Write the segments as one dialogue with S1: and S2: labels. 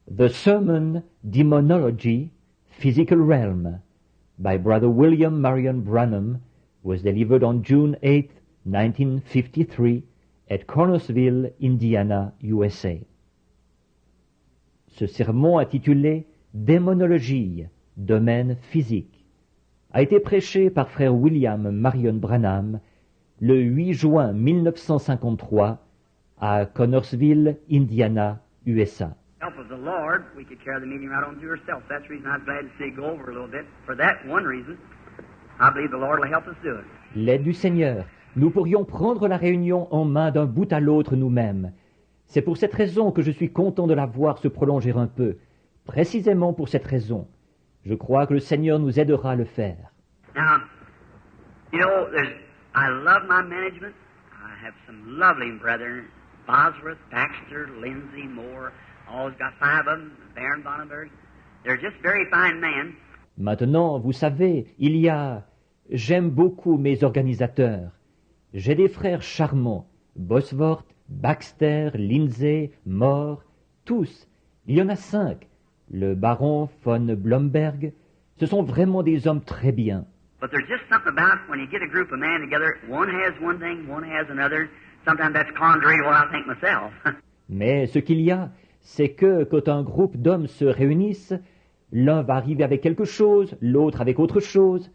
S1: The Sermon, Demonology, Physical Realm, by Brother William Marion Branham, was delivered on June 8, 1953, at Cornersville, Indiana, USA. Ce sermon intitulé Démonologie, domaine physique, a été prêché par frère William Marion Branham le 8 juin 1953 à Cornersville, Indiana, USA.
S2: Help of the Lord, we could carry the meeting right on to yourself. That's the reason I was glad to see you go over a little bit. For that one reason, I believe the Lord will help us do it.
S1: L'aide du Seigneur, nous pourrions prendre la réunion en main d'un bout à l'autre nous-mêmes. C'est pour cette raison que je suis content de la voir se prolonger un peu. Précisément pour cette raison. Je crois que le Seigneur nous aidera à le faire.
S2: Now, you know, I love my management. I have some lovely brethren, Bosworth, Baxter, Lindsay, Moore. Always got 5 of them, Baron Vonneberg. They're just very fine men.
S1: Maintenant, vous savez, j'aime beaucoup mes organisateurs. J'ai des frères charmants, Bosworth, Baxter, Lindsay, Moore, tous. Il y en a 5. Le baron von Blomberg. Ce sont vraiment des hommes très bien.
S2: But there's just something about when you get a group of men together, one has one thing, one has another. Sometimes that's contrary to what I think myself.
S1: Mais ce qu'il y a, c'est que quand un groupe d'hommes se réunissent, l'un va arriver avec quelque chose, l'autre avec autre chose.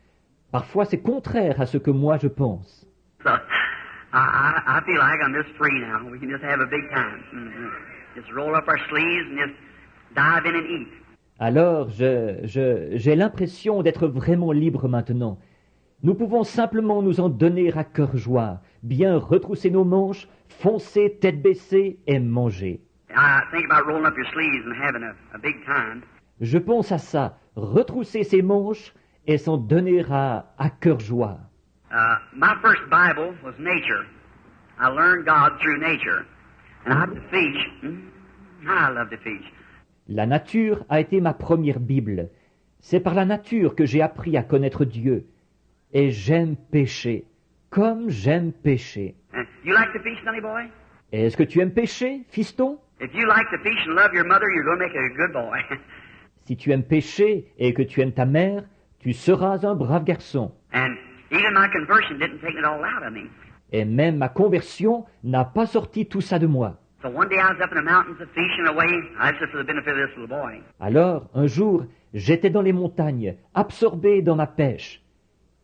S1: Parfois, c'est contraire à ce que moi je pense.
S2: So, I feel like I'm just free now. We can just have a big time. Just roll up our sleeves and just dive in and eat.
S1: Alors, j'ai l'impression d'être vraiment libre maintenant. Nous pouvons simplement nous en donner à cœur joie, bien retrousser nos manches, foncer tête baissée et manger.
S2: I think about rolling up your sleeves and having a big time.
S1: Je pense à ça, retrousser ses manches et s'en donner à cœur joie.
S2: My first Bible was nature. I learned God through nature. And I teach. I love to teach.
S1: La nature a été ma première Bible. C'est par la nature que j'ai appris à connaître Dieu. Et j'aime pêcher, comme j'aime pêcher.
S2: You like to fish, sonny boy?
S1: Est-ce que tu aimes pêcher, fiston?
S2: If you like to fish and love your mother, you're going to make a good boy.
S1: Si tu aimes pêcher et que tu aimes ta mère, tu seras un brave garçon.
S2: And even my conversion didn't take it all out of me.
S1: Et même ma conversion n'a pas sorti tout ça de moi.
S2: So one day I was up in the mountains fishing away. That's just for the benefit of this little boy.
S1: Alors, un jour, j'étais dans les montagnes, absorbé dans ma pêche.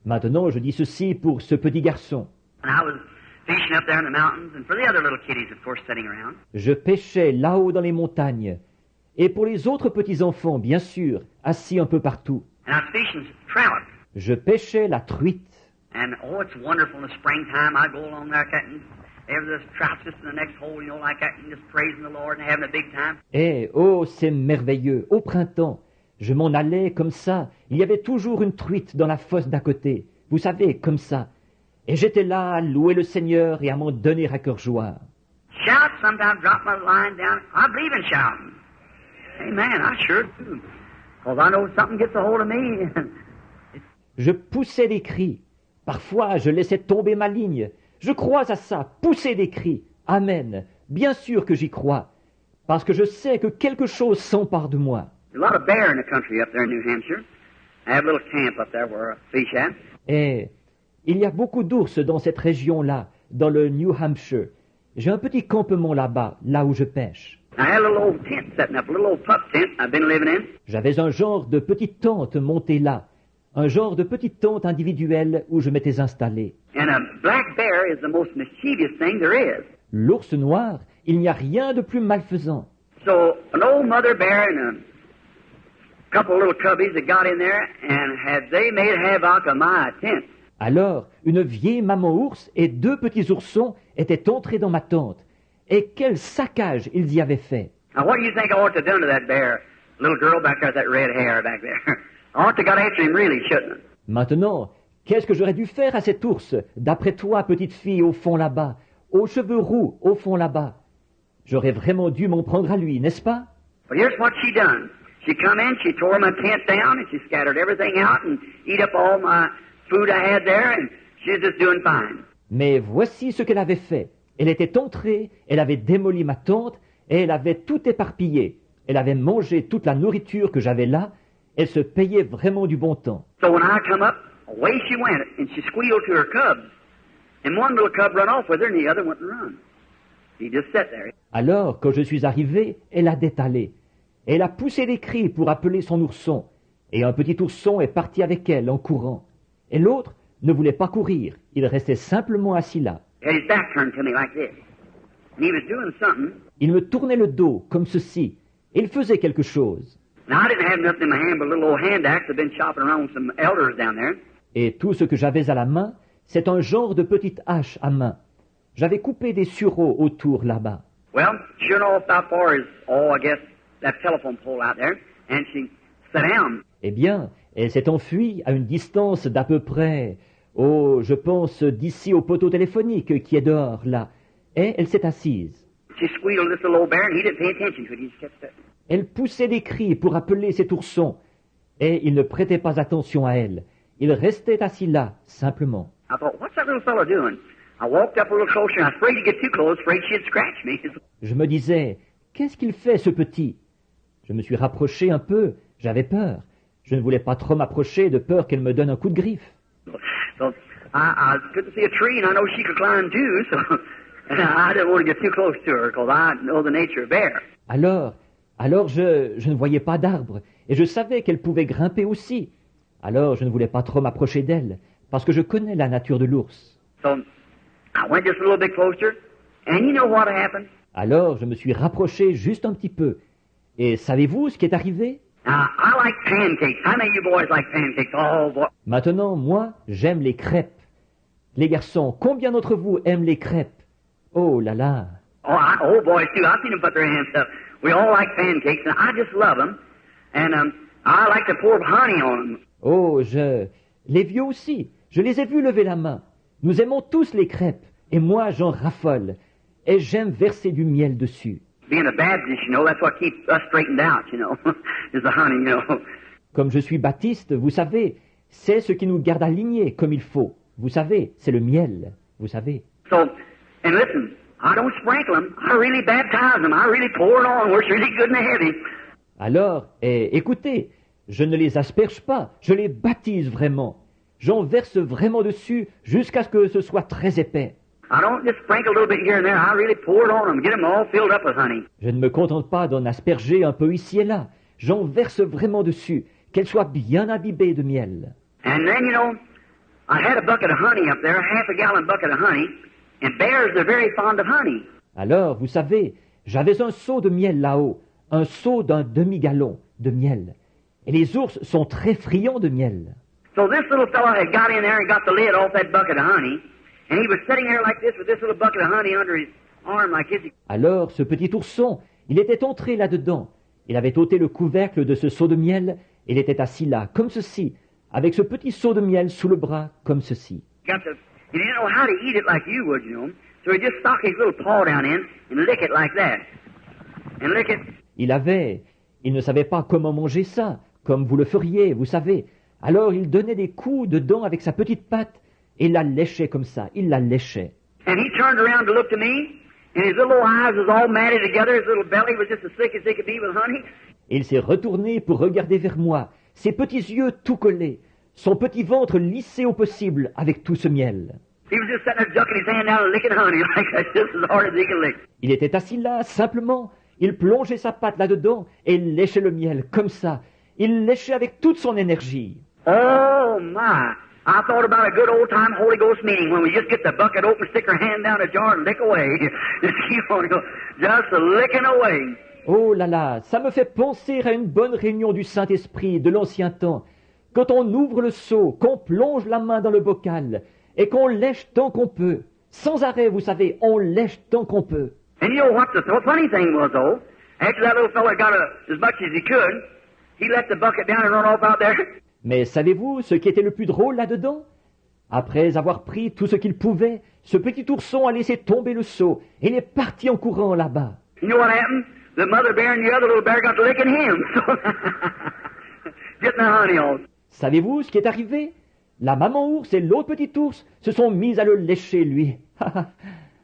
S1: Maintenant, je dis ceci pour ce petit garçon.
S2: And I was fishing up there in the mountains, and for the other little kiddies, of course, sitting around.
S1: Je pêchais là-haut dans les montagnes. Et pour les autres petits-enfants, bien sûr, assis un peu partout.
S2: And I was fishing trout.
S1: Je pêchais la truite.
S2: And, oh, it's wonderful in the springtime. I go along there cutting. There's trout just in the next hole, you know, like that, and just praising the Lord and having a big time.
S1: Et, oh, c'est merveilleux. Au printemps, je m'en allais comme ça. Il y avait toujours une truite dans la fosse d'à côté. Vous savez, comme ça. Et j'étais là à louer le Seigneur et à m'en donner à cœur joie.
S2: Shout, sometimes drop my line down. I believe in shouting. Amen, I sure do. Because I know something gets a hold of me.
S1: Je poussais des cris. Parfois, je laissais tomber ma ligne. Je crois à ça, pousser des cris. Amen. Bien sûr que j'y crois. Parce que je sais que quelque chose s'empare de moi.
S2: There's a lot of bear in the country up there in New Hampshire. I have a little camp up there where I fish at.
S1: Et il y a beaucoup d'ours dans cette région-là, dans le New Hampshire. J'ai un petit campement là-bas, là où je pêche.
S2: I had a little old tent setting up, a little old pup tent I've been living in.
S1: J'avais un genre de petite tente montée là, un genre de petite tente individuelle où je m'étais installé.
S2: And a black bear is the most mischievous thing there is.
S1: L'ours noir, il n'y a rien de plus malfaisant.
S2: So an old mother bear and a couple of little cubbies that got in there and they made havoc of my tent.
S1: Alors, une vieille maman ours et 2 petits oursons étaient entrés dans ma tente. Et quel saccage ils y avaient fait.
S2: Now what do you think I ought to have done to that bear? Little girl back there with that red hair back there. I ought to got after him really, shouldn't I?
S1: Maintenant, qu'est-ce que j'aurais dû faire à cet ours, d'après toi, petite fille, au fond là-bas, aux cheveux roux, au fond là-bas? J'aurais vraiment dû m'en prendre à lui, n'est-ce pas?
S2: But here's what she done. She come in, she tore my tent down, and she scattered everything out and eat up all my food I had there, and she's just doing fine.
S1: Mais voici ce qu'elle avait fait. Elle était entrée, elle avait démoli ma tente, et elle avait tout éparpillé. Elle avait mangé toute la nourriture que j'avais là. Elle se payait vraiment du bon temps.
S2: So when I come up, away she went, and she squealed to her cubs. And one little cub run off with her, and the other wouldn't run. He just sat there.
S1: Alors, quand je suis arrivé, elle a détalé. Elle a poussé des cris pour appeler son ourson. Et un petit ourson est parti avec elle en courant. Et l'autre ne voulait pas courir. Il restait simplement assis là.
S2: He had his back turned to me like this. And he was doing something.
S1: Il me tournait le dos, comme ceci. Et il faisait quelque chose.
S2: Now, I didn't have nothing in my hand but a little old hand axe. I've been chopping around with some elders down there.
S1: Et tout ce que j'avais à la main, c'est un genre de petite hache à main. J'avais coupé des sureaux autour là-bas.
S2: Well, sure enough, about far as, I guess, that telephone pole out there. And she sat down.
S1: Eh bien, elle s'est enfuie à une distance d'à peu près, je pense d'ici au poteau téléphonique qui est dehors, là. Et elle s'est assise.
S2: She squealed this little old bear, and he didn't pay attention to it. He just kept sitting.
S1: Elle poussait des cris pour appeler cet ourson. Et il ne prêtait pas attention à elle. Il restait assis là, simplement.
S2: I thought, what's that little fellow doing? I walked up a little closer, and I was afraid to get too close, afraid she'd scratch me.
S1: Je me disais, qu'est-ce qu'il fait, ce petit? Je me suis rapproché un peu, j'avais peur. Je ne voulais pas trop m'approcher de peur qu'elle me donne un coup de griffe.
S2: So I couldn't see a tree, and I know she could climb too, so I didn't want to get too close to her, because I know the nature of bear.
S1: Alors je ne voyais pas d'arbre, et je savais qu'elle pouvait grimper aussi. Alors je ne voulais pas trop m'approcher d'elle, parce que je connais la nature de l'ours.
S2: So I went just a little bit closer, and you know what happened?
S1: Alors je me suis rapproché juste un petit peu. Et savez-vous ce qui est arrivé?
S2: Now, I like pancakes. How many of you boys like pancakes? Oh, boy.
S1: Maintenant, moi, j'aime les crêpes. Les garçons, combien d'entre vous aiment les crêpes? Oh là là!
S2: Oh, boys too. I've seen them put their hands up. We all like pancakes, and I just love them. And I like to pour honey on them.
S1: Oh, les vieux aussi, je les ai vus lever la main. Nous aimons tous les crêpes, et moi j'en raffole. Et j'aime verser du miel dessus.
S2: Being a Baptist, you know, that's what keeps us straightened out, you know, is the honey, you know.
S1: Comme je suis baptiste, vous savez, c'est ce qui nous garde alignés comme il faut. Vous savez, c'est le miel, vous savez.
S2: So, and listen, I don't sprinkle them. I really baptize them. I really pour it on where it's really good and heavy.
S1: Alors, écoutez, je ne les asperge pas, je les baptise vraiment. J'en verse vraiment dessus jusqu'à ce que ce soit très épais.
S2: I don't just sprinkle a little bit here and there. I really pour it on them, get them all filled up with honey.
S1: Je ne me contente pas d'en asperger un peu ici et là. J'en verse vraiment dessus, qu'elles soient bien imbibées de miel.
S2: And then, you know, I had a bucket of honey up there, a half a gallon bucket of honey, and bears are very fond of honey.
S1: Alors, vous savez, j'avais un seau de miel là-haut, un seau d'un demi-gallon de miel. Et les ours sont très friands de miel.
S2: So this little fellow had got in there and got the lid off that bucket of honey, and he was sitting there like this with this little bucket of honey under his arm like this.
S1: Alors, ce petit ourson, il était entré là-dedans. Il avait ôté le couvercle de ce seau de miel, et il était assis là, comme ceci, avec ce petit seau de miel sous le bras, comme ceci.
S2: He didn't know how to eat it like you would, you know. So he just stuck his little paw down in and lick it like that. And lick it.
S1: Il ne savait pas comment manger ça, comme vous le feriez, vous savez. Alors il donnait des coups dedans avec sa petite patte, et il la léchait comme ça, il la léchait.
S2: And he turned around to look to me, and his little eyes was all matted together, his little belly was just as thick as they could be with honey.
S1: Et il s'est retourné pour regarder vers moi, ses petits yeux tout collés, son petit ventre lissé au possible avec tout ce miel.
S2: He was just sitting there ducking his hand down and licking honey like that, just as hard as he could lick.
S1: Il était assis là, simplement. Il plongeait sa patte là-dedans et il léchait le miel, comme ça. Il léchait avec toute son énergie.
S2: Oh, my. I thought about a good old-time Holy Ghost meeting when we just get the bucket open, stick our hand down the jar and lick away. Just keep on going, just licking away.
S1: Oh là là, ça me fait penser à une bonne réunion du Saint-Esprit de l'ancien temps. Quand on ouvre le seau, qu'on plonge la main dans le bocal et qu'on lèche tant qu'on peut. Sans arrêt, vous savez, on lèche tant qu'on peut.
S2: And you know what the funny thing was, though? After that little fella got as much as he could, he let the bucket down and run off out there.
S1: Mais savez-vous ce qui était le plus drôle là-dedans? Après avoir pris tout ce qu'il pouvait, ce petit ourson a laissé tomber le seau et il est parti en courant là-bas.
S2: You know what happened? The mother bear and the other little bear got to licking him. Getting the honey off.
S1: Savez-vous ce qui est arrivé? La maman ours et l'autre petit ours se sont mis à le lécher, lui.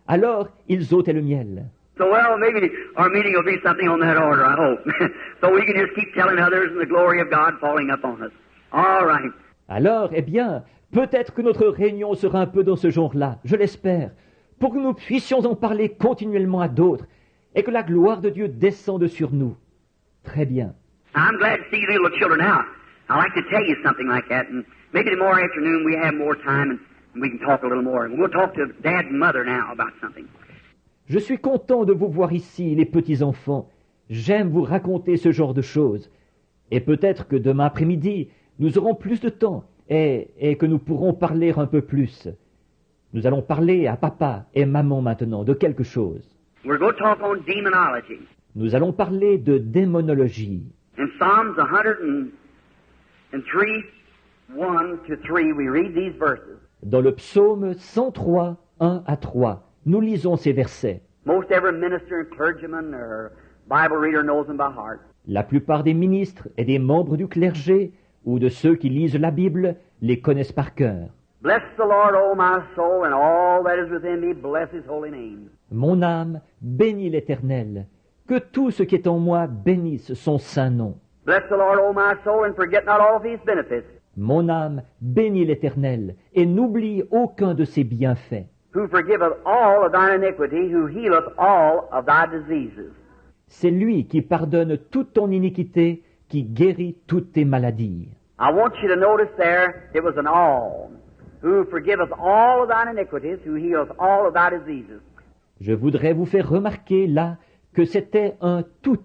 S1: Alors, ils ôtaient le miel.
S2: So, well, maybe our meeting will be something on that order, I hope. So we can just keep telling others and the glory of God falling upon us. All right.
S1: Alors, eh bien, peut-être que notre réunion sera un peu dans ce genre-là, je l'espère, pour que nous puissions en parler continuellement à d'autres et que la gloire de Dieu descende sur nous. Très bien.
S2: I'm glad to see you little children out. I'd like to tell you something like that, and maybe tomorrow afternoon we have more time and we can talk a little more. We'll talk to Dad and Mother now about something.
S1: Je suis content de vous voir ici, les petits-enfants. J'aime vous raconter ce genre de choses. Et peut-être que demain après-midi, nous aurons plus de temps et que nous pourrons parler un peu plus. Nous allons parler à papa et maman maintenant de quelque chose.
S2: We're going to talk on demonology.
S1: Nous allons parler de démonologie.
S2: In Psalms 103, 1-3, we read these verses.
S1: Dans le psaume 103, 1 à 3, nous lisons ces versets.
S2: Most every minister and clergyman or Bible reader knows them by heart.
S1: La plupart des ministres et des membres du clergé ou de ceux qui lisent la Bible les connaissent par cœur.
S2: Bless the Lord, O my soul, and all that is within me, bless his holy name.
S1: Mon âme bénit l'Éternel. Que tout ce qui est en moi bénisse son saint nom.
S2: Bless the Lord, O my soul, and forget not all of his benefits.
S1: Mon âme bénit l'Éternel et n'oublie aucun de ses bienfaits.
S2: Who forgiveth all of thine iniquity, who healeth all of thy diseases.
S1: C'est lui qui pardonne toute ton iniquité, qui guérit toutes tes maladies.
S2: I want you to notice there, it was an all. Who forgiveth all of thine iniquities, who healeth all of thy diseases.
S1: Je voudrais vous faire remarquer là que c'était un tout,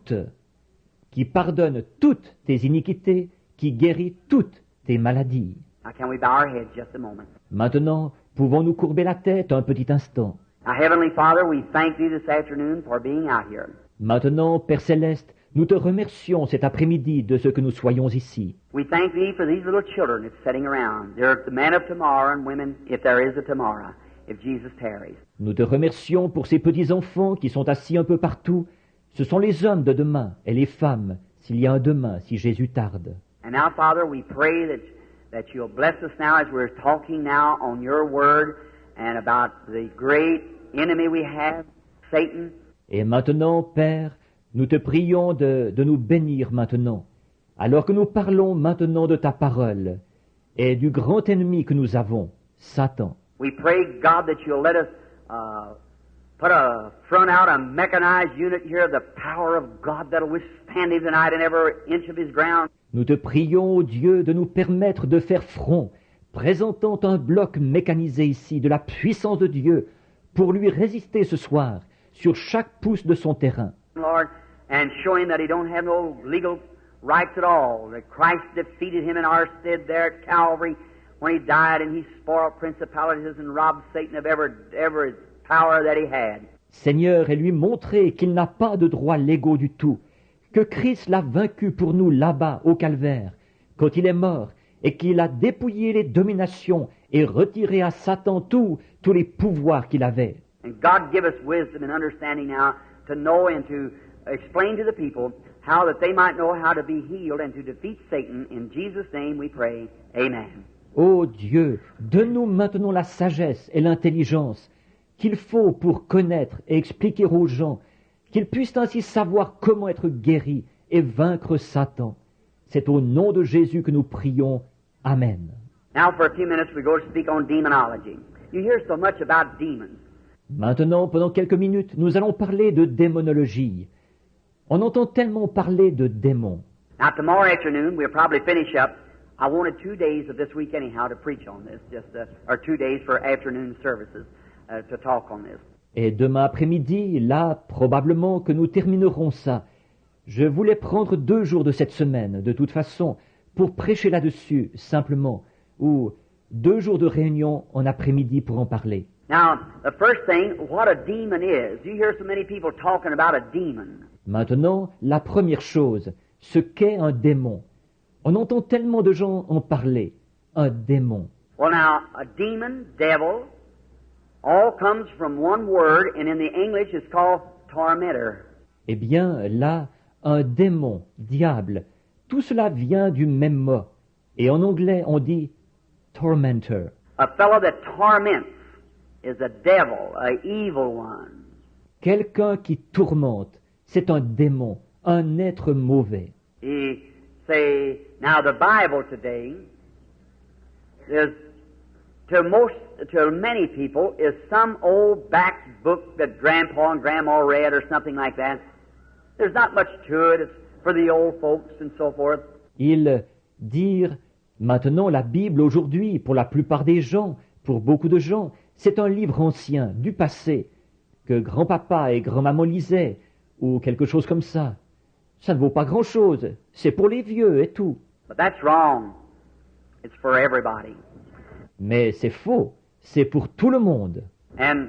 S1: qui pardonne toutes tes iniquités, qui guérit toutes tes maladies.
S2: Now can we bow our heads just a moment?
S1: Maintenant, pouvons-nous courber la tête un petit instant?
S2: Now, Heavenly Father, we thank Thee this afternoon for being out here.
S1: Maintenant, Père Céleste, nous te remercions cet après-midi de ce que nous soyons ici.
S2: We thank Thee for these little children that's sitting around. They're the men of tomorrow and women, if there is a tomorrow, if Jesus tarries.
S1: Nous te remercions pour ces petits-enfants qui sont assis un peu partout. Ce sont les hommes de demain et les femmes, s'il y a un demain, si Jésus tarde.
S2: And now, Father, we pray that You'll bless us now as we're talking now on Your Word and about the great enemy we have, Satan.
S1: Et maintenant, Père, nous te prions de nous bénir maintenant, alors que nous parlons maintenant de ta parole et du grand ennemi que nous avons, Satan.
S2: We pray, God, that You'll let us put a front out, a mechanized unit here of the power of God that'll withstand Him tonight in every inch of His ground.
S1: Nous te prions, ô Dieu, de nous permettre de faire front, présentant un bloc mécanisé ici de la puissance de Dieu pour lui résister ce soir sur chaque pouce de son terrain.
S2: Lord, and showing that He don't have no legal rights at all, that Christ defeated Him in our stead there at Calvary when He died and He spoiled principalities and robbed Satan of every power that he had.
S1: Seigneur, et lui montrer qu'il n'a pas de droits légaux du tout, que Christ l'a vaincu pour nous là-bas au calvaire, quand il est mort, et qu'il a dépouillé les dominations et retiré à Satan tous les pouvoirs qu'il avait.
S2: And God give us wisdom and understanding now to know and to explain to the people how that they might know how to be healed and to defeat Satan. In Jesus' name we pray. Amen.
S1: Ô Dieu, donne-nous maintenant la sagesse et l'intelligence qu'il faut pour connaître et expliquer aux gens, qu'ils puissent ainsi savoir comment être guéris et vaincre Satan. C'est au nom de Jésus que nous prions. Amen.
S2: Now for a few minutes we go to speak on demonology. You hear so much about demons.
S1: Maintenant, pendant quelques minutes, nous allons parler de démonologie. On entend tellement parler de démons.
S2: Now tomorrow afternoon we'll probably finish up. I wanted 2 days of this week anyhow to preach on this, or 2 days for afternoon services to talk on this.
S1: Et demain après-midi, là, probablement que nous terminerons ça. Je voulais prendre 2 jours de cette semaine, de toute façon, pour prêcher là-dessus, simplement, ou 2 jours de réunion en après-midi pour en parler.
S2: Now, the first thing, what a demon is. You hear so many people talking about a demon.
S1: Maintenant, la première chose, ce qu'est un démon. On entend tellement de gens en parler. Un démon.
S2: Well, now, a demon, devil, all comes from one word, and in the English it's called tormentor.
S1: Eh bien, là, un démon, diable, tout cela vient du même mot. Et en anglais, on dit tormentor.
S2: A fellow that torments is a devil, a evil one.
S1: Quelqu'un qui tourmente, c'est un démon, un être mauvais.
S2: He say, now the Bible today is, to many people, is some old back book that Grandpa and Grandma read or something like that. There's not much to it. It's for the old folks and so forth.
S1: Ils dirent, maintenant la Bible aujourd'hui, pour la plupart des gens, pour beaucoup de gens, c'est un livre ancien, du passé, que grand-papa et grand-maman lisaient, ou quelque chose comme ça. Ça ne vaut pas grand-chose, c'est pour les vieux et tout.
S2: But that's wrong. It's for everybody.
S1: Mais c'est faux, c'est pour tout le monde.
S2: And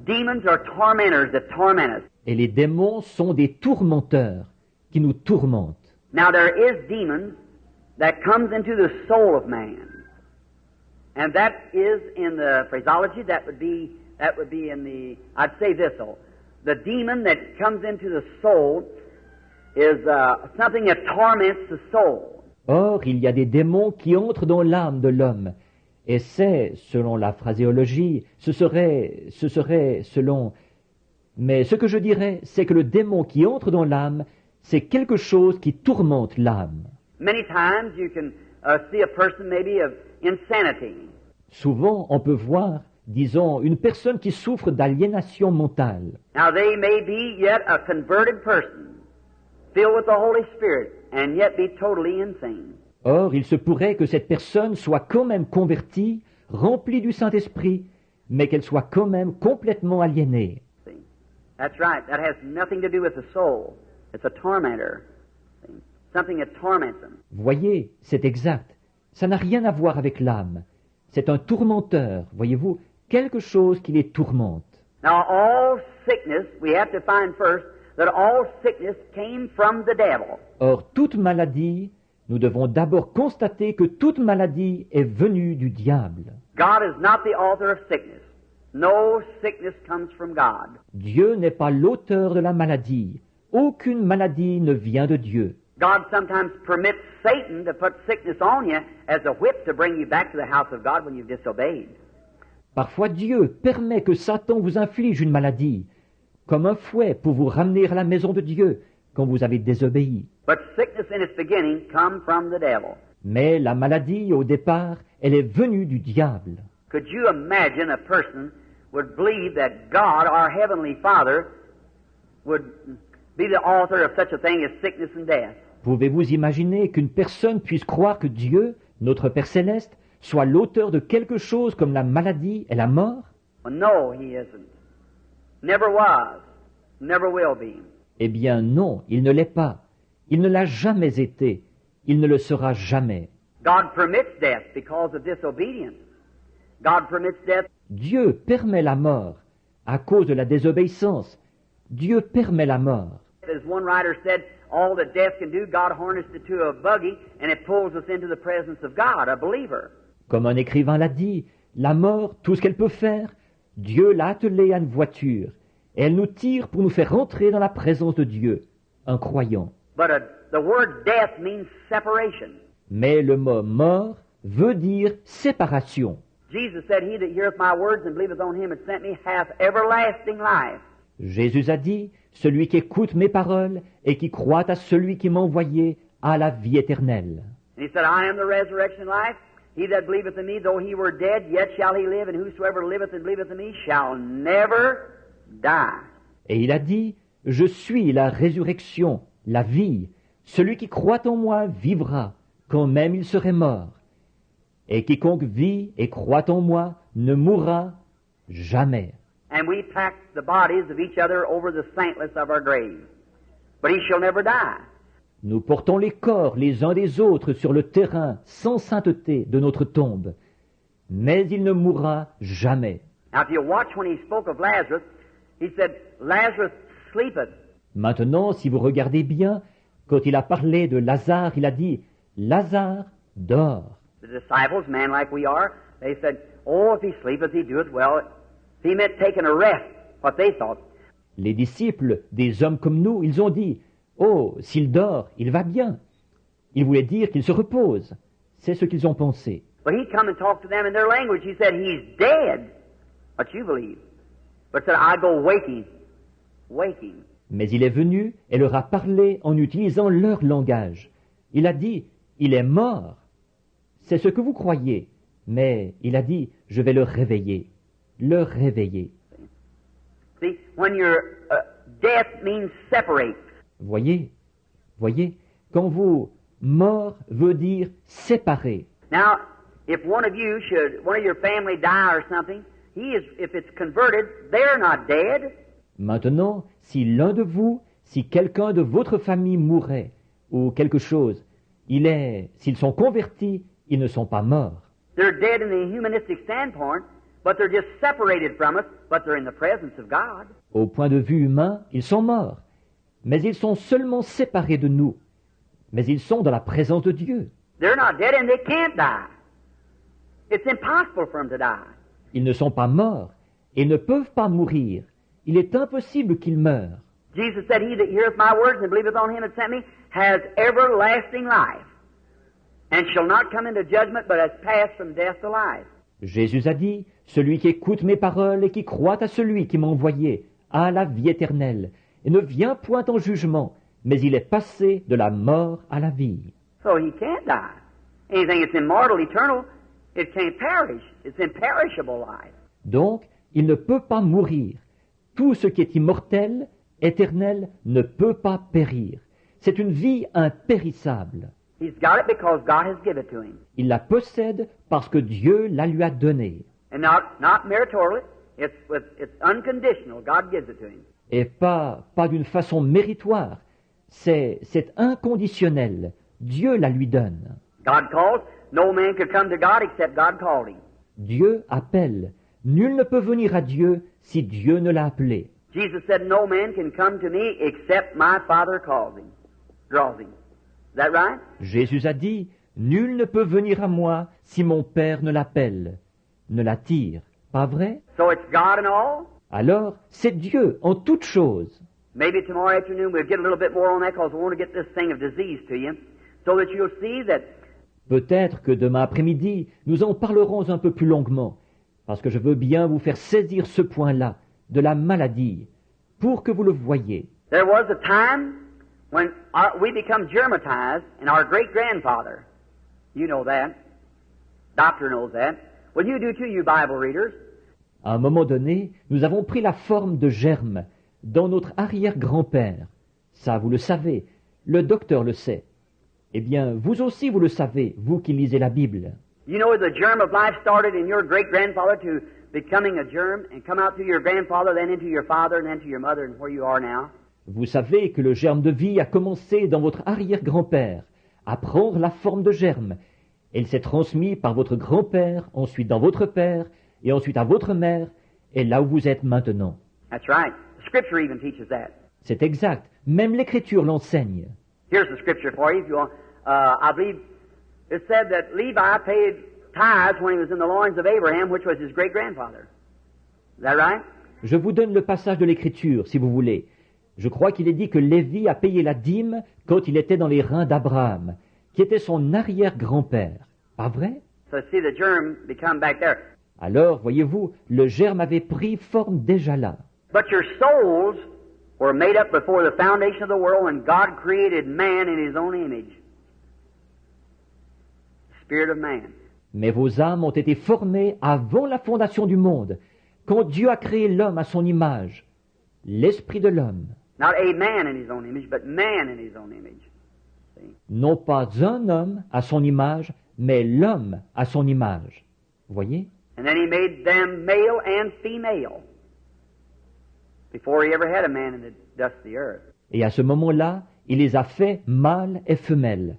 S2: demons are tormentors that torment us.
S1: Et les démons sont des tourmenteurs qui nous tourmentent.
S2: Now there is demons that comes into the soul of man. And that is in the phraseology, that would be in the, I'd say this though, the demon that comes into the soul is something that torments the soul.
S1: Or, il y a des démons qui entrent dans l'âme de l'homme. Et c'est, selon la phraséologie, ce serait selon... Mais ce que je dirais, c'est que le démon qui entre dans l'âme, c'est quelque chose qui tourmente l'âme.
S2: Many times you can see a person maybe of insanity.
S1: Souvent, on peut voir, disons, une personne qui souffre d'aliénation mentale.
S2: Now they may be yet a converted person, filled with the Holy Spirit, and yet be totally insane.
S1: Or, il se pourrait que cette personne soit quand même convertie, remplie du Saint-Esprit, mais qu'elle soit quand même complètement aliénée.
S2: See? That's right. That has nothing to do with the soul. It's a tormentor. See? Something that torments them.
S1: Voyez, c'est exact. Ça n'a rien à voir avec l'âme. C'est un tourmenteur, voyez-vous, quelque chose qui les tourmente.
S2: Now all sickness, we have to find first that all sickness came from the devil.
S1: Or, toute maladie, nous devons d'abord constater que toute maladie est venue du diable.
S2: God is not the author of sickness. No sickness comes from God.
S1: Dieu n'est pas l'auteur de la maladie. Aucune maladie ne vient de Dieu.
S2: God sometimes permits Satan to put sickness on you as a whip to bring you back to the house of God when you've disobeyed.
S1: Parfois Dieu permet que Satan vous inflige une maladie, comme un fouet pour vous ramener à la maison de Dieu quand vous avez désobéi.
S2: But sickness in its beginning come from the devil.
S1: Mais la maladie, au départ, elle est venue du diable.
S2: Could you imagine a person would believe that God, our Heavenly Father, would be the author of such a thing as sickness and death?
S1: Pouvez-vous imaginer qu'une personne puisse croire que Dieu, notre Père Céleste, soit l'auteur de quelque chose comme la maladie et la mort?
S2: Well, no, He isn't. Never was. Never will be.
S1: Eh bien non, il ne l'est pas. Il ne l'a jamais été. Il ne le sera jamais.
S2: God permits death because of disobedience. God permits death.
S1: Dieu permet la mort à cause de la désobéissance. Dieu permet la mort.
S2: As one writer said, all that death can do, God harnessed it to a buggy and it pulls us into the presence of God, a believer.
S1: Comme un écrivain l'a dit, la mort, tout ce qu'elle peut faire, Dieu l'a attelée à une voiture, et elle nous tire pour nous faire rentrer dans la présence de Dieu, un croyant.
S2: But the word death means separation.
S1: Mais le mot mort veut dire séparation.
S2: Jesus said, He that heareth my words and believeth on him that sent me hath everlasting life.
S1: Jésus a dit, celui qui écoute mes paroles et qui croit à celui qui m'a envoyé a la vie éternelle.
S2: And he said, I am the resurrection and life. He that believeth in me, though he were dead, yet shall he live, and whosoever liveth and believeth in me shall never die.
S1: Et il a dit, je suis la résurrection, la vie. Celui qui croit en moi vivra, quand même il serait mort. Et quiconque vit et croit en moi ne mourra jamais.
S2: And we pack the bodies of each other over the saintless of our grave. But he shall never die.
S1: Nous portons les corps les uns des autres sur le terrain sans sainteté de notre tombe. Mais il ne mourra jamais.
S2: Now if you watch when he spoke of Lazarus, he said, Lazarus sleepeth.
S1: Maintenant, si vous regardez bien, quand il a parlé de Lazare, il a dit, Lazare dort.
S2: The disciples, men like we are, they said, oh, if he sleepeth, he doeth well. He meant taking a rest, what they thought.
S1: Les disciples, des hommes comme nous, ils ont dit, oh, s'il dort, il va bien. Il voulait dire qu'il se repose. C'est ce qu'ils ont pensé.
S2: But he come and talked to them in their language. He said, he's dead. What you believe? but said, I go waking, waking.
S1: Mais il est venu et leur a parlé en utilisant leur langage. Il a dit, il est mort. C'est ce que vous croyez. Mais il a dit, je vais le réveiller. Le réveiller.
S2: See, when your death means separate.
S1: Voyez, quand vous, mort veut dire séparer.
S2: Now, if one of your family die or something, if it's converted, they're not dead.
S1: Maintenant, si l'un de vous, si quelqu'un de votre famille mourait, ou quelque chose, s'ils sont convertis, ils ne sont pas morts.
S2: They're dead in the humanistic standpoint, but they're just separated from us, but they're in the presence of God.
S1: Au point de vue humain, ils sont morts, mais ils sont seulement séparés de nous. Mais ils sont dans la présence de Dieu.
S2: They're not dead and they can't die. It's impossible for them to die.
S1: Ils ne sont pas morts et ne peuvent pas mourir. Il est impossible qu'ils meurent.
S2: Jesus said, He that heareth my words and believeth on him that sent me has everlasting life, and shall not come into judgment, but has passed from death to life.
S1: Jésus a dit, celui qui écoute mes paroles et qui croit à celui qui m'a envoyé a la vie éternelle, et ne vient point en jugement, mais il est passé de la mort à la vie.
S2: So he can't die. Anything that's immortal, eternal, it can't perish. It's imperishable life.
S1: Donc, il ne peut pas mourir. Tout ce qui est immortel, éternel, ne peut pas périr. C'est une vie impérissable.
S2: He's got it because God has given it to him.
S1: Il la possède parce que Dieu la lui a donnée.
S2: And not meritorially, it's unconditional. God gives it to him.
S1: Et pas d'une façon méritoire. C'est inconditionnel. Dieu la lui donne.
S2: God calls. No man could come to God except God called him.
S1: Dieu appelle. Nul ne peut venir à Dieu si Dieu ne l'a appelé.
S2: Jesus said, no man can come to me except my Father calls him, draws him. Is that right?
S1: Jésus a dit, nul ne peut venir à moi si mon Père ne l'appelle, ne l'attire. Pas vrai?
S2: So it's God in all?
S1: Alors, c'est Dieu en toutes choses.
S2: Maybe tomorrow afternoon we'll get a little bit more on that because we want to get this thing of disease to you so that you'll see that.
S1: Peut-être que demain après-midi, nous en parlerons un peu plus longuement, parce que je veux bien vous faire saisir ce point-là, de la maladie, pour que vous le voyiez.
S2: There was a time when we become germatized, and our great-grandfather, you know that, doctor knows that, well you do too, you Bible readers.
S1: À un moment donné, nous avons pris la forme de germe dans notre arrière-grand-père. Ça, vous le savez, le docteur le sait. Eh bien, vous aussi, vous le savez, vous qui lisez la Bible.
S2: You know the germ of life started in your great-grandfather to becoming a germ and come out through your grandfather, then into your father, and then to your mother, and where you are now.
S1: Vous savez que le germe de vie a commencé dans votre arrière-grand-père, à prendre la forme de germe. Et il s'est transmis par votre grand-père, ensuite dans votre père, et ensuite à votre mère, et là où vous êtes maintenant.
S2: That's right. The Scripture even teaches that.
S1: C'est exact. Même l'Écriture l'enseigne.
S2: Here's the Scripture for you if you want. I believe it said that Levi paid tithes when he was in the loins of Abraham, which was his great-grandfather. Is that right?
S1: Je vous donne le passage de l'Écriture, si vous voulez. Je crois qu'il est dit que Lévi a payé la dîme quand il était dans les reins d'Abraham, qui était son arrière-grand-père. Pas vrai?
S2: So see the germ become back there.
S1: Alors, voyez-vous, le germe avait pris forme déjà là.
S2: But your souls were made up before the foundation of the world when God created man in his own image. Spirit of man.
S1: Mais vos âmes ont été formées avant la fondation du monde, quand Dieu a créé l'homme à son image, l'esprit de l'homme.
S2: Not a man in his own image, but man in his own image. See?
S1: Non pas un homme à son image, mais l'homme à son image. Voyez?
S2: And then he made them male and female before he ever had a man in the dust of the earth.
S1: Et à ce moment-là, il les a fait mâles et femelles,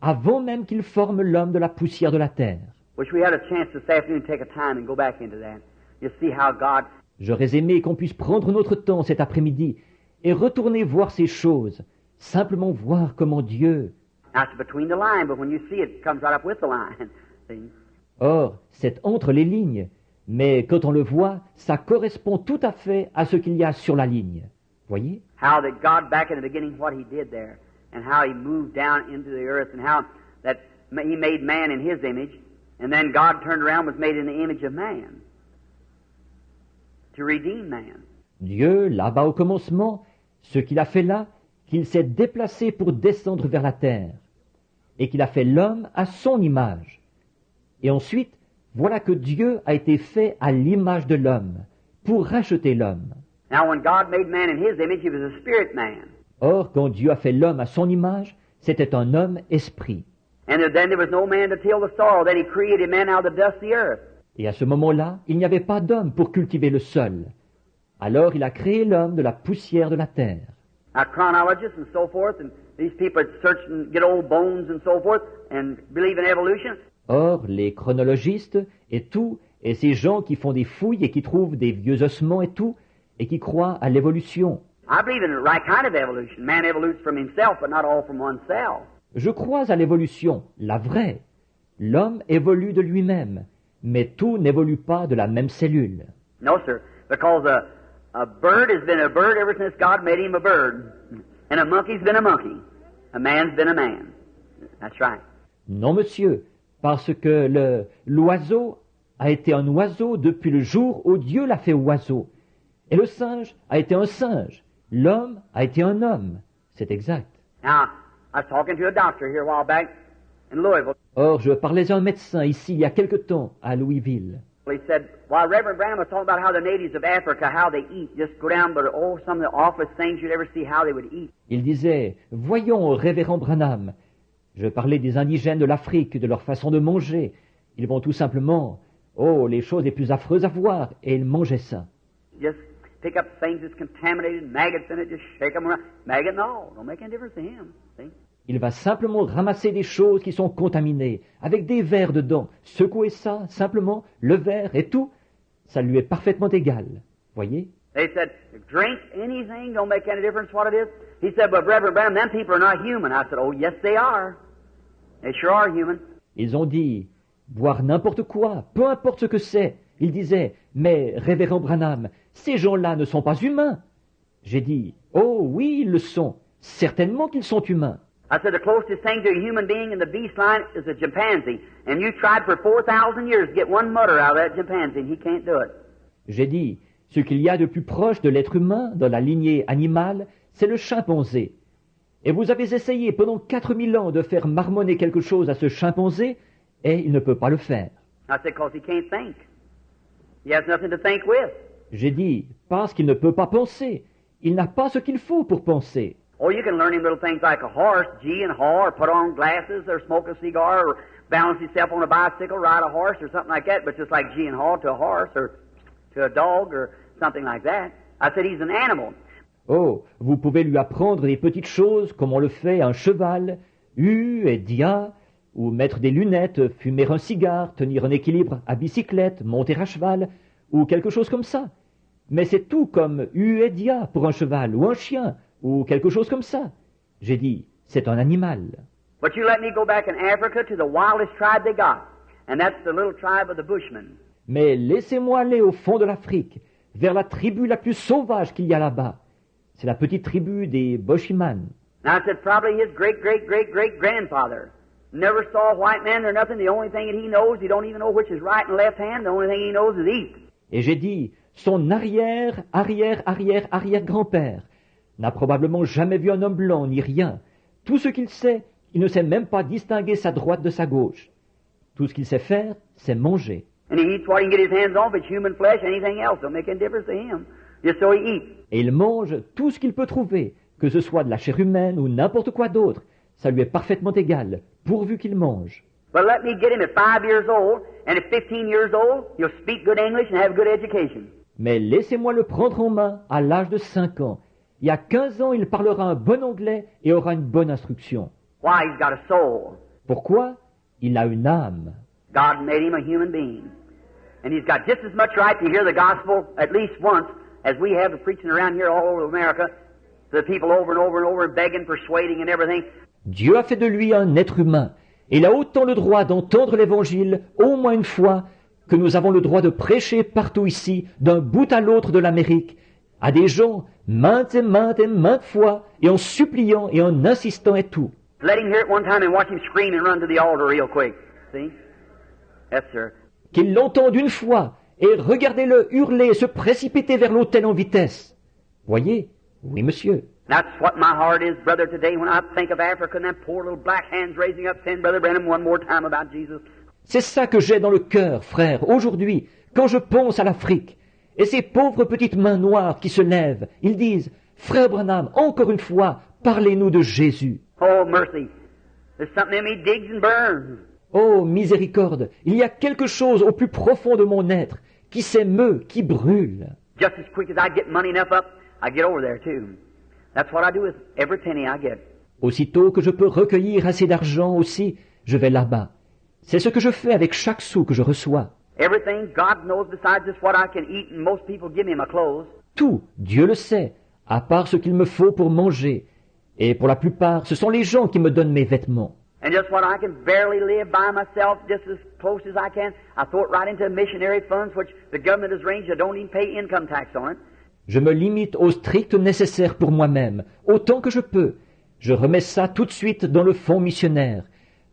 S1: avant même qu'il forme l'homme de la poussière de la terre.
S2: Wish we had a chance this afternoon to take a time and go back into that. You see how God.
S1: J'aurais aimé qu'on puisse prendre notre temps cet après-midi et retourner voir ces choses, simplement voir comment Dieu.
S2: Now it's between the line, but when you see it, it comes right up with the line. See?
S1: Or, c'est entre les lignes, mais quand on le voit, ça correspond tout à fait à ce qu'il y a sur la ligne. Voyez?
S2: How that God back in the beginning, what He did there, and how He moved down into the earth, and how that He made man in His image, and then God turned around and was made in the image of man. to redeem man.
S1: Dieu, là-bas au commencement, ce qu'il a fait là, qu'il s'est déplacé pour descendre vers la terre, et qu'il a fait l'homme à son image. Et ensuite, voilà que Dieu a été fait à l'image de l'homme, pour racheter l'homme.
S2: Now, when God made man in His image, He was a spirit man.
S1: Or, quand Dieu a fait l'homme à son image, c'était un homme esprit.
S2: And then there was no man to till the soil. Then He created man out of the dust of the earth.
S1: Et à ce moment-là, il n'y avait pas d'homme pour cultiver le sol. Alors il a créé l'homme de la poussière de la terre.
S2: Now, chronologists and so forth, and these people that search and get old bones and so forth, and believe in evolution.
S1: Or, les chronologistes et tout, et ces gens qui font des fouilles et qui trouvent des vieux ossements et tout, et qui croient à l'évolution.
S2: I believe in the right kind of evolution. Man evolutes from himself, but not all from oneself.
S1: Je crois à l'évolution, la vraie. L'homme évolue de lui-même, mais tout n'évolue pas de la même cellule.
S2: No, sir, because a bird has been a bird ever since God made him a bird, and a monkey's been a monkey. A man's been a man. That's right.
S1: Non, monsieur, parce que l'oiseau a été un oiseau depuis le jour où Dieu l'a fait oiseau. Et le singe a été un singe. L'homme a été un homme. C'est exact.
S2: Now, I was talking to a doctor here a while back in Louisville.
S1: Or, je parlais à un médecin ici il y a quelque temps à Louisville.
S2: He said, while Reverend Branham was talking about how the natives of Africa, how they eat, just go down, but oh, some of the awfulest things you'd ever see how they would eat.
S1: Il disait, voyons, révérend Branham, je parlais des indigènes de l'Afrique, de leur façon de manger. Ils vont tout simplement, oh, les choses les plus affreuses à voir, et ils mangeaient ça.
S2: Just pick up things that's contaminated, maggots in it, just shake them around. Maggot, no, don't make any difference to him. See?
S1: Il va simplement ramasser des choses qui sont contaminées, avec des vers dedans, secouer ça, simplement, le verre et tout, ça lui est parfaitement égal. Voyez?
S2: They said, drink anything, don't make any difference what it is. He said, but Reverend Branham, them people are not human. I said, oh, yes, they are. They sure are human.
S1: Ils ont dit, boire n'importe quoi, peu importe ce que c'est. Il disait, mais révérend Branham, ces gens-là ne sont pas humains. J'ai dit, oh oui, ils le sont. Certainement qu'ils sont humains.
S2: I said, the closest thing to a human being in the beast line is a chimpanzee. And you tried for 4,000 years to get one mutter out of that chimpanzee, and he can't do it.
S1: J'ai dit, ce qu'il y a de plus proche de l'être humain dans la lignée animale, c'est le chimpanzé. Et vous avez essayé pendant 4000 ans de faire marmonner quelque chose à ce chimpanzé, et il ne peut pas le faire.
S2: I said, because he can't think. He has nothing to think with.
S1: J'ai dit, parce qu'il ne peut pas penser. Il n'a pas ce qu'il faut pour penser.
S2: Oh, you can learn him little things like a horse, gee and haw, or put on glasses, or smoke a cigar, or balance himself on a bicycle, ride a horse, or something like that, but just like gee and haw to a horse, or to a dog, or something like that. I said, he's an animal.
S1: Oh, vous pouvez lui apprendre des petites choses comme on le fait à un cheval, et dia, ou mettre des lunettes, fumer un cigare, tenir un équilibre à bicyclette, monter à cheval, ou quelque chose comme ça. Mais c'est tout comme et dia pour un cheval, ou un chien, ou quelque chose comme ça. J'ai dit, c'est un animal.
S2: But you let me go back in Africa to the wildest tribe they got, and that's the little tribe of the Bushmen.
S1: Mais laissez-moi aller au fond de l'Afrique, vers la tribu la plus sauvage qu'il y a là-bas. C'est la petite tribu des Boshiman.
S2: Now I said, probably his great-great-great-great-grandfather never saw a white man or nothing. The only thing that he knows, he don't even know which is right and left hand. The only thing he knows is eat.
S1: Et j'ai dit, son arrière-arrière-arrière-arrière-grand-père n'a probablement jamais vu un homme blanc ni rien. Tout ce qu'il sait, il ne sait même pas distinguer sa droite de sa gauche. Tout ce qu'il sait faire, c'est manger.
S2: And he eats what he can get his hands on, if it's human flesh, anything else. Don't make any difference to him. Just so he eats.
S1: Et il mange tout ce qu'il peut trouver, que ce soit de la chair humaine ou n'importe quoi d'autre. Ça lui est parfaitement égal, pourvu qu'il mange.
S2: But let me get him at 5 years old, and at 15 years old, he'll speak good English and have good education.
S1: Mais laissez-moi le prendre en main à l'âge de 5 ans. Il y a 15 ans, il parlera un bon anglais et aura une bonne instruction.
S2: Why? He's got a soul.
S1: Pourquoi? Il a une âme.
S2: God made him a human being. And he's got just as much right to hear the gospel at least once as we have the preaching around here all over America, the people over and over and over begging, persuading and everything.
S1: Dieu a fait de lui un être humain. Et il a autant le droit d'entendre l'Évangile au moins une fois que nous avons le droit de prêcher partout ici, d'un bout à l'autre de l'Amérique, à des gens maintes et maintes fois, et en suppliant et en insistant et tout.
S2: Let him hear it one time and watch him scream and run to the altar real quick. See? Yes, sir.
S1: Qu'ils l'entendent une fois, et regardez-le hurler et se précipiter vers l'autel en vitesse. Voyez? Oui, monsieur.
S2: That's what my heart is, brother, today when I think of Africa and them poor little black hands raising up saying, Brother Branham, one more time about Jesus.
S1: C'est ça que j'ai dans le cœur, frère, aujourd'hui, quand je pense à l'Afrique. Et ces pauvres petites mains noires qui se lèvent, ils disent, Frère Branham, encore une fois, parlez-nous de Jésus.
S2: Oh, mercy. There's something in me digs and burns.
S1: Oh, miséricorde, il y a quelque chose au plus profond de mon être qui s'émeut, qui brûle.
S2: Just as quick as I get money enough up, I get over there too. That's what I do with every penny I get.
S1: Aussitôt que je peux recueillir assez d'argent aussi, je vais là-bas. C'est ce que je fais avec chaque sou que je reçois.
S2: Everything God knows besides just what I can eat, and most people give me my clothes.
S1: Tout, Dieu le sait, à part ce qu'il me faut pour manger. Et pour la plupart, ce sont les gens qui me donnent mes vêtements.
S2: And just what I can barely live by myself, just as close as I can, I throw it right into missionary funds, which the government has arranged. I don't even pay income tax on it.
S1: Je me limite au strict nécessaire pour moi-même, autant que je peux. Je remets ça tout de suite dans le fonds missionnaire,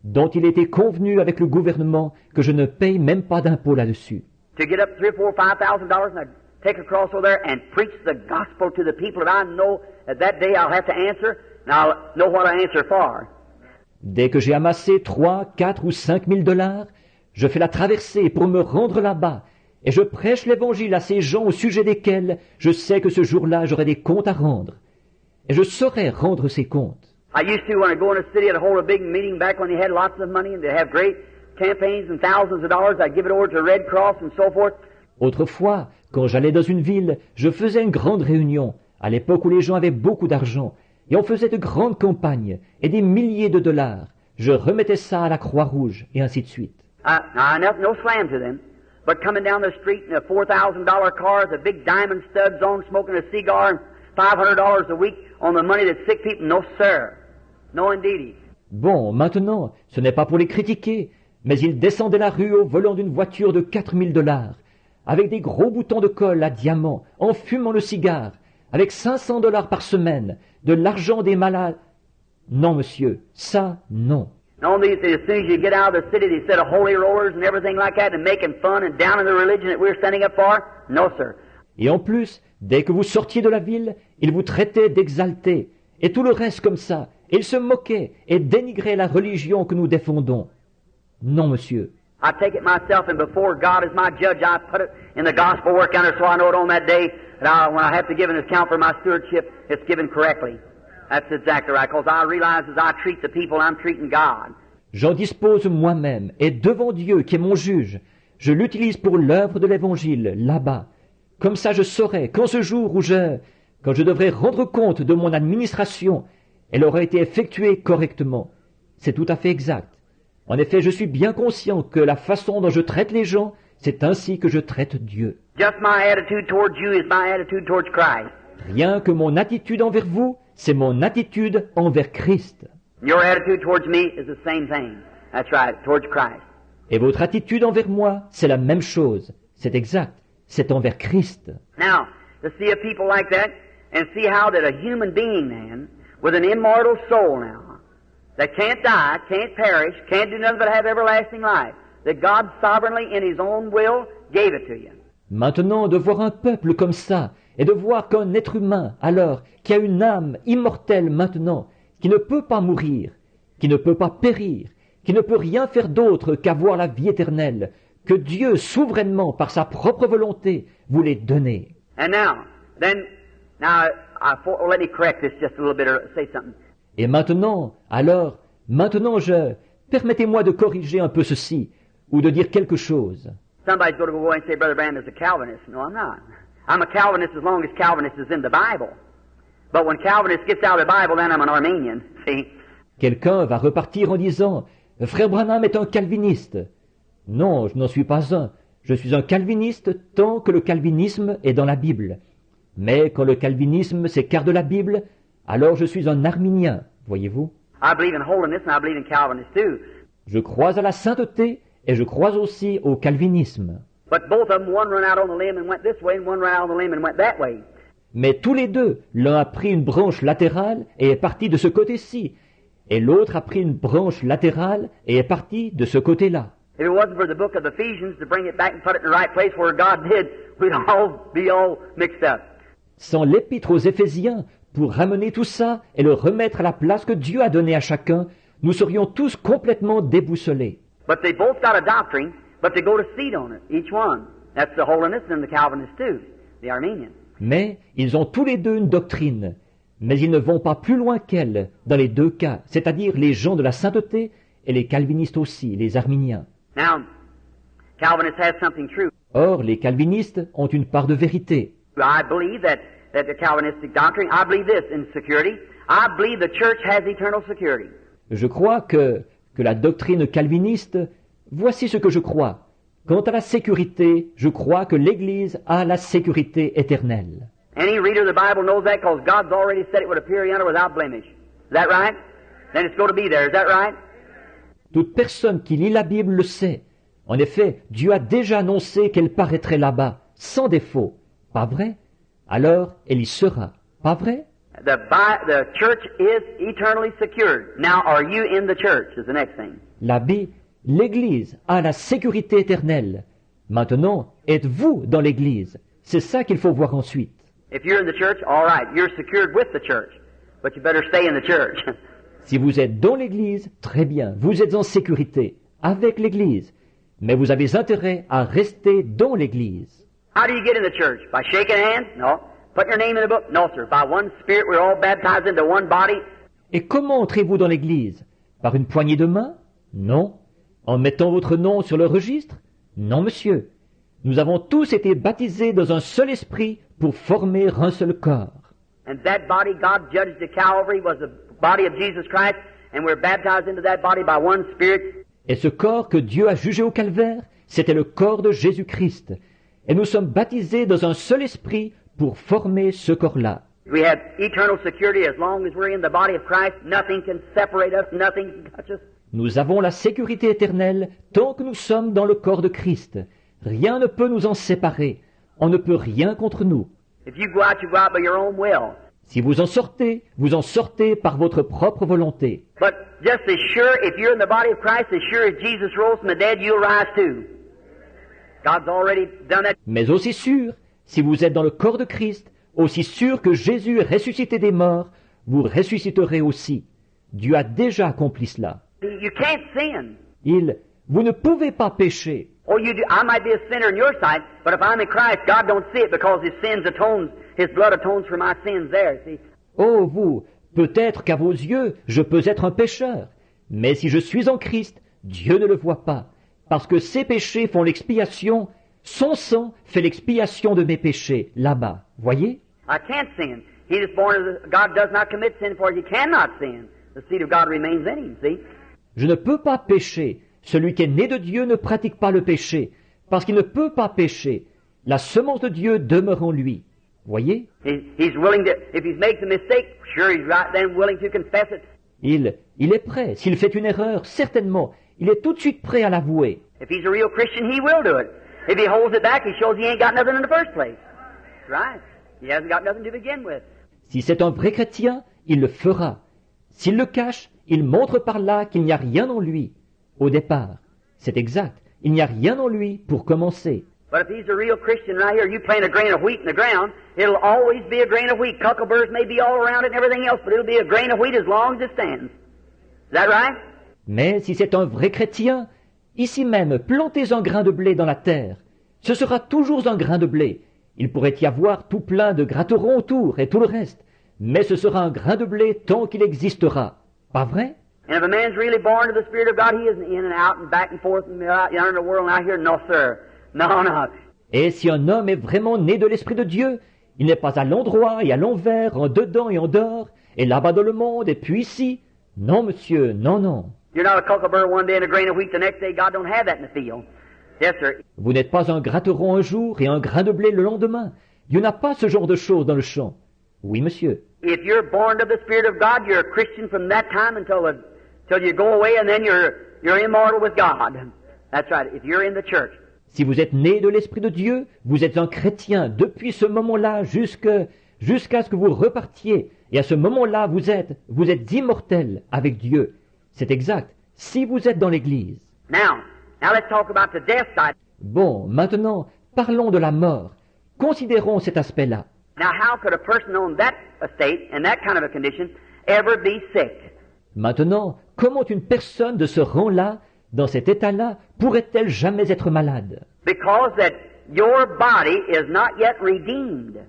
S1: dont il était convenu avec le gouvernement que je ne paye même pas d'impôt là-dessus.
S2: To get up $3,000, $4,000, $5,000, and I take a cross over there and preach the gospel to the people that I know that day I'll have to answer, and I'll know what I answer for.
S1: Dès que j'ai amassé 3, 4 ou 5 000 $, je fais la traversée pour me rendre là-bas, et je prêche l'évangile à ces gens au sujet desquels je sais que ce jour-là j'aurai des comptes à rendre. Et je saurai rendre ces comptes.
S2: I used to, when I go in a city, I'd hold a big meeting back when they had lots of money and they have great campaigns and thousands of dollars. I'd give it over to Red Cross and so forth.
S1: Autrefois, quand j'allais dans une ville, je faisais une grande réunion, à l'époque où les gens avaient beaucoup d'argent, et on faisait de grandes campagnes, et des milliers de $. Je remettais ça à la Croix-Rouge, et ainsi de suite.
S2: No slam to them, but coming down the street in a $4,000 car with a big diamond studs on, smoking a cigar, and $500 a week on the money that sick people, no sir. No indeedy.
S1: Bon, maintenant, ce n'est pas pour les critiquer, mais ils descendaient la rue au volant d'une voiture de 4 000 $, avec des gros boutons de colle à diamants, en fumant le cigare, avec 500 $ par semaine, de l'argent des malades. Non, monsieur, ça, non.
S2: And on these, as soon as you get out of the city, they set of holy rollers and everything like that, and making fun and down in the religion that we're standing up for. No, sir.
S1: Et en plus, dès que vous sortiez de la ville, ils vous traitaient d'exaltés, et tout le reste comme ça, et ils se moquaient et dénigraient la religion que nous défendons. Non, monsieur.
S2: I take it myself, and before God is my judge, I put it in the gospel work counter so I know it on that day that when I have to give an account for my stewardship, it's given correctly. That's exactly right, because I realize as I treat the people, I'm treating God.
S1: J'en dispose moi-même, et devant Dieu qui est mon juge, je l'utilise pour l'œuvre de l'Évangile, là-bas. Comme ça je saurai qu'en ce jour où quand je devrais rendre compte de mon administration, elle aura été effectuée correctement. C'est tout à fait exact. En effet, je suis bien conscient que la façon dont je traite les gens, c'est ainsi que je traite Dieu.
S2: Just my attitude towards you is my attitude towards Christ.
S1: Rien que mon attitude envers vous, c'est mon attitude envers Christ.
S2: Your attitude towards me is the same thing. That's right, towards Christ.
S1: Et votre attitude envers moi, c'est la même chose. C'est exact. C'est envers Christ.
S2: Now, to see a people like that, and see how that a human being then, with an immortal soul now, that can't die, can't perish, can't do nothing but have everlasting life, that God sovereignly in His own will gave it to you.
S1: Maintenant, de voir un peuple comme ça, et de voir qu'un être humain, alors, qui a une âme immortelle maintenant, qui ne peut pas mourir, qui ne peut pas périr, qui ne peut rien faire d'autre qu'avoir la vie éternelle, que Dieu, souverainement, par sa propre volonté, voulait donner.
S2: And let me correct this just a little bit or say something.
S1: Et maintenant, permettez-moi de corriger un peu ceci, ou de dire quelque chose.
S2: Somebody's going to go and say, Brother Branham is a Calvinist. No, I'm not. I'm a Calvinist as long as Calvinist is in the Bible. But when Calvinist gets out of the Bible, then I'm an Arminian. See?
S1: Quelqu'un va repartir en disant, Frère Branham est un calviniste. Non, je n'en suis pas un. Je suis un calviniste tant que le calvinisme est dans la Bible. Mais quand le calvinisme s'écarte de la Bible, alors je suis un arminien, voyez-vous.
S2: I believe in holiness and I believe in Calvinist too.
S1: Je crois à la sainteté et je crois aussi au calvinisme.
S2: But both of them, one run out on the limb and went this way, and one ran out on the limb and went that way.
S1: Mais tous les deux, l'un a pris une branche latérale et est parti de ce côté-ci, et l'autre a pris une branche latérale et est parti de ce côté-là.
S2: If it wasn't for the book of Ephesians to bring it back and put it in the right place where God did, we'd all be all mixed up.
S1: Sans l'épître aux Éphésiens, pour ramener tout ça et le remettre à la place que Dieu a donnée à chacun, nous serions tous complètement déboussolés.
S2: But they both got a doctrine, but they go to seed on it, each one. That's the Holiness and the Calvinist too, the Armenian.
S1: Mais ils ont tous les deux une doctrine, mais ils ne vont pas plus loin qu'elle dans les deux cas, c'est-à-dire les gens de la sainteté et les calvinistes aussi, les arméniens.
S2: Now, Calvinists have something true.
S1: Or, les calvinistes ont une part de vérité.
S2: I believe that the Calvinistic doctrine, I believe this in security. I believe the church has eternal security.
S1: Je crois que la doctrine calviniste, voici ce que je crois. Quant à la sécurité, je crois que l'Église a la sécurité éternelle.
S2: Any reader of the Bible knows that because God's already said it would appear yonder without blemish. Is that right? Then it's going to be there. Is that right?
S1: Toute personne qui lit la Bible le sait. En effet, Dieu a déjà annoncé qu'elle paraîtrait là-bas, sans défaut. Pas vrai? Alors, elle y sera. Pas vrai?
S2: The church is eternally secured. Now, are you in the church is the next thing.
S1: L'Église a la sécurité éternelle. Maintenant, êtes-vous dans l'Église? C'est ça qu'il faut voir ensuite.
S2: If you're in the church, all right, you're secured with the church. But you better stay in the church.
S1: Si vous êtes dans l'Église, très bien, vous êtes en sécurité, avec l'Église. Mais vous avez intérêt à rester dans l'Église.
S2: How do you get in the church? By shaking hands? No. Put your name in the book? No, sir. By one Spirit, we're all baptized into one body.
S1: Et comment entrez-vous dans l'Église? Par une poignée de main? Non. En mettant votre nom sur le registre? Non, monsieur. Nous avons tous été baptisés dans un seul esprit pour former un seul corps.
S2: And that body God judged at Calvary was the body of Jesus Christ, and we're baptized into that body by one Spirit.
S1: Et ce corps que Dieu a jugé au calvaire, c'était le corps de Jésus-Christ. Et nous sommes baptisés dans un seul esprit pour former ce corps-là.
S2: We have eternal security as long as we're in the body of Christ. Nothing can separate us, nothing can touch us.
S1: Nous avons la sécurité éternelle tant que nous sommes dans le corps de Christ. Rien ne peut nous en séparer. On ne peut rien contre nous.
S2: If you go out by your own will.
S1: Si vous en sortez par votre propre volonté.
S2: But just as sure, if you're in the body of Christ, as sure as Jesus rose from the dead, you'll rise too. God's already done that.
S1: Mais aussi sûr, si vous êtes dans le corps de Christ, aussi sûr que Jésus est ressuscité des morts, vous ressusciterez aussi. Dieu a déjà accompli cela.
S2: You can't sin.
S1: Vous ne pouvez pas pécher.
S2: Oh, you do. I might be a sinner in your sight, but if I'm in Christ, God don't see it because His blood atones for my sins there, see?
S1: Oh, vous, peut-être qu'à vos yeux, je peux être un pécheur. Mais si je suis en Christ, Dieu ne le voit pas. Parce que ses péchés font l'expiation, son sang fait l'expiation de mes péchés, là-bas. Voyez?
S2: I can't sin. He is born of God does not commit sin, for he cannot sin. The seed of God remains in him, see?
S1: Je ne peux pas pécher. Celui qui est né de Dieu ne pratique pas le péché, parce qu'il ne peut pas pécher. La semence de Dieu demeure en lui. Voyez?
S2: He's willing to, if he makes a mistake, sure he's right then willing to confess it.
S1: Il est prêt. S'il fait une erreur, certainement, il est tout de suite prêt à l'avouer.
S2: If he's a real Christian, he will do it. If he holds it back, he shows he ain't got nothing in the first place. Right. He hasn't got nothing to begin with.
S1: Si c'est un vrai chrétien, il le fera. S'il le cache, il montre par là qu'il n'y a rien en lui. Au départ, c'est exact. Il n'y a rien en lui pour commencer.
S2: But if he's a real Christian right here, you plant a grain of wheat in the ground, it'll always be a grain of wheat. Cuckleburs may be all around it and everything else, but it'll be a grain of wheat as long as it stands. Is that right?
S1: Mais si c'est un vrai chrétien, ici même, plantez un grain de blé dans la terre. Ce sera toujours un grain de blé. Il pourrait y avoir tout plein de gratterons autour et tout le reste. Mais ce sera un grain de blé tant qu'il existera. Pas vrai?
S2: And if a man's really born of the Spirit of God, he isn't in and out and back and forth and out in the world and out here. No, sir. No, no.
S1: Et si un homme est vraiment né de l'Esprit de Dieu, il n'est pas à l'endroit et à l'envers, en dedans et en dehors, et là-bas dans le monde et puis ici. Non, monsieur, non, non.
S2: You're not a cucklebur one day and a grain of wheat the next day. God don't have that in the field. Yes, sir.
S1: Vous n'êtes pas un gratteron un jour et un grain de blé le lendemain. Dieu n'a pas ce genre de choses dans le champ. Oui, monsieur.
S2: If you're born of the Spirit of God, you're a Christian from that time until you go away, and then you're immortal with God. That's right. If you're in the church.
S1: Si vous êtes né de l'Esprit de Dieu, vous êtes un chrétien depuis ce moment-là jusqu'à ce que vous repartiez. Et à ce moment-là, vous êtes immortel avec Dieu. C'est exact. Si vous êtes dans l'Église.
S2: Now, Now let's talk about the death side.
S1: Bon, maintenant, parlons de la mort. Considérons cet aspect-là.
S2: Now how could a person on that estate, in that kind of a condition, ever be sick?
S1: Maintenant, comment une personne de ce rang-là, dans cet état-là, pourrait-elle jamais être malade?
S2: Because that your body is not yet redeemed.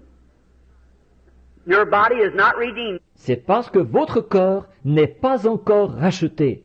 S2: Your body is not redeemed.
S1: C'est parce que votre corps n'est pas encore racheté.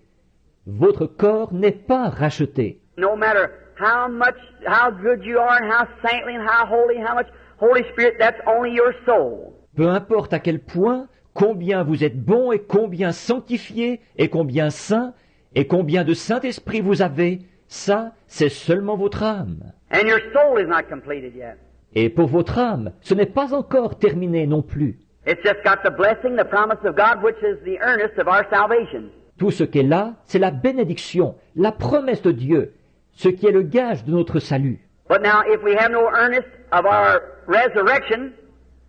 S1: Votre corps n'est pas racheté.
S2: No matter how good you are and how saintly and how much Holy Spirit, that's only your soul.
S1: Peu importe à quel point, combien vous êtes bon et combien sanctifié et combien saint et combien de Saint-Esprit vous avez, ça, c'est seulement votre âme.
S2: And your soul is not completed yet.
S1: Et pour votre âme, ce n'est pas encore terminé non plus.
S2: It's just got the blessing, the promise of God, which is the earnest of our salvation.
S1: Tout ce qui est là, c'est la bénédiction, la promesse de Dieu, ce qui est le gage de notre salut.
S2: But now, if we have no earnest of our resurrection,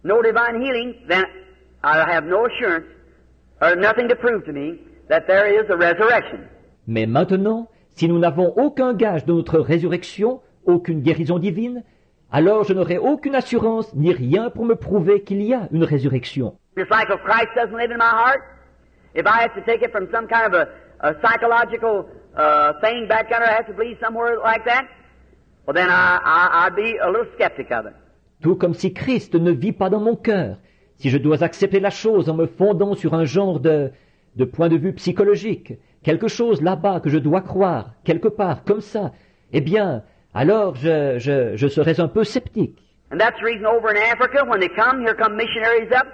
S2: no divine healing, then I have no assurance, or nothing to prove to me, that there is a resurrection.
S1: Mais maintenant, si nous n'avons aucun gage de notre résurrection, aucune guérison divine, alors je n'aurai aucune assurance ni rien pour me prouver qu'il y a une résurrection.
S2: Just like if Christ doesn't live in my heart, if I have to take it from some kind of a psychological thing back under, I have to believe somewhere like that, well then I'd be a little skeptic of it.
S1: Tout comme si Christ ne vit pas dans mon cœur, si je dois accepter la chose en me fondant sur un genre de point de vue psychologique, quelque chose là-bas que je dois croire, quelque part, comme ça, eh bien, alors je serais un peu sceptique.
S2: And that's the reason over in Africa, when they come, here come missionaries up,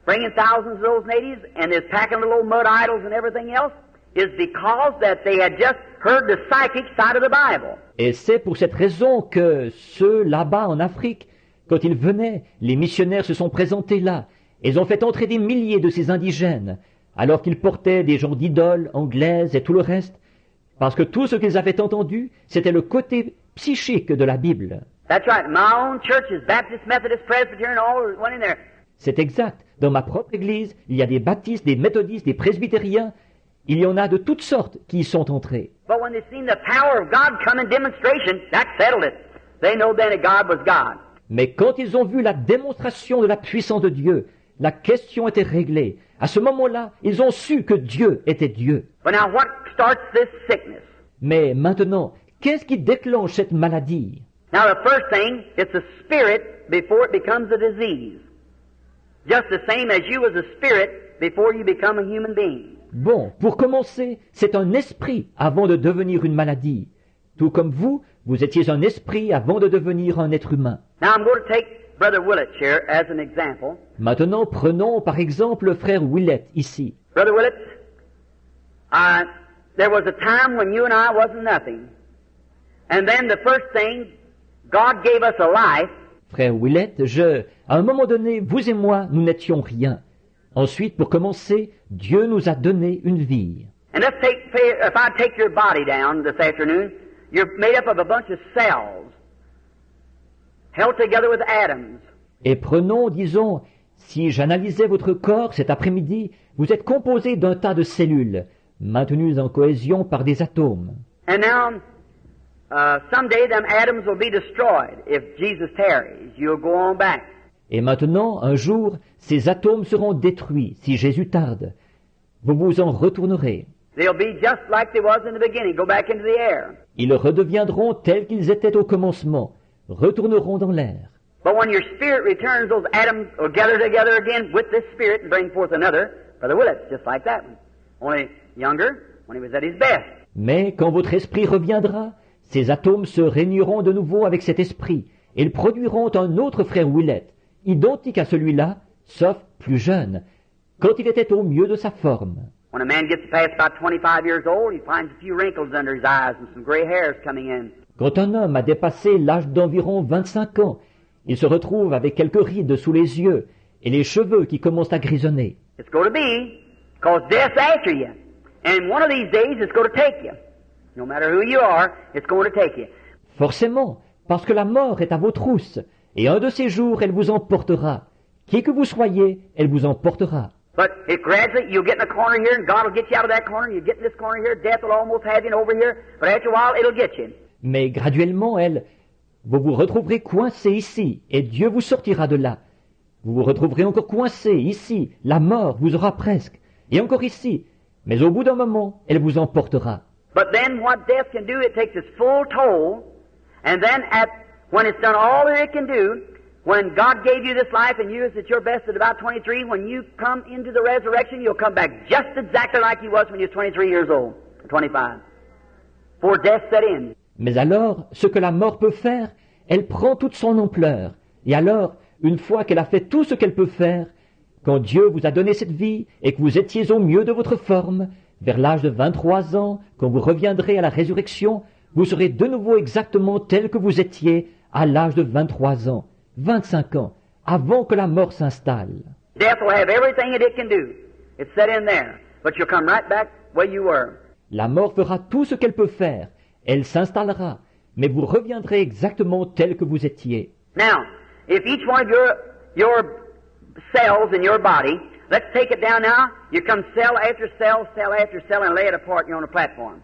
S2: bringing thousands of those natives, and they're packing little old mud idols and everything else, is because that they had just heard the psychic side of the Bible.
S1: Et c'est pour cette raison que ceux là-bas en Afrique, quand ils venaient, les missionnaires se sont présentés là. Ils ont fait entrer des milliers de ces indigènes, alors qu'ils portaient des genres d'idoles anglaises et tout le reste, parce que tout ce qu'ils avaient entendu, c'était le côté psychique de la Bible.
S2: That's right. My own church is Baptist, Methodist, Presbyterian, all went in there.
S1: C'est exact. Dans ma propre église, il y a des baptistes, des méthodistes, des presbytériens. Il y en a de toutes sortes qui y sont entrés.
S2: But when they seen the power of God come in demonstration, that settled it. They know then that God was God.
S1: Mais quand ils ont vu la démonstration de la puissance de Dieu, la question était réglée. À ce moment-là, ils ont su que Dieu était Dieu.
S2: But now what starts this sickness?
S1: Mais maintenant, qu'est-ce qui déclenche cette maladie?
S2: Now the first thing, it's a spirit before it becomes a disease. Just the same as you was a spirit before you become a human being.
S1: Bon, pour commencer, c'est un esprit avant de devenir une maladie. Tout comme vous, vous étiez un esprit avant de devenir un être humain.
S2: Now I'm going to take Brother Willett here as an example.
S1: Maintenant, prenons par exemple le frère Willett ici.
S2: Brother Willett, there was a time when you and I wasn't nothing. And then the first thing, God gave us a life.
S1: Frère Willett, à un moment donné, vous et moi, nous n'étions rien. Ensuite, pour commencer, Dieu nous a donné une vie.
S2: And if I take your body down this afternoon, you're made up of a bunch of cells, held together with atoms.
S1: Et prenons, disons, si j'analysais votre corps cet après-midi, vous êtes composé d'un tas de cellules, maintenues en cohésion par des atomes.
S2: And now, someday them atoms will be destroyed. If Jesus tarries, you'll go on back.
S1: Et maintenant, un jour, ces atomes seront détruits si Jésus tarde. Vous vous en retournerez.
S2: They'll be just like they was in the beginning, go back into the air.
S1: Ils redeviendront tels qu'ils étaient au commencement, retourneront dans l'air.
S2: But when your spirit returns, those atoms will gather together again with this spirit and bring forth another. Brother Willett, just like that one. Only younger, when he was at his best.
S1: Mais quand votre esprit reviendra, ces atomes se réuniront de nouveau avec cet esprit, et ils produiront un autre frère Willett, identique à celui-là, sauf plus jeune, quand il était au mieux de sa forme.
S2: When a man gets past about 25 years old, he finds a few wrinkles under his eyes and some gray hairs coming in.
S1: Quand un homme a dépassé l'âge d'environ 25 ans, il se retrouve avec quelques rides sous les yeux et les cheveux qui commencent à grisonner.
S2: It's going to be, because death's after you. And one of these days it's going to take you. No matter who you are, it's going to take you.
S1: Forcément, parce que la mort est à vos trousses, et un de ces jours elle vous emportera. Qui que vous soyez, elle vous emportera.
S2: But if gradually you'll get in a corner here and God will get you out of that corner, you get in this corner here, death will almost have you over here, but after a while it'll get you.
S1: Mais graduellement, vous vous retrouverez coincé ici, et Dieu vous sortira de là. Vous vous retrouverez encore coincé ici, la mort vous aura presque, et encore ici. Mais au bout d'un moment, elle vous emportera.
S2: But then what death can do, it takes its full toll, and then when it's done all that it can do, when God gave you this life and you was at your best at about 23, when you come into the resurrection, you'll come back just exactly like you was when you was 23 years old, or 25, before death set in.
S1: Mais alors, ce que la mort peut faire, elle prend toute son ampleur. Et alors, une fois qu'elle a fait tout ce qu'elle peut faire, quand Dieu vous a donné cette vie et que vous étiez au mieux de votre forme, vers l'âge de 23 ans, quand vous reviendrez à la résurrection, vous serez de nouveau exactement tel que vous étiez à l'âge de 23 ans, 25 ans, avant que la mort s'installe.
S2: Death will have everything that it can do. It's set in there. But you'll come right back where you were.
S1: La mort fera tout ce qu'elle peut faire. Elle s'installera, mais vous reviendrez exactement tel que vous étiez.
S2: Now, if each one of your cells in your body, let's take it down now. You come cell after cell, cell after cell, and lay it apart. You're on a platform.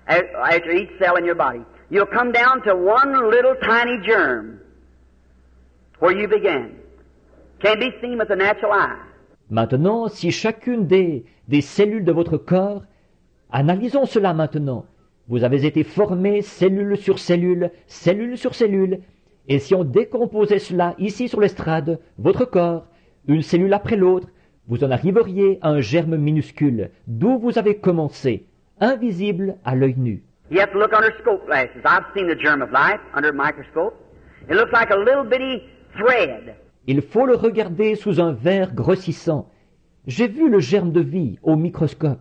S2: After each cell in your body, you'll come down to one little tiny germ where you began. Can't be seen with the natural eye.
S1: Maintenant, si chacune des cellules de votre corps, analysons cela maintenant. Vous avez été formés cellule sur cellule, cellule sur cellule, et si on décomposait cela ici sur l'estrade, votre corps, une cellule après l'autre, vous en arriveriez à un germe minuscule, d'où vous avez commencé, invisible à l'œil nu.
S2: You have to look under scope glasses. I've seen the germ of life under a microscope. It looks like a little bitty thread.
S1: Il faut le regarder sous un verre grossissant. J'ai vu le germe de vie au microscope.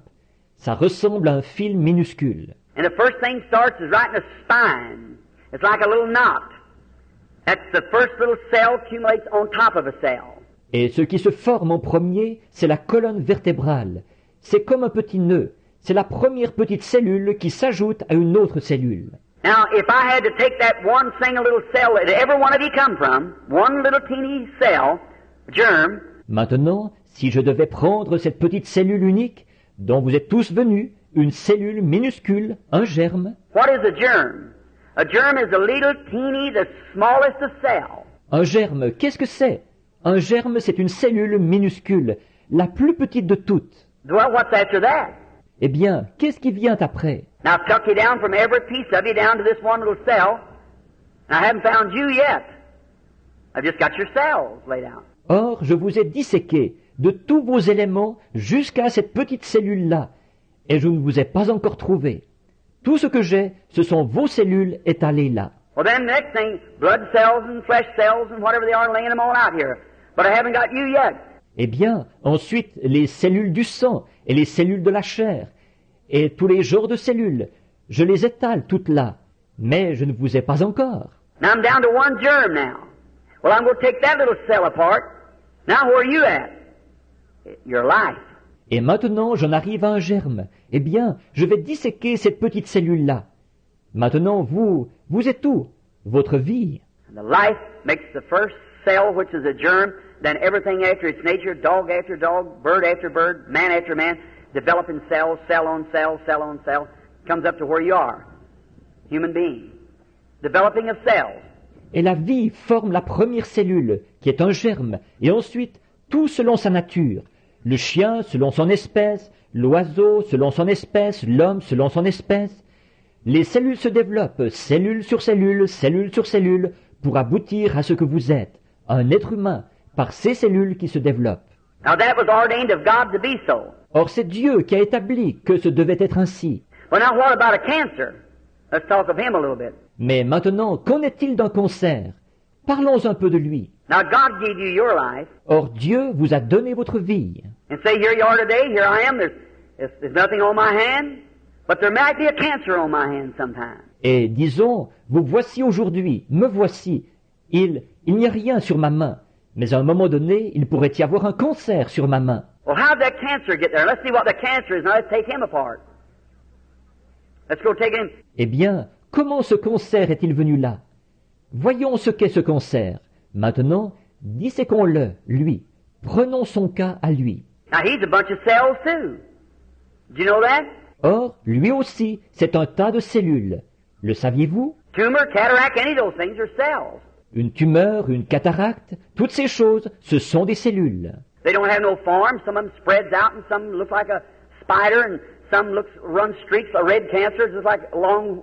S1: Ça ressemble à un fil minuscule.
S2: And the first thing starts is right in the spine. It's like a little knot. That's the first little cell accumulates on top of a cell.
S1: Et ce qui se forme en premier, c'est la colonne vertébrale. C'est comme un petit nœud. C'est la première petite cellule qui s'ajoute à une autre cellule.
S2: Now, if I had to take that one single little cell that every one of you come from, one little teeny cell, germ.
S1: Maintenant, si je devais prendre cette petite cellule unique, dont vous êtes tous venus, une cellule minuscule, un germe.
S2: What is a germ? A germ is a little teeny, the smallest of cells.
S1: Un germe, qu'est-ce que c'est? Un germe, c'est une cellule minuscule, la plus petite de toutes.
S2: Well, what's after that?
S1: Eh bien, qu'est-ce qui vient après?
S2: Now, I've tucked you down from every piece of you down to this one little cell. I haven't found you yet. I've just got your cells laid out.
S1: Or, je vous ai disséqué de tous vos éléments jusqu'à cette petite cellule-là, et je ne vous ai pas encore trouvé. Tout ce que j'ai, ce sont vos cellules étalées là.
S2: Well, then the next thing, blood cells and flesh cells and whatever they are, laying them all out here. But I haven't got you yet.
S1: Eh bien, ensuite, les cellules du sang et les cellules de la chair, et tous les genres de cellules, je les étale toutes là, mais je ne vous ai pas encore.
S2: Now I'm down to one germ now. Well, I'm going to take that little cell apart. Now where are you at? Your life.
S1: Et maintenant, j'en arrive à un germe. Eh bien, je vais disséquer cette petite cellule-là. Maintenant, vous êtes où? Votre vie.
S2: The life makes the first cell, which is a germ, then everything after its nature, dog after dog, bird after bird, man after man, developing cells, cell on cell, cell on cell, comes up to where you are, human being. Developing of cells.
S1: Et la vie forme la première cellule, qui est un germe, et ensuite, tout selon sa nature. Le chien selon son espèce, l'oiseau selon son espèce, l'homme selon son espèce. Les cellules se développent, cellule sur cellule, cellule sur cellule, pour aboutir à ce que vous êtes, un être humain, par ces cellules qui se développent.
S2: Now that was ordained of God to be so.
S1: Or c'est Dieu qui a établi que ce devait être ainsi.
S2: Well, now what about a cancer? Let's talk of him a little bit.
S1: Mais maintenant, qu'en est-il d'un cancer? Parlons un peu de lui.
S2: Now God gave you your life.
S1: Or Dieu vous a donné votre vie.
S2: And say, here you are today, here I am, there's nothing on my hand, but there might be a cancer on my hand sometime.
S1: Et disons, vous voici aujourd'hui, me voici. Il n'y a rien sur ma main, mais à un moment donné, il pourrait y avoir un cancer sur ma main.
S2: Well, how did that cancer get there? Let's see what the cancer is. Now let's take him apart. Let's go take him.
S1: Eh bien, comment ce cancer est-il venu là? Voyons ce qu'est ce cancer. Maintenant, disséquons-le, lui. Prenons son cas à lui.
S2: Now he's a bunch of cells too. Do you know that?
S1: Or, lui aussi, c'est un tas de cellules. Le saviez-vous?
S2: Tumor, cataract, any of those things are cells.
S1: Une tumeur, une cataracte, toutes ces choses, ce sont des cellules.
S2: They don't have no form. Some of them spreads out and some look like a spider and some run streaks of red cancer, just like long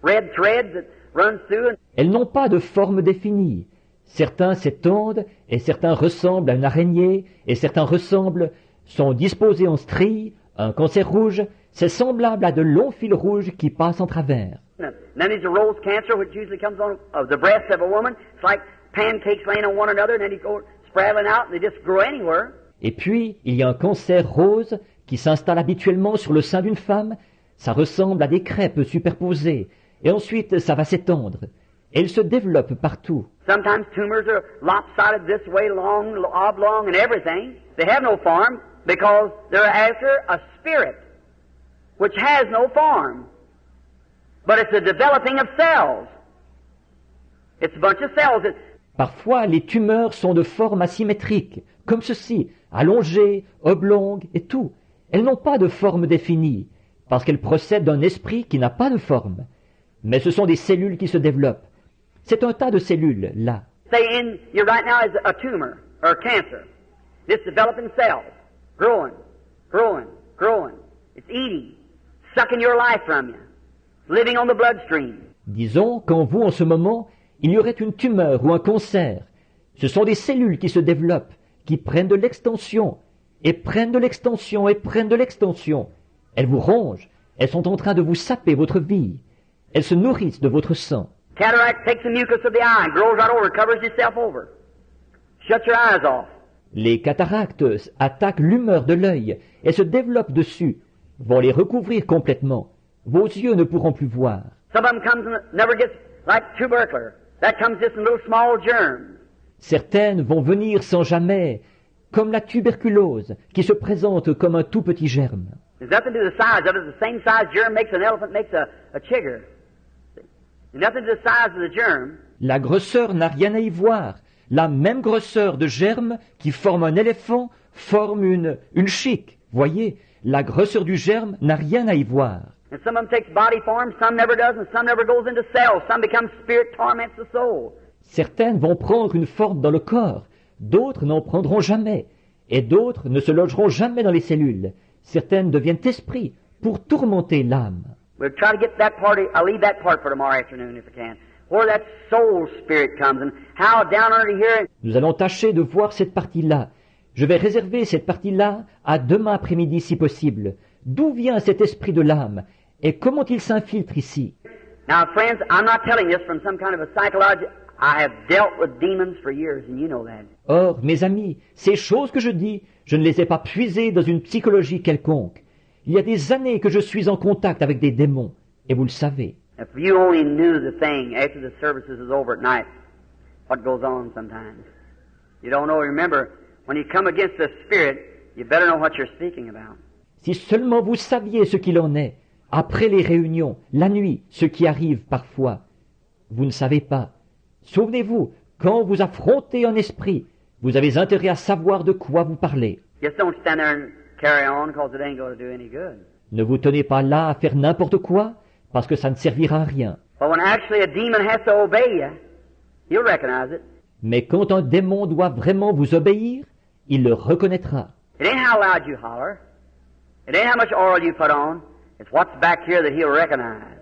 S2: red threads that runs through.
S1: Elles n'ont pas de forme définie. Certains s'étendent et certains ressemblent à une araignée et certains sont disposés en stries, un cancer rouge, c'est semblable à de longs fils rouges qui passent en travers.
S2: And then there's a rose cancer, which usually comes on of the breast of a woman. It's like pancakes laying on one another, and then they go spraddling out, and they just grow anywhere.
S1: Et puis, il y a un cancer rose qui s'installe habituellement sur le sein d'une femme. Ça ressemble à des crêpes superposées. Et ensuite, ça va s'étendre. Et il se développe partout.
S2: Sometimes tumors are lopsided this way, long, oblong, and everything. They have no form because they're after a spirit, which has no form. But it's a developing of cells. It's a bunch of cells.
S1: Parfois, les tumeurs sont de forme asymétrique, comme ceci, allongées, oblongues et tout. Elles n'ont pas de forme définie, parce qu'elles procèdent d'un esprit qui n'a pas de forme. Mais ce sont des cellules qui se développent. C'est un tas de cellules, là.
S2: Say in you right now is a tumor or a cancer. It's developing cells, growing, growing, growing. It's eating, sucking your life from you, living on the bloodstream.
S1: Disons qu'en vous, en ce moment, il y aurait une tumeur ou un cancer. Ce sont des cellules qui se développent, qui prennent de l'extension, et prennent de l'extension, et prennent de l'extension. Elles vous rongent, elles sont en train de vous saper votre vie. Elles se nourrissent de votre sang.
S2: Cataract takes the mucus of the eye and grows right over, covers itself over. Shuts your eyes off.
S1: Les cataractes attaquent l'humeur de l'œil et se développent dessus, vont les recouvrir complètement. Vos yeux ne pourront plus voir.
S2: Some of them comes and never gets like tubercular. That comes just in little small germs.
S1: Certaines vont venir sans jamais, comme la tuberculose, qui se présente comme un tout petit germe.
S2: There's nothing to the size of it. The same size germ makes an elephant, makes a chigger. There's nothing to the size of the germ.
S1: La grosseur n'a rien à y voir. La même grosseur de germe qui forme un éléphant forme une chique. Voyez, la grosseur du germe n'a rien à y voir.
S2: And some of them takes body form, some never does, and some never goes into cells. Some becomes spirit, torments the soul.
S1: Certaines vont prendre une forme dans le corps, d'autres n'en prendront jamais, et d'autres ne se logeront jamais dans les cellules. Certaines deviennent esprits pour tourmenter l'âme.
S2: We'll try to get that part, I'll leave that part for tomorrow afternoon if I can. Where that soul spirit comes and how down under here.
S1: Nous allons tâcher de voir cette partie-là. Je vais réserver cette partie-là à demain après-midi si possible. D'où vient cet esprit de l'âme et comment il s'infiltre ici?
S2: Now, friends, I'm not telling this from some kind of a psychology. I have dealt with demons for years, and you know that.
S1: Or, mes amis, ces choses que je dis, je ne les ai pas puisées dans une psychologie quelconque. Il y a des années que je suis en contact avec des démons, et vous le savez.
S2: If you only knew the thing after the services is over at night, what goes on sometimes. You don't know. Remember, when you come against the spirit, you better know what you're speaking about.
S1: Si seulement vous saviez ce qu'il en est, après les réunions, la nuit, ce qui arrive parfois. Vous ne savez pas. Souvenez-vous, quand vous affrontez un esprit, vous avez intérêt à savoir de quoi vous parlez.
S2: Just don't stand there and carry on because it ain't going to do any good.
S1: Ne vous tenez pas là à faire n'importe quoi, parce que ça ne servira à rien.
S2: But when actually a demon has to obey you, you'll recognize it.
S1: Mais quand un démon doit vraiment vous obéir, il le reconnaîtra.
S2: It ain't how loud you holler. It ain't how much oil you put on. It's what's back here that he'll recognize.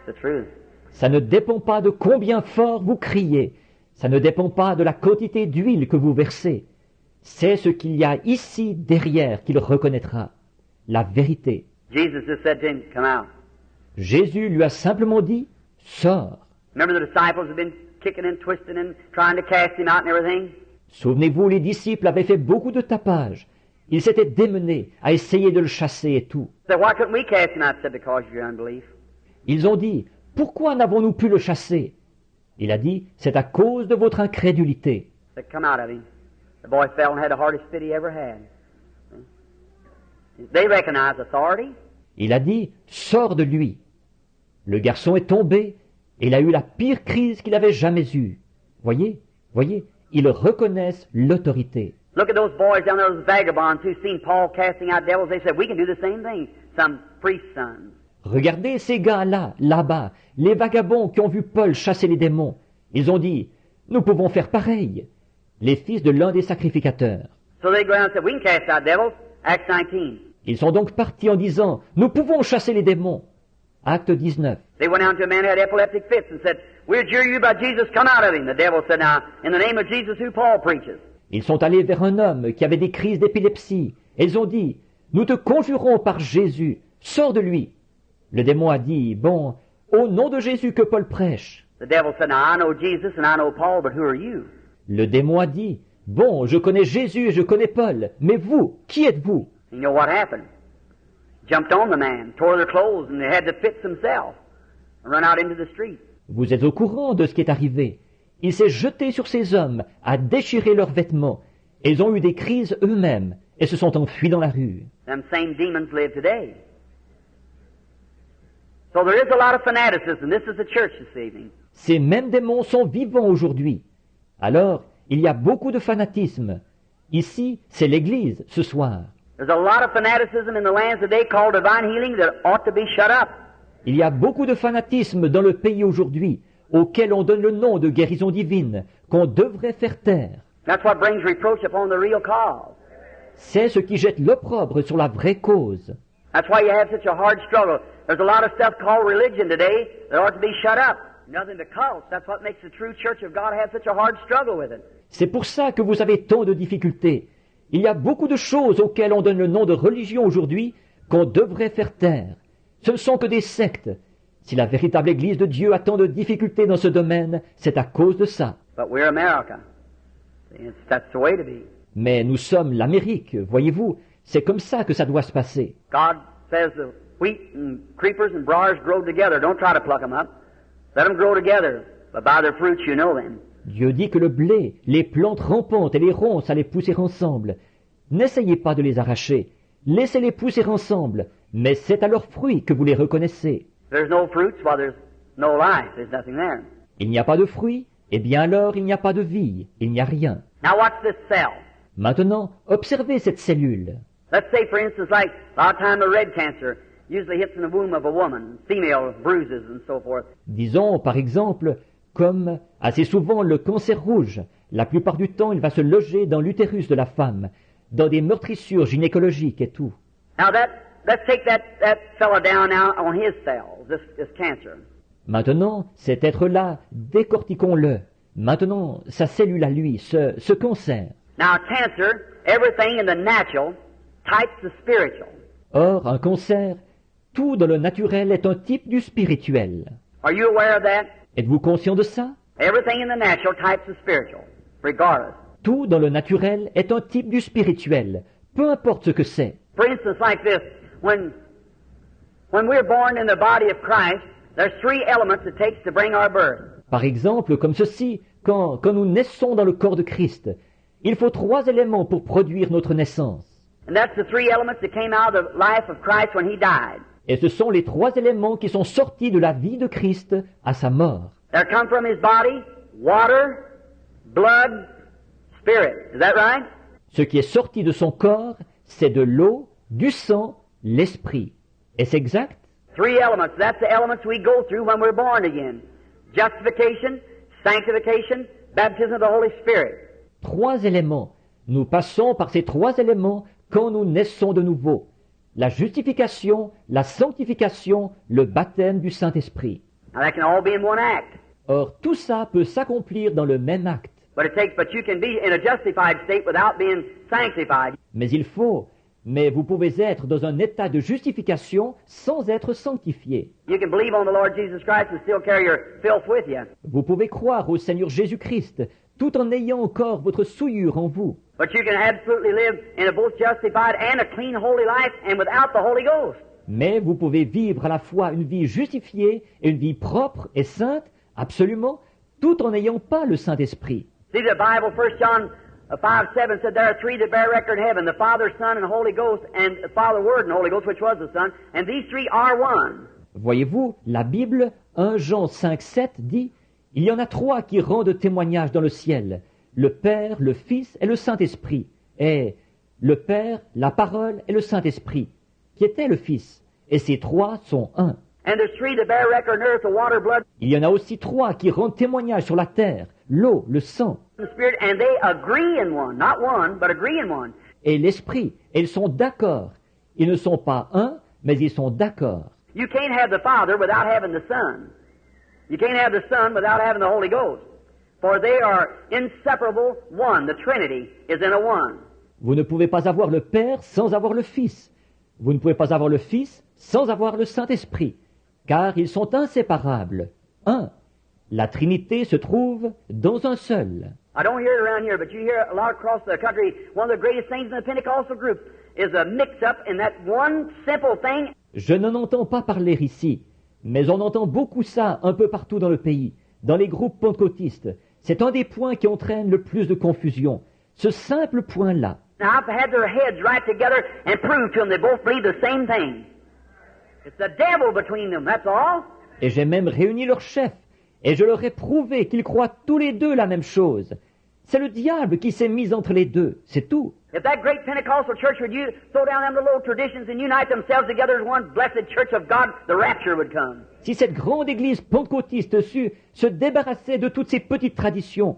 S2: It's the truth.
S1: Ça ne dépend pas de combien fort vous criez. Ça ne dépend pas de la quantité d'huile que vous versez. C'est ce qu'il y a ici derrière qu'il reconnaîtra. La vérité.
S2: Jesus just said to him, come out.
S1: Jésus lui a simplement dit, sors.
S2: Remember the disciples have been kicking and twisting and trying to cast him out and everything?
S1: Souvenez-vous, les disciples avaient fait beaucoup de tapage. Ils s'étaient démenés à essayer de le chasser et tout.
S2: Said, why couldn't we cast him out? Said, because of your unbelief.
S1: Ils ont dit, pourquoi n'avons-nous pu le chasser? Il a dit, c'est à cause de votre incrédulité.
S2: Said, come out of him. The boy fell and had the hardest fit he ever had. They recognized authority.
S1: Il a dit, sors de lui. Le garçon est tombé et il a eu la pire crise qu'il avait jamais eue. Voyez, ils reconnaissent l'autorité.
S2: Look at those boys down there, those vagabonds who seen Paul casting out devils. They said, we can do the same thing. Some priest's sons.
S1: Regardez ces gars-là, là-bas, les vagabonds qui ont vu Paul chasser les démons. Ils ont dit, nous pouvons faire pareil. Les fils de l'un des sacrificateurs.
S2: So they go around and said, we can cast out devils. Acts 19.
S1: Ils sont donc partis en disant, nous pouvons chasser les démons. Acte 19.
S2: They went down to a man who had epileptic fits and said, we adjure you by Jesus, come out of him. The devil said, now, in the name of Jesus who Paul preaches.
S1: Ils sont allés vers un homme qui avait des crises d'épilepsie. Et ils ont dit, nous te conjurons par Jésus, sors de lui. Le démon a dit, bon, au nom de Jésus que Paul prêche.
S2: The devil said, now I know Jesus and I know Paul, but who are you?
S1: Le démon a dit, bon, je connais Jésus et je connais Paul, mais vous, qui êtes-vous?
S2: And you know what happened? Jumped on the man, tore their clothes, and they had the fits themselves, and run out into the street.
S1: Vous êtes au courant de ce qui est arrivé. Il s'est jeté sur ces hommes, a déchiré leurs vêtements, et ils ont eu des crises eux-mêmes, et se sont enfuis dans la rue.
S2: Them same demons live today. So there is a lot of fanaticism. This is the church this evening.
S1: Ces mêmes démons sont vivants aujourd'hui. Alors, il y a beaucoup de fanatisme. Ici, c'est l'Église, ce soir.
S2: There's a lot of fanaticism in the lands today called divine healing that ought to be shut up.
S1: Il y a beaucoup de fanatisme dans le pays aujourd'hui, auquel on donne le nom de guérison divine, qu'on devrait faire taire.
S2: That's what brings reproach upon the real cause.
S1: C'est ce qui jette l'opprobre sur la vraie cause.
S2: That's why you have such a hard struggle. There's a lot of stuff called religion today that ought to be shut up. Nothing but cults. That's what makes the true church of God have such a hard struggle with it.
S1: C'est pour ça que vous avez tant de difficultés. Il y a beaucoup de choses auxquelles on donne le nom de religion aujourd'hui qu'on devrait faire taire. Ce ne sont que des sectes. Si la véritable Église de Dieu a tant de difficultés dans ce domaine, c'est à cause de ça.
S2: But we're America. That's the way to be.
S1: Mais nous sommes l'Amérique, voyez-vous. C'est comme ça que ça doit se passer.
S2: God says the wheat and creepers and briars grow together. Don't try to pluck them up. Let them grow together. But by their fruits you know them.
S1: Dieu dit que le blé, les plantes rampantes et les ronces à les pousser ensemble. N'essayez pas de les arracher. Laissez-les pousser ensemble. Mais c'est à leurs fruits que vous les reconnaissez.
S2: There's no fruits, well, there's no life. There's nothing there.
S1: Il n'y a pas de fruits, eh bien alors il n'y a pas de vie. Il n'y a rien.
S2: Now watch this cell.
S1: Maintenant, observez cette cellule.
S2: Let's say, for instance, like a lot of time the red cancer usually hits in the womb of a woman, female bruises and so forth.
S1: Disons, par exemple, comme assez souvent le cancer rouge. La plupart du temps, il va se loger dans l'utérus de la femme, dans des meurtrissures gynécologiques et tout.
S2: Now let's take that fella down now on his cells, this cancer.
S1: Maintenant, cet être-là, décortiquons-le. Maintenant, sa cellule à lui, ce cancer.
S2: Now cancer, everything in the natural types the spiritual.
S1: Or, un cancer, tout dans le naturel est un type du spirituel.
S2: Are you aware of that?
S1: Êtes-vous conscient de ça?
S2: Everything in the natural types the spiritual, regardless.
S1: Tout dans le naturel est un type du spirituel, peu importe ce que c'est.
S2: For instance, like this, when we're born in the body of Christ, there's three elements it takes to bring our birth.
S1: Par exemple, comme ceci, quand nous naissons dans le corps de Christ, il faut 3 éléments pour produire notre naissance.
S2: And that's the three elements that came out of the life of Christ when he died.
S1: Et ce sont les 3 éléments qui sont sortis de la vie de Christ à sa mort.
S2: There come from his body water, blood, spirit. Is that right?
S1: Ce qui est sorti de son corps, c'est de l'eau, du sang, l'esprit. Est-ce exact?
S2: Three elements. That's the elements we go through when we're born again. Justification, sanctification, baptism of the Holy Spirit.
S1: 3 éléments. Nous passons par ces 3 éléments quand nous naissons de nouveau. La justification, la sanctification, le baptême du Saint-Esprit.
S2: Now that can all be in one act.
S1: Or, tout ça peut s'accomplir dans le même acte.
S2: But you can be in a justified state without being sanctified.
S1: Mais vous pouvez être dans un état de justification sans être sanctifié.
S2: You can believe on the Lord Jesus Christ and still carry your filth with you.
S1: Vous pouvez croire au Seigneur Jésus-Christ tout en ayant encore votre souillure en vous.
S2: But you can absolutely live in a both justified and a clean, holy life and without the Holy Ghost.
S1: Mais vous pouvez vivre à la fois une vie justifiée et une vie propre et sainte, absolument, tout en n'ayant pas le Saint-Esprit.
S2: See, the Bible, 1 John 5:7 said there are three that bear record in heaven, the Father, Son, and Holy Ghost, and the Father, Word, and Holy Ghost, which was the Son, and these three are one.
S1: Voyez-vous, la Bible, 1 Jean 5:7 dit, il y en a 3 qui rendent témoignage dans le ciel, le Père, le Fils et le Saint-Esprit. est le Père, la Parole et le Saint-Esprit, qui était le Fils. Et ces trois sont un.
S2: And there's three that bear record on earth, the water, blood,
S1: Il y en a aussi trois qui rendent témoignage sur la terre, l'eau, le sang
S2: and the spirit, and they agree in one. Not one, but agree in one.
S1: et l'Esprit. Et ils sont d'accord. Ils ne sont pas un, mais ils sont d'accord.
S2: You can't have the Father without having the Son. You can't have the Son without having the Holy Ghost. For they are inseparable one. The Trinity is in a one.
S1: Vous ne pouvez pas avoir le Père sans avoir le Fils. Vous ne pouvez pas avoir le Fils sans avoir le Saint-Esprit, car ils sont inséparables. Un. La Trinité se trouve dans un seul.
S2: I don't hear it around here, but you hear a lot across the country. One of the greatest things in the Pentecostal group is a mix-up in that one simple thing.
S1: Je n'en entends pas parler ici, mais on entend beaucoup ça un peu partout dans le pays, dans les groupes pentecôtistes. C'est un des points qui entraîne le plus de confusion. Ce simple point-là.
S2: Now, I've had their heads right together and proved to them they both believe the same thing. It's the devil between them, that's all.
S1: Et j'ai même réuni leurs chefs, et je leur ai prouvé qu'ils croient tous les deux la même chose. C'est le diable qui s'est mis entre les deux, c'est tout.
S2: If that great Pentecostal church would you throw down them little traditions and unite themselves together as one blessed church of God, the rapture would come.
S1: Si cette grande église pentecôtiste sut se débarrasser de toutes ces petites traditions,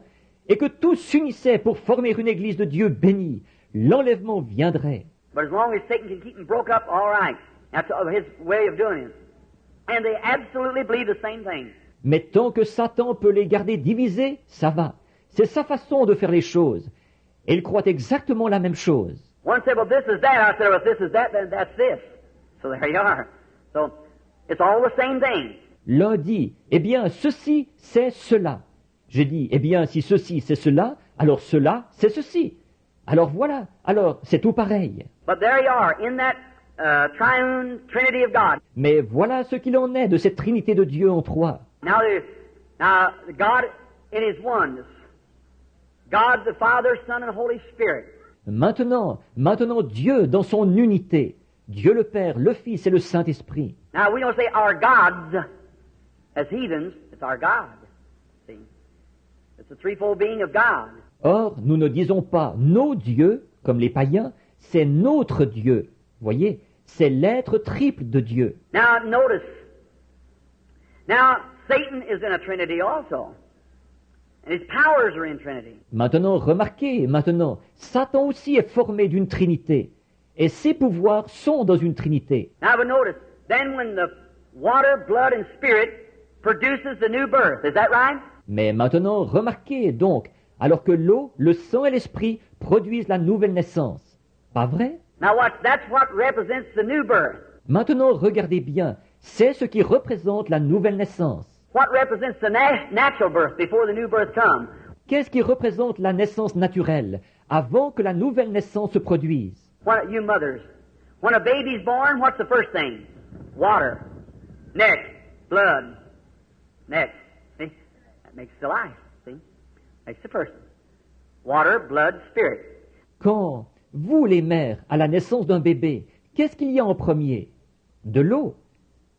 S1: et que tous s'unissaient pour former une église de Dieu bénie, l'enlèvement viendrait.
S2: But as long as Satan can keep them broke up, all right. That's his way of doing it. And they absolutely believe the same thing.
S1: Mais tant que Satan peut les garder divisés, ça va. C'est sa façon de faire les choses. Et ils croient exactement la même chose.
S2: One said, well, this is that. I said, well, if this is that, then that's this. So there you are. So it's all the same thing.
S1: L'un dit, eh bien, ceci, c'est cela. J'ai dit, eh bien, si ceci, c'est cela, alors cela, c'est ceci. Alors voilà, alors c'est tout pareil.
S2: But there you are, in that triune Trinity of God.
S1: Mais voilà ce qu'il en est de cette Trinité de Dieu en trois.
S2: Now God in His oneness. God the Father, Son, and Holy Spirit.
S1: Maintenant Dieu dans son unité. Dieu le Père, le Fils et le Saint-Esprit.
S2: Now we don't say our gods as heathens, it's our God. See? It's the threefold being of God.
S1: Or, nous ne disons pas nos dieux, comme les païens, c'est notre Dieu. Voyez, c'est l'être triple de Dieu.
S2: Now notice. Now Satan is in a Trinity also. And his powers are in Trinity.
S1: Maintenant, remarquez, Satan aussi est formé d'une Trinité. Et ses pouvoirs sont dans une Trinité.
S2: Now but notice, then when the water, blood, and spirit produces the new birth, is that right?
S1: Mais maintenant, remarquez donc, alors que l'eau, le sang et l'esprit produisent la nouvelle naissance. Pas vrai?
S2: Now watch, that's what represents the new birth.
S1: Maintenant, regardez bien, c'est ce qui représente la nouvelle naissance.
S2: What represents the natural birth before the new birth comes?
S1: Qu'est-ce qui représente la naissance naturelle, avant que la nouvelle naissance se produise?
S2: What, you mothers, when a baby's born, what's the first thing? Water. Next, blood. Next. See? That makes the life. See? That's the first thing. Water, blood, spirit.
S1: Quand, vous les mères, à la naissance d'un bébé, qu'est-ce qu'il y a en premier? De l'eau.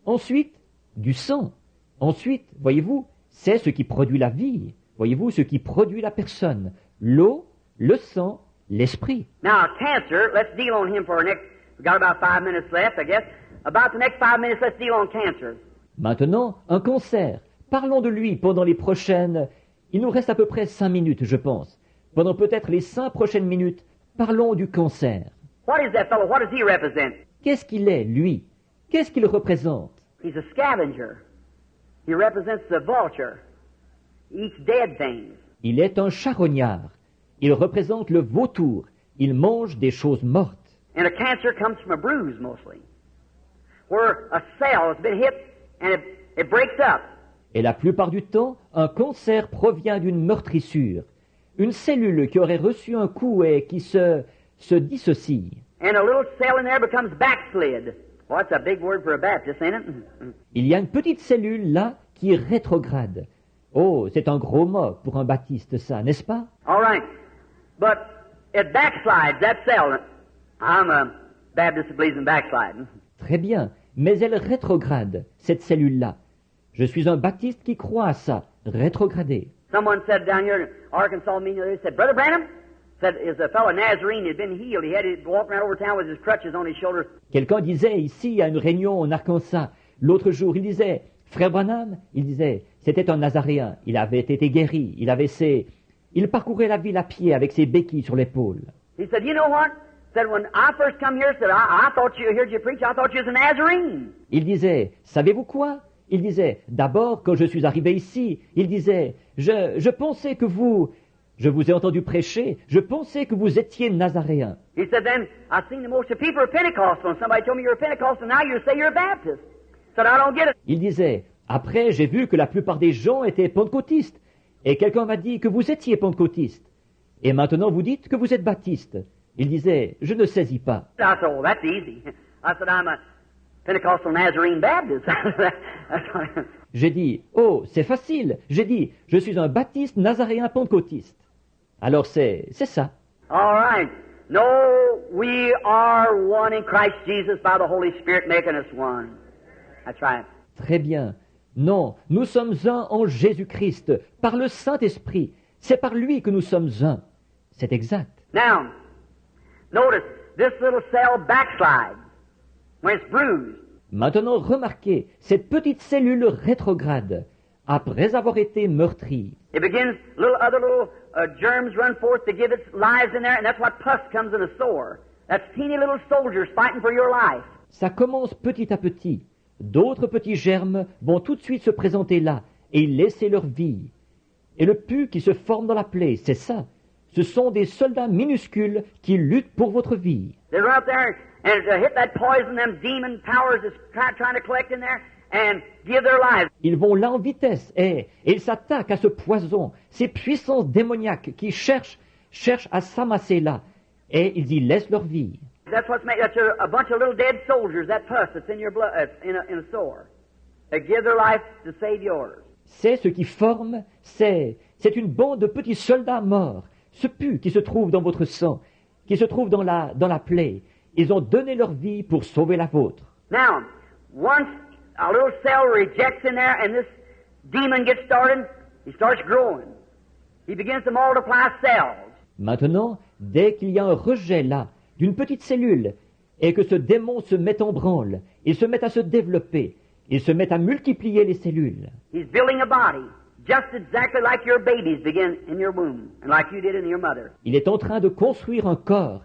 S1: Ensuite, du sang. Ensuite, voyez-vous, c'est ce qui produit la vie. Voyez-vous, ce qui produit la personne. L'eau, le sang, l'esprit.
S2: Now, cancer, let's deal on him for next, we've got about 5 minutes left, I guess. About the next 5 minutes, let's deal on cancer.
S1: Maintenant, un cancer. Parlons de lui pendant les prochaines... Il nous reste à peu près 5 minutes, je pense. Pendant peut-être les 5 prochaines minutes, parlons du cancer.
S2: What is that fellow? What does he represent?
S1: Qu'est-ce qu'il est, lui? Qu'est-ce qu'il représente?
S2: He's a scavenger. He represents the vulture. He eats dead things.
S1: Il est un charognard. Il représente le vautour. Il mange des choses mortes.
S2: And a cancer comes from a bruise, mostly. Where a cell has been hit and it breaks up.
S1: Et la plupart du temps, un cancer provient d'une meurtrissure. Une cellule qui aurait reçu un coup et qui se dissocie.
S2: And a little cell in there becomes backslid. Well, that's a big word for a Baptist, ain't it?
S1: Il y a une petite cellule là qui rétrograde. Oh, c'est un gros mot pour un baptiste, ça, n'est-ce pas?
S2: All right. But it backslides, that cell. I'm a Baptist that believes in backsliding.
S1: Très bien, mais elle rétrograde, cette cellule-là. Je suis un baptiste qui croit à ça, rétrograder.
S2: Someone said down here in Arkansas meeting the other day, said, Brother Branham, said is a fellow Nazarene had been healed. He had to walk around over town with his crutches on his shoulders.
S1: Quelqu'un disait ici à une réunion en Arkansas, l'autre jour, il disait, Frère Branham, il disait, c'était un Nazaréen, il avait été guéri, il parcourait la ville à pied avec ses béquilles sur l'épaule.
S2: He said, you know what? Said, when I first come here, said, I thought you heard you preach, I thought you was a Nazarene.
S1: Il disait, savez-vous quoi? Il disait, d'abord, quand je suis arrivé ici, il disait, je pensais que je vous ai entendu prêcher, je pensais que vous étiez Nazaréen.
S2: He said, then I seen the most of people are Pentecostal, and somebody told me you're a Pentecostal, now you say you're a Baptist. Said, I don't get it.
S1: Il disait, après, j'ai vu que la plupart des gens étaient pentecôtistes, et quelqu'un m'a dit que vous étiez pentecôtiste, et maintenant vous dites que vous êtes baptiste. Il disait, je ne saisis pas.
S2: I said, oh, that's easy. I said, I'm a Pentecostal Nazarene Baptist.
S1: J'ai dit, oh, c'est facile. J'ai dit, je suis un baptiste nazaréen pentecôtiste. Alors c'est ça.
S2: All right. No, we are one in Christ Jesus by the Holy Spirit making us one. That's right.
S1: Très bien. Non, nous sommes un en Jésus-Christ, par le Saint-Esprit. C'est par lui que nous sommes un. C'est exact.
S2: Now, notice, this little cell backslides when it's bruised.
S1: Maintenant, remarquez, cette petite cellule rétrograde, après avoir été meurtrie,
S2: It begins, other little germs run forth to give its lives in there, and that's what pus comes in a sore. That's teeny little soldiers fighting for your life.
S1: ça commence petit à petit. D'autres petits germes vont tout de suite se présenter là et laisser leur vie. Et le pus qui se forme dans la plaie, c'est ça. Ce sont des soldats minuscules qui luttent pour votre vie.
S2: They run up there and hit that poison, them demon powers is trying to collect in there and give their lives.
S1: Ils vont là en vitesse et ils s'attaquent à ce poison, ces puissances démoniaques qui cherchent à s'amasser là. Et ils y laissent leur vie.
S2: That's what's made. That's a bunch of little dead soldiers. That pus that's in your blood, in a sore. They give their life to save yours.
S1: C'est ce qui forme, c'est une bande de petits soldats morts. Ce pus qui se trouve dans votre sang, qui se trouve dans la plaie. Ils ont donné leur vie pour sauver la vôtre.
S2: Now, once a little cell rejects in there and this demon gets started, he starts growing. He begins to multiply cells.
S1: Maintenant, dès qu'il y a un rejet là, d'une petite cellule, et que ce démon se met en branle, il se met à se développer, il se met à multiplier les cellules.
S2: He's building a body, just exactly like your babies begin in your womb, and like you did in your mother.
S1: Il est en train de construire un corps,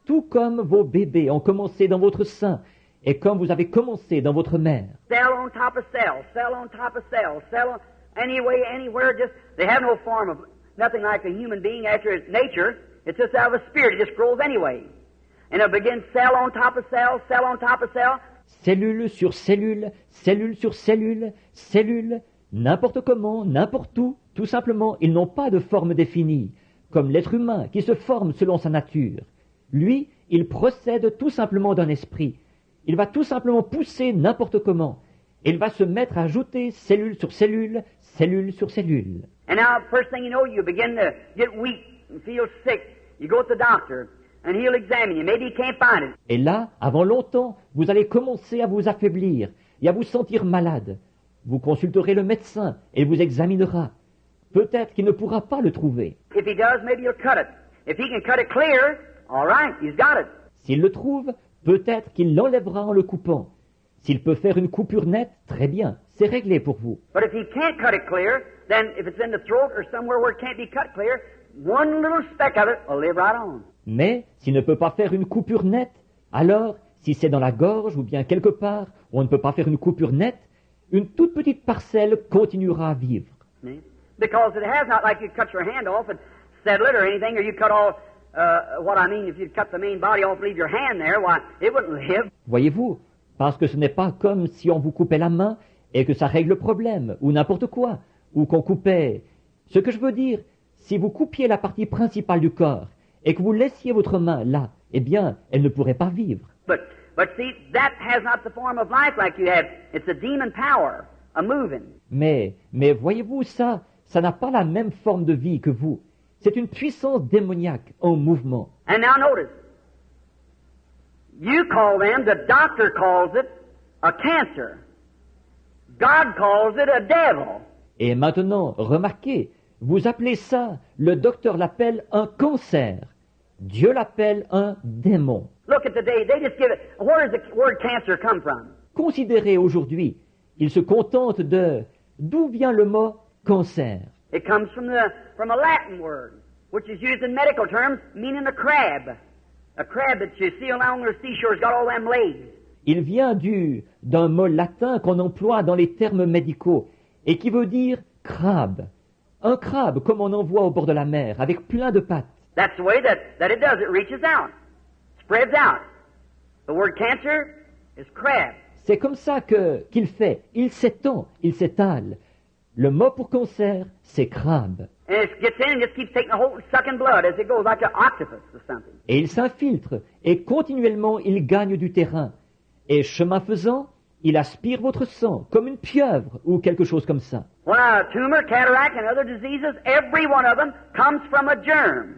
S1: tout comme vos bébés ont commencé dans votre sein, et comme vous avez commencé dans votre mère.
S2: Cell on top of cell, cell on top of cell, cell on, anyway, anywhere, just, they have no form of, nothing like a human being after its nature. It's just out of a spirit, it just grows anyway. And it begins cell on top of cell, cell on top of cell.
S1: Cellule sur cellule, cellule sur cellule, cellule, n'importe comment, n'importe où, tout simplement, ils n'ont pas de forme définie, comme l'être humain qui se forme selon sa nature. Lui, il procède tout simplement d'un esprit. Il va tout simplement pousser n'importe comment. Il va se mettre à ajouter cellule sur cellule, cellule sur cellule.
S2: And now, first thing you know, you begin to get weak and feel sick. You go to the doctor, and he'll examine you. Maybe he can't find it.
S1: Et là, avant longtemps, vous allez commencer à vous affaiblir et à vous sentir malade. Vous consulterez le médecin et il vous examinera. Peut-être qu'il ne pourra pas le trouver.
S2: If he does, maybe he'll cut it. If he can cut it clear, all right, he's got it.
S1: S'il le trouve, peut-être qu'il l'enlèvera en le coupant. S'il peut faire une coupure nette, très bien, c'est réglé pour vous.
S2: But if he can't cut it clear, then if it's in the throat or somewhere where it can't be cut clear, one little speck of it will live right on.
S1: Mais s'il ne peut pas faire une coupure nette, alors, si c'est dans la gorge ou bien quelque part où on ne peut pas faire une coupure nette, une toute petite parcelle continuera à vivre.
S2: Because it has not like you cut your hand off and settle it or anything, or you cut all, what I mean, if you cut the main body off and leave your hand there, why, it wouldn't live.
S1: Voyez-vous, parce que ce n'est pas comme si on vous coupait la main et que ça règle le problème, ou n'importe quoi, ou qu'on coupait. Ce que je veux dire, si vous coupiez la partie principale du corps et que vous laissiez votre main là, eh bien, elle ne pourrait pas vivre.
S2: But see, that has not the form of life like you have. It's a demon power, a moving.
S1: Mais voyez-vous, ça n'a pas la même forme de vie que vous. C'est une puissance démoniaque en mouvement.
S2: And now notice, you call them, the doctor calls it, a cancer. God calls it a devil.
S1: Et maintenant, remarquez, Vous appelez ça, le docteur l'appelle un cancer. Dieu l'appelle un démon.
S2: Look at the day. They just give it. Where does the word cancer come from?
S1: Considérez aujourd'hui, il se contente de d'où vient le mot cancer.
S2: It comes from a Latin word, which is used in medical terms, meaning a crab. A crab that you see along the seashore has got all them legs.
S1: Il vient d'un mot latin qu'on emploie dans les termes médicaux et qui veut dire crabe. Un crabe comme on en voit au bord de la mer, avec plein de pattes.
S2: That's the way that it does. It reaches out, spreads out. The word cancer is crab.
S1: C'est comme ça qu'il fait. Il s'étend, il s'étale. Le mot pour cancer, c'est crabe.
S2: And it gets in and just keeps taking a whole sucking blood as it goes, like an octopus or something.
S1: Et il s'infiltre, et continuellement il gagne du terrain. Et chemin faisant, il aspire votre sang, comme une pieuvre, ou quelque chose comme ça.
S2: When a tumor, cataract, and other diseases, every one of them comes from a germ.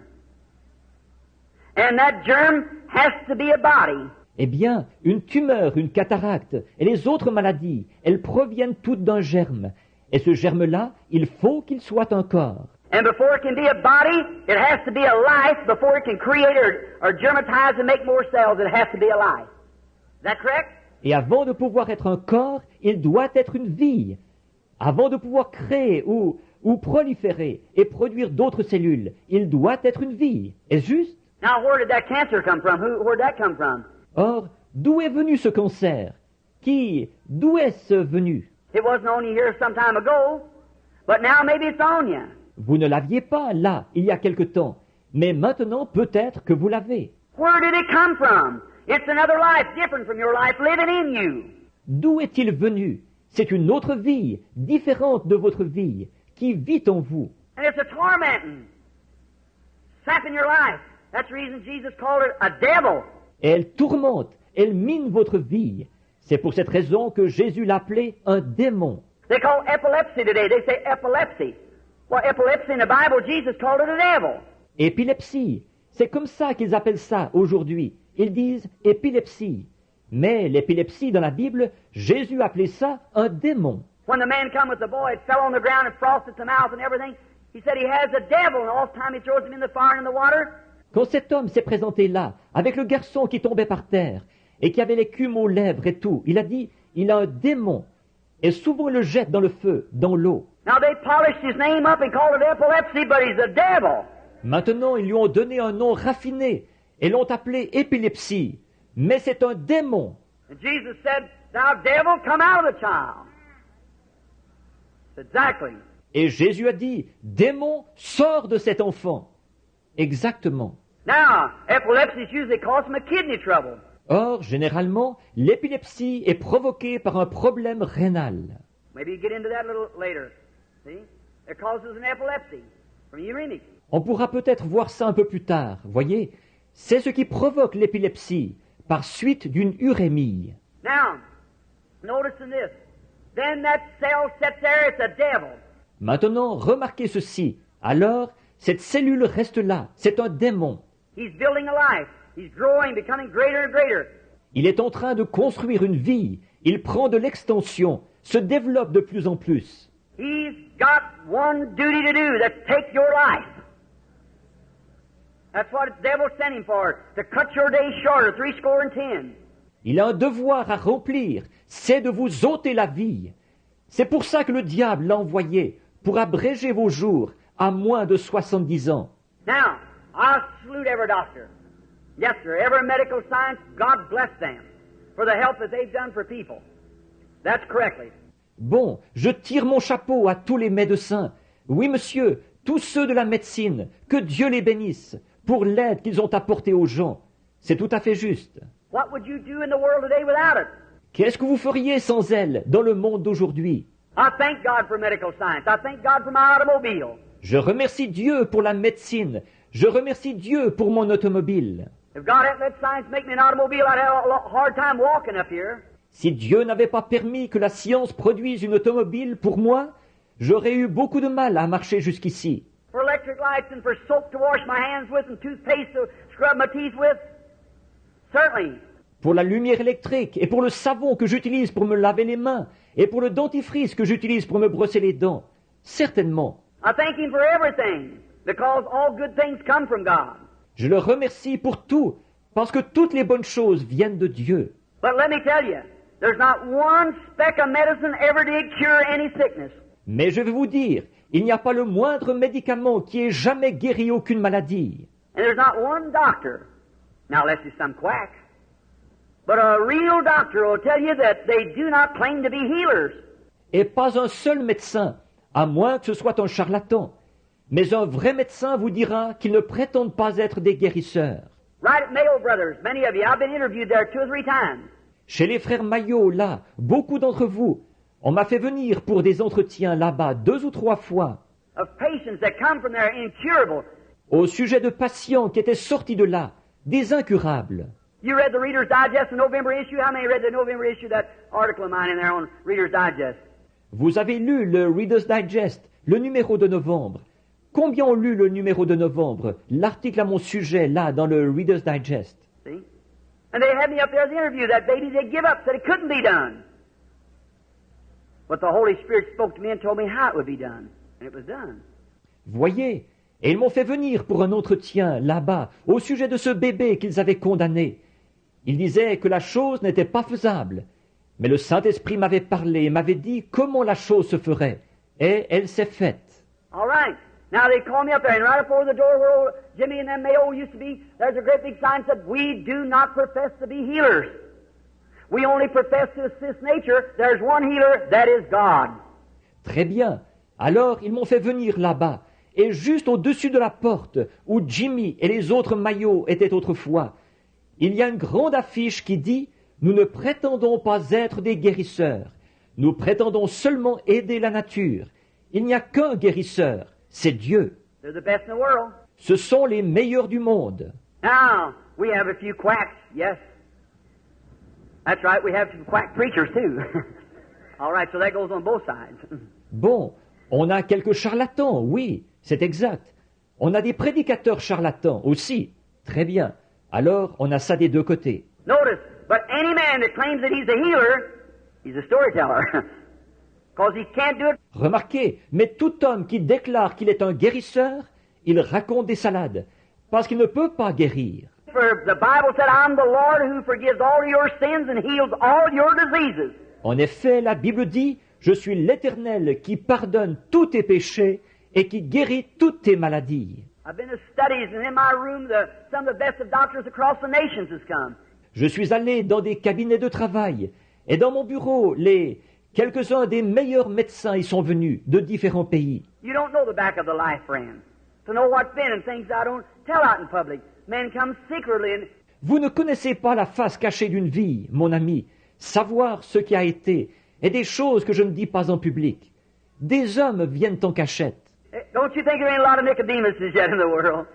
S2: And that germ has to be a body.
S1: Eh bien, une tumeur, une cataracte, et les autres maladies, elles proviennent toutes d'un germe. Et ce germe-là, il faut qu'il soit un corps.
S2: And before it can be a body, it has to be a life. Before it can create or germatize and make more cells, it has to be a life. Is that correct?
S1: Et avant de pouvoir être un corps, il doit être une vie. Avant de pouvoir créer ou proliférer et produire d'autres cellules, il doit être une vie. Est-ce juste?
S2: Now, where did that cancer come from? Where did that come from?
S1: Or, d'où est venu ce cancer? D'où est-ce venu?
S2: It wasn't on you here some time ago, but now maybe it's on you.
S1: Vous ne l'aviez pas là, il y a quelque temps, mais maintenant peut-être que vous l'avez.
S2: Where did it come from? It's another life different from your life living in you.
S1: D'où est-il venu? C'est une autre vie, différente de votre vie, qui vit en vous.
S2: And it's a tormenting, sapping your life. That's the reason Jesus called it a devil.
S1: Et elle tourmente, elle mine votre vie. C'est pour cette raison que Jésus l'appelait un démon.
S2: They call epilepsy today. They say epilepsy. Well, epilepsy in the Bible, Jesus called it a devil.
S1: Épilepsie, c'est comme ça qu'ils appellent ça aujourd'hui. Ils disent épilepsie. Mais l'épilepsie dans la Bible, Jésus appelait ça un démon.
S2: When the man come with the boy, it fell on the ground and frosted the mouth and everything. He said he has a devil, and all the time he throws him in the fire and in the water.
S1: Quand cet homme s'est présenté là, avec le garçon qui tombait par terre, et qui avait l'écume aux lèvres et tout, il a dit, il a un démon, et souvent il le jette dans le feu, dans l'eau.
S2: Now they polished his name up and called it epilepsy, but he's a devil.
S1: Maintenant, ils lui ont donné un nom raffiné, et l'ont appelé épilepsie, mais c'est un démon.
S2: And Jesus said, "Thou devil, come out of the child." Exactly.
S1: Et Jésus a dit, démon, sors de cet enfant. Exactement.
S2: Now, epilepsy is usually caused from a kidney trouble.
S1: Or, généralement, l'épilepsie est provoquée par un problème rénal.
S2: Maybe you get into that a little later. See? It causes an epilepsy from uremic.
S1: On pourra peut-être voir ça un peu plus tard, voyez. C'est ce qui provoque l'épilepsie, par suite d'une urémie.
S2: Now, notice in this. Then that cell sits there, it's a devil.
S1: Maintenant, remarquez ceci. Alors, cette cellule reste là, c'est un démon.
S2: He's building a life. He's growing, becoming greater and greater.
S1: Il est en train de construire une vie. Il prend de l'extension, se développe de plus en plus.
S2: He's got one duty to do, that's take your life. That's what the devil sent him for, to cut your days shorter, 70.
S1: Il a un devoir à remplir, c'est de vous ôter la vie. C'est pour ça que le diable l'a envoyé, pour abréger vos jours à moins de 70 ans.
S2: Now, I salute every doctor. Yes, sir, every medical science, God bless them for the help that they've done for people. That's correctly.
S1: Bon, je tire mon chapeau à tous les médecins. Oui, monsieur, tous ceux de la médecine, que Dieu les bénisse pour l'aide qu'ils ont apportée aux gens. C'est tout à fait juste.
S2: What would you do in the world today without it?
S1: Qu'est-ce que vous feriez sans elle dans le monde d'aujourd'hui?
S2: I thank God for medical science. I thank God for my automobile.
S1: Je remercie Dieu pour la médecine. Je remercie Dieu pour mon automobile.
S2: If God hadn't let science make me an automobile, I'd have a hard time walking up here.
S1: Si Dieu n'avait pas permis que la science produise une automobile pour moi, j'aurais eu beaucoup de mal à marcher jusqu'ici.
S2: For electric lights and for soap to wash my hands with and toothpaste to scrub my teeth with, certainly.
S1: Pour la lumière électrique et pour le savon que j'utilise pour me laver les mains et pour le dentifrice que j'utilise pour me brosser les dents, certainement.
S2: I thank Him for everything, because all good things come from God.
S1: Je le remercie pour tout, parce que toutes les bonnes choses viennent de Dieu.
S2: But let me tell you, there's not one speck of medicine ever did cure any sickness.
S1: Mais je vais vous dire, il n'y a pas le moindre médicament qui ait jamais guéri aucune maladie.
S2: And there's not one doctor, now unless it's some quack, but a real doctor will tell you that they do not claim to be healers.
S1: Et pas un seul médecin, à moins que ce soit un charlatan. Mais un vrai médecin vous dira qu'ils ne prétendent pas être des guérisseurs.
S2: Right at Mayo Brothers, many of you, I've been interviewed there 2 or 3 times.
S1: Chez les frères Maillot, là, beaucoup d'entre vous, on m'a fait venir pour des entretiens là-bas 2 ou 3 fois,
S2: Of patients that come from there incurable.
S1: au sujet de patients qui étaient sortis de là, des incurables.
S2: You read the Reader's Digest, the November issue? How many read the November issue, that article of mine in there on Reader's Digest?
S1: Vous avez lu le Reader's Digest, le numéro de novembre. Combien ont lu le numéro de novembre, l'article à mon sujet, là, dans le Reader's Digest?
S2: See? And they had me up there as an interview. That baby, they give up, said it couldn't be done. But the Holy Spirit spoke to me and told me how it would be done. And it was done.
S1: Voyez, et ils m'ont fait venir pour un entretien là-bas au sujet de ce bébé qu'ils avaient condamné. Ils disaient que la chose n'était pas faisable, mais le Saint-Esprit m'avait parlé et m'avait dit comment la chose se ferait, et elle s'est faite.
S2: All right. Now they called me up there, and right before the door where old Jimmy and them Mayo used to be, there's a great big sign that said, "We do not profess to be healers. We only profess to assist nature. There's one healer, that is God."
S1: Très bien. Alors ils m'ont fait venir là-bas, et juste au-dessus de la porte où Jimmy et les autres Maillots étaient autrefois, il y a une grande affiche qui dit « Nous ne prétendons pas être des guérisseurs. Nous prétendons seulement aider la nature. Il n'y a qu'un guérisseur, c'est Dieu.
S2: They're the best in the world.
S1: Ce sont les meilleurs du monde. »
S2: Now, we have a few quacks, yes. That's right, we have some quack preachers too. All right, so that goes on both sides.
S1: Bon, on a quelques charlatans, oui, c'est exact. On a des prédicateurs charlatans aussi. Très bien. Alors, on a ça des deux côtés.
S2: Notice, but any man that claims that he's a healer, he's a storyteller. Because he can't do it.
S1: Remarquez, mais tout homme qui déclare qu'il est un guérisseur, il raconte des salades, parce qu'il ne peut pas guérir.
S2: For the Bible said, "I'm the Lord who forgives all your sins and heals all your diseases."
S1: En effet, la Bible dit, « Je suis l'Éternel qui pardonne tous tes péchés et qui guérit toutes tes maladies.
S2: I've been to studies, and in my room, some of the best of doctors across the nations has come.
S1: Je suis allé dans des cabinets de travail, et dans mon bureau, quelques-uns des meilleurs médecins y sont venus de différents pays.
S2: You don't know the back of the life, friend. To know what's been and things I don't tell out in public. Men come secretly and
S1: Vous ne connaissez pas la face cachée d'une vie, mon ami, savoir ce qui a été, et des choses que je ne dis pas en public. Des hommes viennent en cachette.
S2: don't you think there ain't a lot of Nicodemuses yet in the world?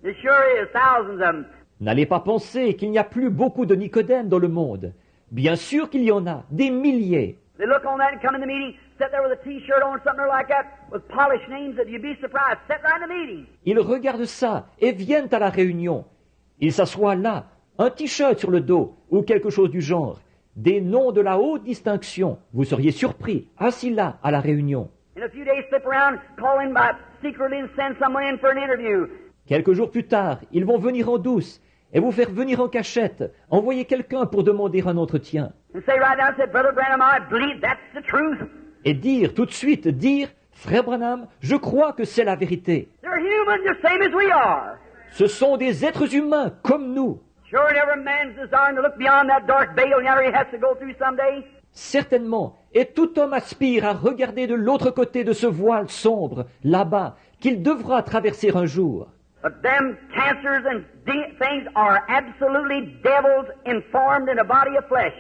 S2: There sure is, thousands of them.
S1: N'allez pas penser qu'il n'y a plus beaucoup de Nicodème dans le monde. Bien sûr qu'il y en a, des milliers.
S2: They look on that and come in the meeting, sit there with a T-shirt on or something like that, with polished names that you'd be surprised. Sit right in the meeting.
S1: Ils regardent ça et viennent à la réunion. Ils s'assoient là, un t-shirt sur le dos ou quelque chose du genre. Des noms de la haute distinction. Vous seriez surpris, assis là à la réunion.
S2: In a few days, slip around, call in by secretly and send someone in for an interview.
S1: Quelques jours plus tard, ils vont venir en douce et vous faire venir en cachette, envoyer quelqu'un pour demander un entretien.
S2: And say right now, say, Brother Branham, I believe that's the truth.
S1: Et dire tout de suite, Frère Branham, je crois que c'est la vérité.
S2: They're human, the same as we are.
S1: Ce sont des êtres humains comme nous.
S2: Sure, and every man's desiring to look beyond that dark veil he has to go through someday.
S1: Certainement, et tout homme aspire à regarder de l'autre côté de ce voile sombre, là-bas, qu'il devra traverser un jour.
S2: But them cancers and things are absolutely devils informed in a body of flesh,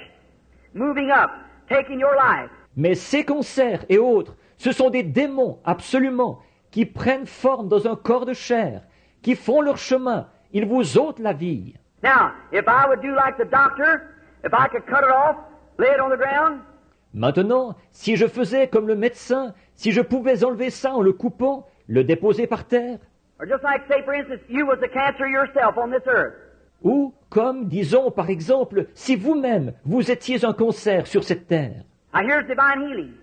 S2: moving up, taking your life.
S1: Mais ces cancers et autres, ce sont des démons, absolument, qui prennent forme dans un corps de chair, qui font leur chemin, ils vous ôtent la vie.
S2: Now, if I would do like the doctor, if I could cut it off, lay it on the ground.
S1: Maintenant, si je faisais comme le médecin, si je pouvais enlever ça en le coupant, le déposer par terre,
S2: Or just like, say, for instance, you was the cancer yourself on this earth.
S1: ou comme, disons par exemple, si vous-même, vous étiez un cancer sur cette terre.
S2: Now, here's divine healing.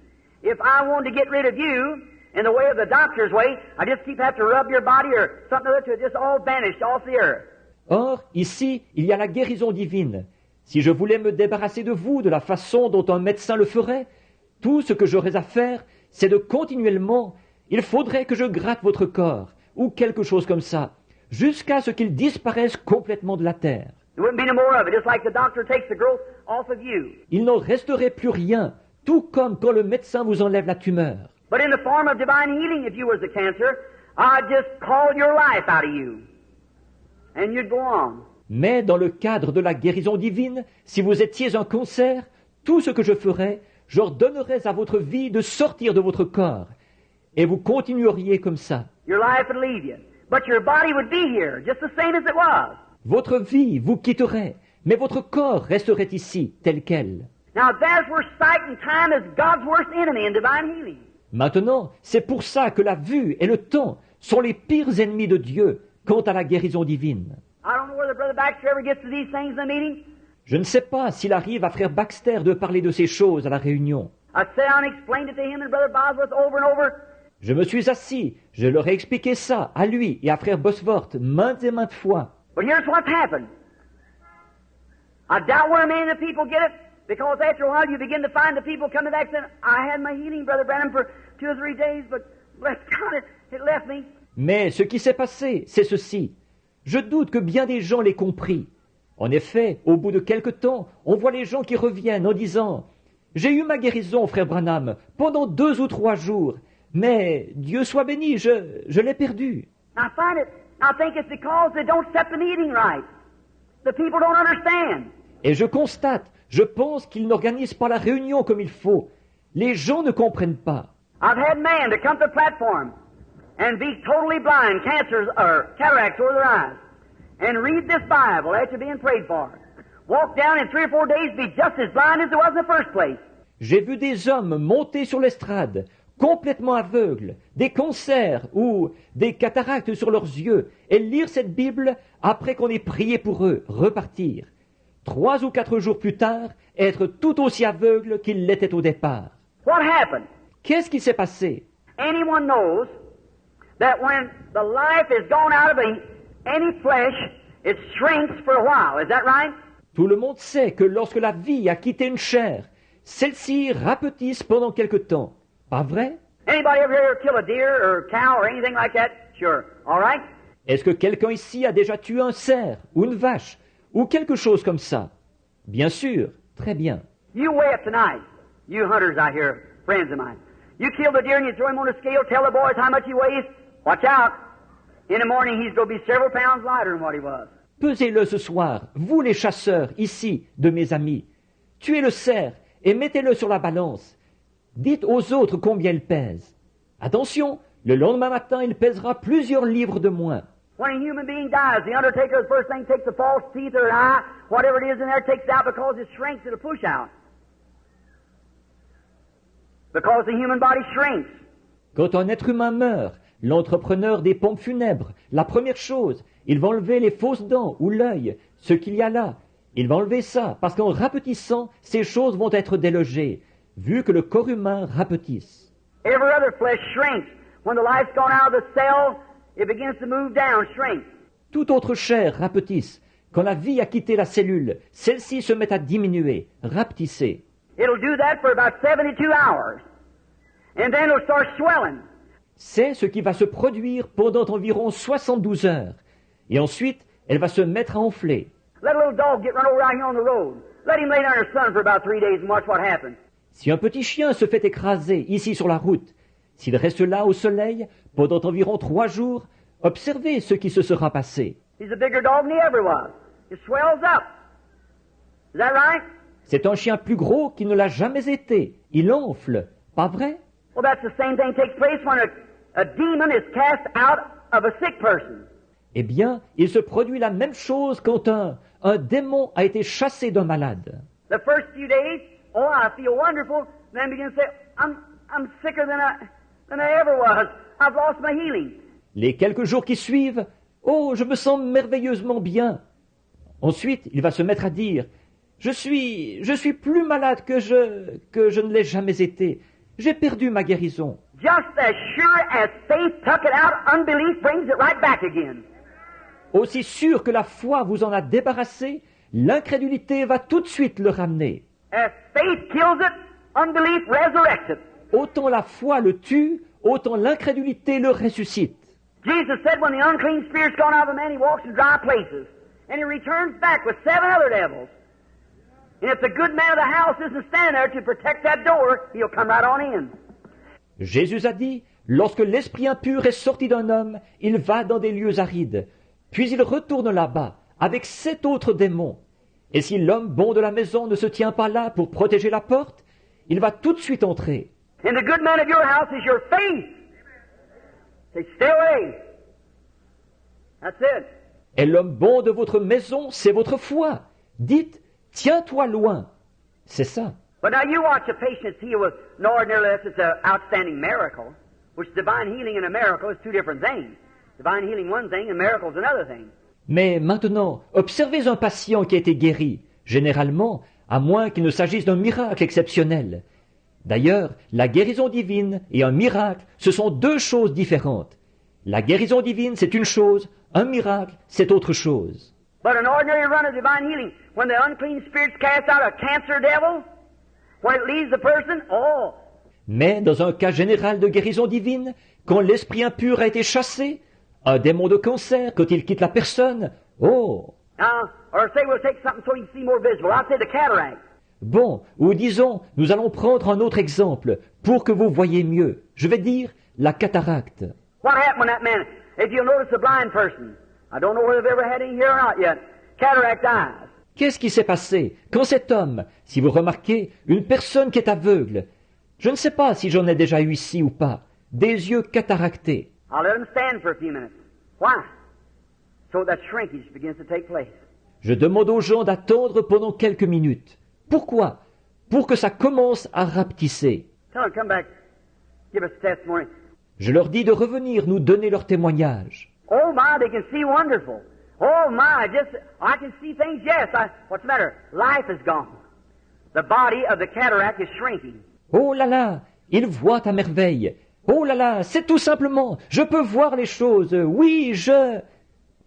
S2: If I wanted to get rid of you, in the way of the doctor's way, I just keep have to rub your body or something or other till it just all vanished off the earth.
S1: Or, ici, il y a la guérison divine. Si je voulais me débarrasser de vous de la façon dont un médecin le ferait, tout ce que j'aurais à faire, c'est de continuellement, il faudrait que je gratte votre corps, ou quelque chose comme ça, jusqu'à ce qu'il disparaisse complètement de la terre.
S2: There wouldn't be no more of it, just like the doctor takes the growth off of you.
S1: Il n'en resterait plus rien, tout comme quand le médecin vous enlève la tumeur.
S2: But in the form of divine healing, if you was the cancer, I'd just call your life out of you. And you'd go on.
S1: Mais dans le cadre de la guérison divine, si vous étiez un cancer, tout ce que je ferais, j'ordonnerais à votre vie de sortir de votre corps. Et vous continueriez comme ça.
S2: Your life would leave you. But your body would be here, just the same as it was.
S1: Votre vie vous quitterait, mais votre corps resterait ici, tel quel.
S2: Now there's where sight and time is God's worst enemy in divine healing.
S1: Maintenant, c'est pour ça que la vue et le temps sont les pires ennemis de Dieu quant à la guérison divine.
S2: I don't know whether Brother Baxter ever gets to these things in the meeting.
S1: Je ne sais pas s'il arrive à frère Baxter de parler de ces choses à la réunion.
S2: I sat down and explained it to him and Brother Bosworth over and over.
S1: Je me suis assis, je leur ai expliqué ça à lui et à frère Bosworth maintes et maintes fois.
S2: But here's what's happened. I doubt where many of the people get it, because after a while you begin to find the people coming back saying, I had my healing, Brother Branham, for 2 or 3 days, but bless God, it left me.
S1: Mais ce qui s'est passé, c'est ceci. Je doute que bien des gens l'aient compris. En effet, au bout de quelque temps, on voit les gens qui reviennent en disant « J'ai eu ma guérison, frère Branham, pendant 2 ou 3 jours, mais Dieu soit béni, je l'ai perdu. »
S2: I think it's because they don't set the meeting right. The people don't understand.
S1: Et je constate, je pense qu'ils n'organisent pas la réunion comme il faut. Les gens ne comprennent pas.
S2: I've had men to come to the platform and be totally blind, cancers or cataracts over their eyes, and read this Bible after being prayed for. Walk down in 3 or 4 days, be just as blind as it was in the first place.
S1: J'ai vu des hommes monter sur l'estrade, complètement aveugles, des cancers ou des cataractes sur leurs yeux, et lire cette Bible après qu'on ait prié pour eux, repartir. 3 ou 4 jours plus tard, être tout aussi aveugles qu'ils l'étaient au départ.
S2: What happened?
S1: Qu'est-ce qui s'est passé?
S2: Anyone knows that when the life is gone out of any flesh, it shrinks for a while. Is that right?
S1: Tout le monde sait que lorsque la vie a quitté une chair, celle-ci rapetisse pendant quelque temps. Pas vrai?
S2: Anybody ever here kill a deer or a cow or anything like that? Sure. All right?
S1: Est-ce que quelqu'un ici a déjà tué un cerf ou une vache ou quelque chose comme ça? Bien sûr. Très bien.
S2: You weigh up tonight. You hunters out here, friends of mine. You kill the deer and you throw him on a scale, tell the boys how much he weighs. Watch out. In the morning he's going to be several pounds lighter than what he was.
S1: Pesez-le ce soir, vous les chasseurs, ici, de mes amis. Tuez le cerf et mettez-le sur la balance. Dites aux autres combien il pèse. Attention, le lendemain matin, il pèsera plusieurs livres de moins.
S2: When a human being dies, the undertaker, the first thing, takes the false teeth or an eye, whatever it is in there, takes it out because it shrinks, it'll push out. Because the human body shrinks.
S1: Quand un être humain meurt, l'entrepreneur des pompes funèbres, la première chose, il va enlever les fausses dents ou l'œil, ce qu'il y a là. Il va enlever ça, parce qu'en rapetissant, ces choses vont être délogées, vu que le corps humain rapetisse.
S2: Every other flesh shrinks. When the life's gone out of the cell, it begins to move down, shrink.
S1: Toute autre chair rapetisse. Quand la vie a quitté la cellule, celle-ci se met à diminuer, rapetisser.
S2: It'll do that for about 72 hours. And then it'll start swelling.
S1: C'est ce qui va se produire pendant environ 72 heures. Et ensuite, elle va se mettre à enfler.
S2: Let a little dog get run over out here on the road. Let him lay down in the sun for about 3 days and watch what happens.
S1: Si un petit chien se fait écraser ici sur la route, s'il reste là au soleil pendant environ 3 jours, observez ce qui se sera passé.
S2: He's a bigger dog than he ever was. It swells up. Is that right?
S1: C'est un chien plus gros qu'il ne l'a jamais été. Il enfle, pas vrai?
S2: Well, that's the same thing takes place when a demon is cast out of a sick person.
S1: Eh bien, il se produit la même chose quand un démon a été chassé d'un malade.
S2: The first few days, oh, I feel wonderful. Then begin to say, I'm sicker than I ever was. I've lost my healing.
S1: Les quelques jours qui suivent, oh, je me sens merveilleusement bien. Ensuite, il va se mettre à dire, je suis plus malade que je ne l'ai jamais été. J'ai perdu ma guérison.
S2: just as sure as faith took it out, unbelief brings it right back again.
S1: Aussi sûr que la foi vous en a débarrassé, l'incrédulité va tout de suite le ramener.
S2: As faith kills it, unbelief resurrects it.
S1: Autant la foi le tue, autant l'incrédulité le ressuscite.
S2: Jesus said when the unclean spirit's gone out of a man, he walks in dry places. And he returns back with 7 other devils. And if the good man of the house isn't standing there to protect that door, he'll come right on in.
S1: Jésus a dit, lorsque l'esprit impur est sorti d'un homme, il va dans des lieux arides. Puis il retourne là-bas, avec 7 autres démons. Et si l'homme bon de la maison ne se tient pas là pour protéger la porte, il va tout de suite entrer.
S2: And the good man of your house is your faith. Say, stay away. That's it.
S1: Et l'homme bon de votre maison, c'est votre foi. Dites, tiens-toi loin. C'est ça.
S2: But now you watch a patient healed with an ordinary unless it's an outstanding miracle, which divine healing and a miracle is 2 different things. Divine healing one thing and miracle is another thing.
S1: Mais maintenant, observez un patient qui a été guéri, généralement, à moins qu'il ne s'agisse d'un miracle exceptionnel. D'ailleurs, la guérison divine et un miracle, ce sont 2 choses différentes. La guérison divine, c'est une chose, un miracle, c'est autre chose.
S2: But an ordinary run of divine healing, when the unclean spirits cast out a cancer devil, when it leaves the person,
S1: Mais dans un cas général de guérison divine, quand l'esprit impur a été chassé, un démon de cancer, quand il quitte la personne,
S2: Now, or say we'll take something so you see more visible. I'll say the cataract.
S1: Bon, ou disons, nous allons prendre un autre exemple, pour que vous voyez mieux. Je vais dire la cataracte.
S2: What happened when that man, if you'll notice a blind person, I don't know whether they've ever had any here or not yet, cataract eyes.
S1: Qu'est-ce qui s'est passé quand cet homme, si vous remarquez, une personne qui est aveugle, je ne sais pas si j'en ai déjà eu ici ou pas, des yeux cataractés.
S2: I'll let him stand for a few minutes. Why? So that shrinkage begins to take place.
S1: Je demande aux gens d'attendre pendant quelques minutes. Pourquoi? Pour que ça commence à rapetisser.
S2: Tell them, come back, give us a testimony.
S1: Je leur dis de revenir nous donner leur témoignage.
S2: Oh my, they can see wonderful. Oh my, I can see things, yes. What's the matter? Life is gone. The body of the cataract is shrinking.
S1: Oh là là, ils voient à merveille. Oh là là, c'est tout simplement, je peux voir les choses. Oui,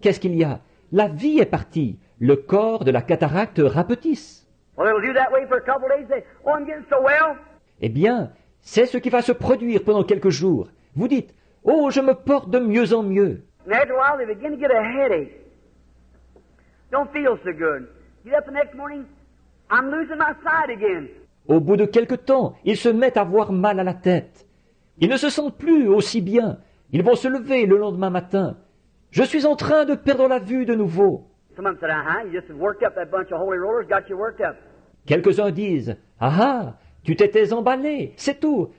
S1: Qu'est-ce qu'il y a? La vie est partie. Le corps de la cataracte rapetisse.
S2: Well, it'll do that way for a couple of days. Say, oh, I'm getting so well.
S1: Eh bien, c'est ce qui va se produire pendant quelques jours. Vous dites, oh, je me porte de mieux en mieux.
S2: And after a while, they begin to get a headache. Don't feel so good. Get up the next morning, I'm losing my sight again.
S1: Au bout de quelque temps, ils se mettent à avoir mal à la tête. Ils ne se sentent plus aussi bien. Ils vont se lever le lendemain matin. Je suis en train de perdre la vue de nouveau.
S2: Someone said, you just worked up that bunch of holy rollers, got you worked up.
S1: Quelques-uns disent, tu t'étais emballé, c'est tout.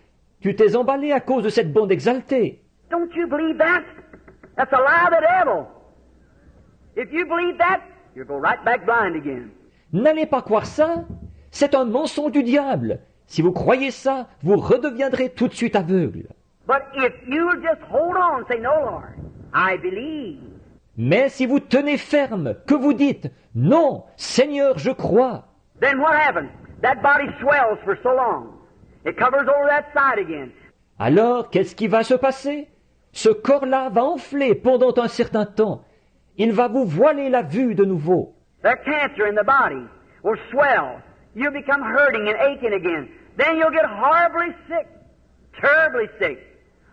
S1: Tu t'es emballé à cause de cette bande exaltée.
S2: Don't you believe that? That's a lie of the devil. If you believe that, you'll go right back blind again.
S1: N'allez pas croire ça. C'est un mensonge du diable. Si vous croyez ça, vous redeviendrez tout de suite aveugle.
S2: But if you'll just hold on and say, no, Lord, I believe.
S1: Mais si vous tenez ferme, que vous dites, non, Seigneur, je crois.
S2: Then what happens? That body swells for so long. It covers over that side again.
S1: Alors, qu'est-ce qui va se passer? Ce corps-là va enfler pendant un certain temps. Il va vous voiler la vue de nouveau.
S2: That cancer in the body will swell. You'll become hurting and aching again. Then you'll get horribly sick, terribly sick.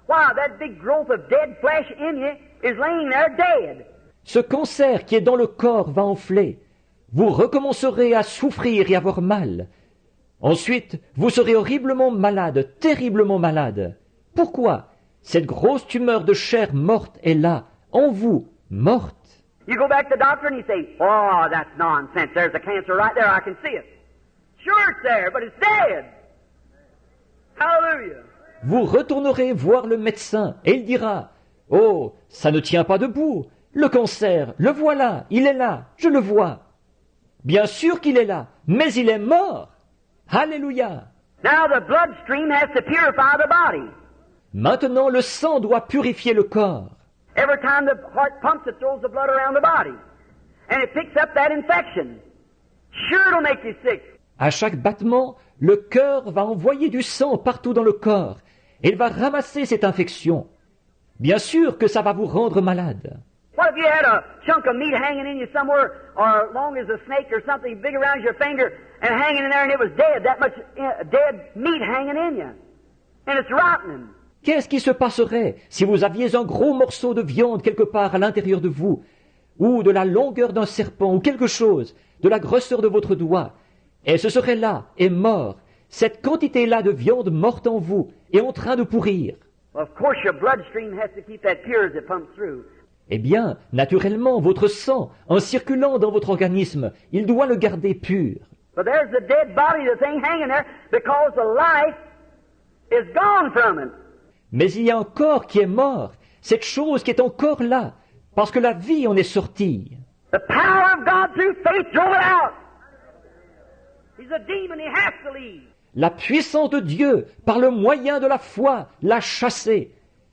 S2: Wow, that big growth of dead flesh in you is laying there dead.
S1: Ce cancer qui est dans le corps va enfler. Vous recommencerez à souffrir et avoir mal. Ensuite, vous serez horriblement malade, terriblement malade. Pourquoi? Cette grosse tumeur de chair morte est là, en vous, morte.
S2: You go back to the doctor and you say, oh, that's nonsense. There's a cancer right there. I can see it. Sure it's there, but it's dead. Hallelujah.
S1: Vous retournerez voir le médecin et il dira, oh, ça ne tient pas debout. Le cancer, le voilà, il est là, je le vois. Bien sûr qu'il est là, mais il est mort. Alléluia.
S2: Now the bloodstream has to purify the body.
S1: Maintenant, le sang doit purifier le corps.
S2: Every time the heart pumps, it throws the blood around the body. And it picks up that infection. Sure it'll make you sick.
S1: À chaque battement, le cœur va envoyer du sang partout dans le corps. et il va ramasser cette infection. Bien sûr que ça va vous rendre malade.
S2: What if you had a chunk of meat hanging in you somewhere, or long as a snake or something big around your finger, and hanging in there, and it was dead, that much dead meat hanging in you, and it's rotting.
S1: Qu'est-ce qui se passerait si vous aviez un gros morceau de viande quelque part à l'intérieur de vous, ou de la longueur d'un serpent, ou quelque chose, de la grosseur de votre doigt, et ce serait là, et mort, cette quantité-là de viande morte en vous, et en train de pourrir?
S2: Well, of course your bloodstream has to keep that pure as it pumps through.
S1: Eh bien, naturellement, votre sang, en circulant dans votre organisme, il doit le garder pur.
S2: But there's the dead body, the thing hanging there, because the life is gone from it.
S1: Mais il y a un corps qui est mort, cette chose qui est encore là, parce que la vie en est sortie.
S2: The power of God through faith drove it out. He's a demon, he has to leave.
S1: La puissance de Dieu, par le moyen de la foi, l'a chassé.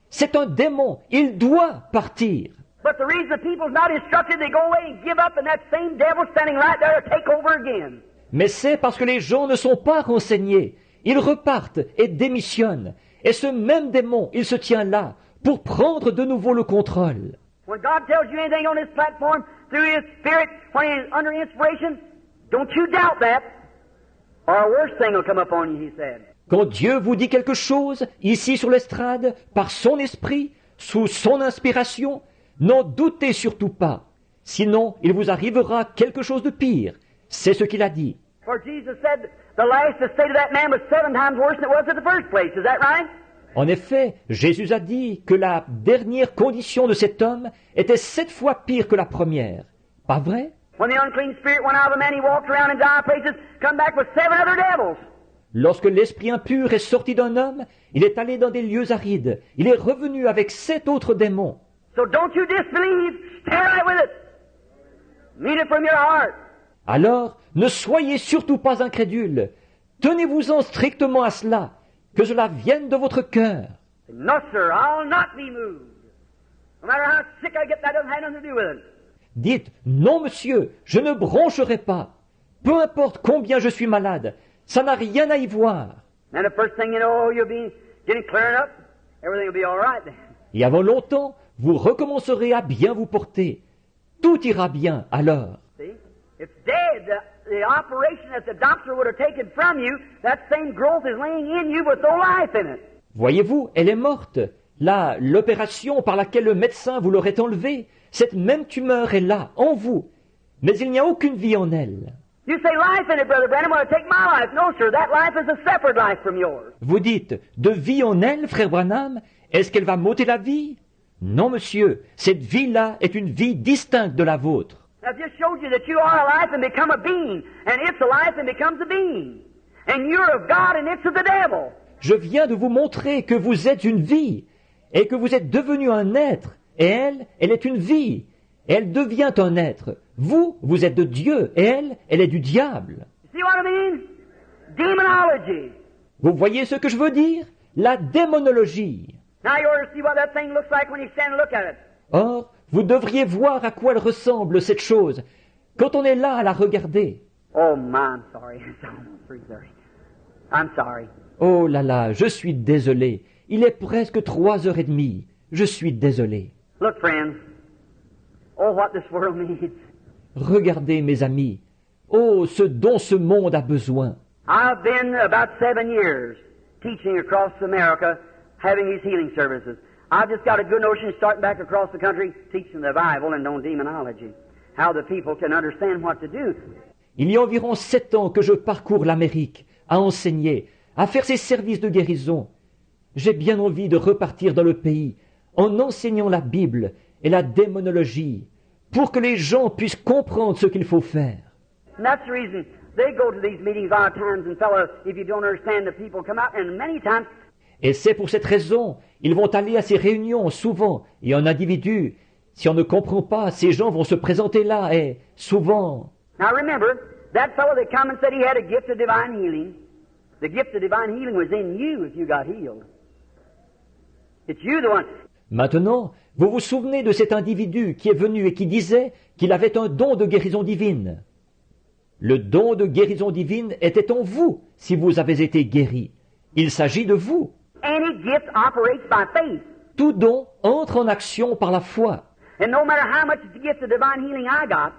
S1: C'est un démon, il doit partir.
S2: But the reason the people's not instructed, they go away and give up, and that same devil standing right there to take over again.
S1: Mais c'est parce que les gens ne sont pas renseignés. Ils repartent et démissionnent. Et ce même démon, il se tient là pour prendre de nouveau le contrôle.
S2: When God tells you anything on this platform through His Spirit, when He's under inspiration, don't you doubt that, or a worse thing will come upon you, He said.
S1: Quand Dieu vous dit quelque chose, ici sur l'estrade, par son esprit, sous son inspiration, n'en doutez surtout pas. Sinon, il vous arrivera quelque chose de pire. C'est ce qu'il a dit.
S2: For Jesus said the last state of that man was 7 times worse than it was in the first place. Is that right?
S1: En effet, Jésus a dit que la dernière condition de cet homme était 7 fois pire que la première. Pas vrai?
S2: When the unclean spirit went out of the man, he walked around in dire places, come back with 7 other devils.
S1: Lorsque l'esprit impur est sorti d'un homme, il est allé dans des lieux arides. Il est revenu avec 7 autres démons.
S2: So don't you disbelieve. Stay right with it. Mean it from your heart.
S1: Alors, ne soyez surtout pas incrédules. Tenez-vous-en strictement à cela, que cela vienne de votre cœur.
S2: No, sir, I'll not be moved. No matter how sick I get, that doesn't have nothing to do with it.
S1: Dites, non monsieur, je ne broncherai pas. Peu importe combien je suis malade, ça n'a rien à y voir.
S2: And the first thing you know, you'll be getting clearing up. Everything will be all right then.
S1: Et avant longtemps, vous recommencerez à bien vous porter. Tout ira bien alors.
S2: See? It's dead. The operation that the doctor would have taken from you, that same growth is laying in you with no life in it.
S1: Voyez-vous, elle est morte. Là, l'opération par laquelle le médecin vous l'aurait enlevée, cette même tumeur est là, en vous. Mais il n'y a aucune vie en elle.
S2: You say life in it, Brother Branham, want to take my life. No, sir, that life is a separate life from yours.
S1: Vous dites, de vie en elle, frère Branham, est-ce qu'elle va m'ôter la vie? Non, monsieur, cette vie-là est une vie distincte de la vôtre.
S2: I've just showed you that you are a life and become a being, and it's a life and becomes a being. And you're of God and it's of the devil.
S1: Je viens de vous montrer que vous êtes une vie, et que vous êtes devenu un être, et elle est une vie, et elle devient un être. Vous, vous êtes de Dieu, et elle est du diable.
S2: See what I mean? Demonology.
S1: Vous voyez ce que je veux dire? La démonologie.
S2: Now you ought to see what that thing looks like when you stand and look at it.
S1: Or, vous devriez voir à quoi elle ressemble, cette chose, quand on est là à la regarder.
S2: Oh, my, I'm sorry. It's almost 3:30. I'm sorry.
S1: Oh là là, je suis désolé. Il est presque 3h30. Je suis désolé.
S2: Look, friends. Oh, what this world needs.
S1: Regardez, mes amis. Oh, ce dont ce monde a besoin.
S2: I've been about 7 years teaching across America, having these healing services. I've just got a good notion starting back across the country, teaching the Bible and on demonology, how the people can understand what to do.
S1: Il y a environ 7 ans que je parcours l'Amérique, à enseigner, à faire ces services de guérison. J'ai bien envie de repartir dans le pays, en enseignant la Bible et la démonologie, pour que les gens puissent comprendre ce qu'il faut faire.
S2: And that's the reason they go to these meetings a lot of times, and fellow, if you don't understand, the people come out, and many times.
S1: Et c'est pour cette raison, ils vont aller à ces réunions souvent, et en individu. Si on ne comprend pas, ces gens vont se présenter là, et souvent.
S2: Now remember, that fellow that come and said he had a gift of divine healing, the gift of divine healing was in you if you got healed. It's you the one.
S1: Maintenant, vous vous souvenez de cet individu qui est venu et qui disait qu'il avait un don de guérison divine. Le don de guérison divine était en vous si vous avez été guéri. Il s'agit de vous.
S2: any gift operates by faith.
S1: Tout don entre en action par la foi.
S2: And no matter how much the gift of divine healing I got,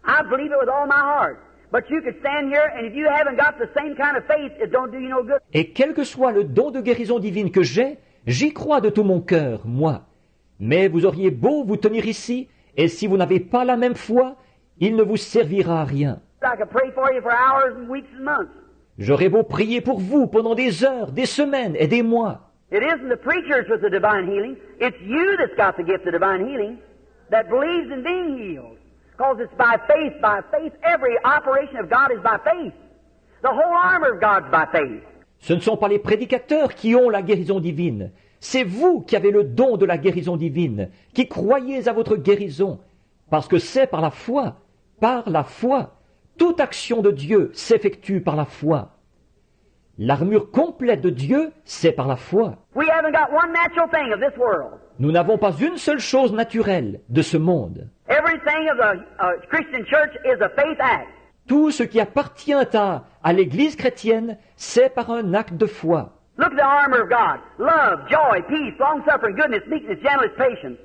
S2: I believe it with all my heart. But you could stand here, and if you haven't got the same kind of faith, it don't do you no good.
S1: Et quel que soit le don de guérison divine que j'ai, j'y crois de tout mon cœur, moi. Mais vous auriez beau vous tenir ici, et si vous n'avez pas la même foi, il ne vous servira à rien.
S2: I could pray for you for hours and weeks and months.
S1: J'aurais beau prier pour vous pendant des heures, des semaines et des mois.
S2: It isn't the preachers with the divine healing. It's you that's got the gift of divine healing that believes in being healed. Because it's by faith, by faith. Every operation of God is by faith. The whole armor of God's by faith.
S1: Ce ne sont pas les prédicateurs qui ont la guérison divine. C'est vous qui avez le don de la guérison divine, qui croyez à votre guérison, parce que c'est par la foi. Par la foi. Toute action de Dieu s'effectue par la foi. L'armure complète de Dieu, c'est par la foi.
S2: We haven't got one natural thing of this world.
S1: Nous n'avons pas une seule chose naturelle de ce monde.
S2: Everything of the Christian church is a faith act.
S1: Tout ce qui appartient à l'Église chrétienne, c'est par un acte de foi.
S2: Look at the armor of God. Love, joy, peace, long-suffering, goodness, meekness, gentleness, patience.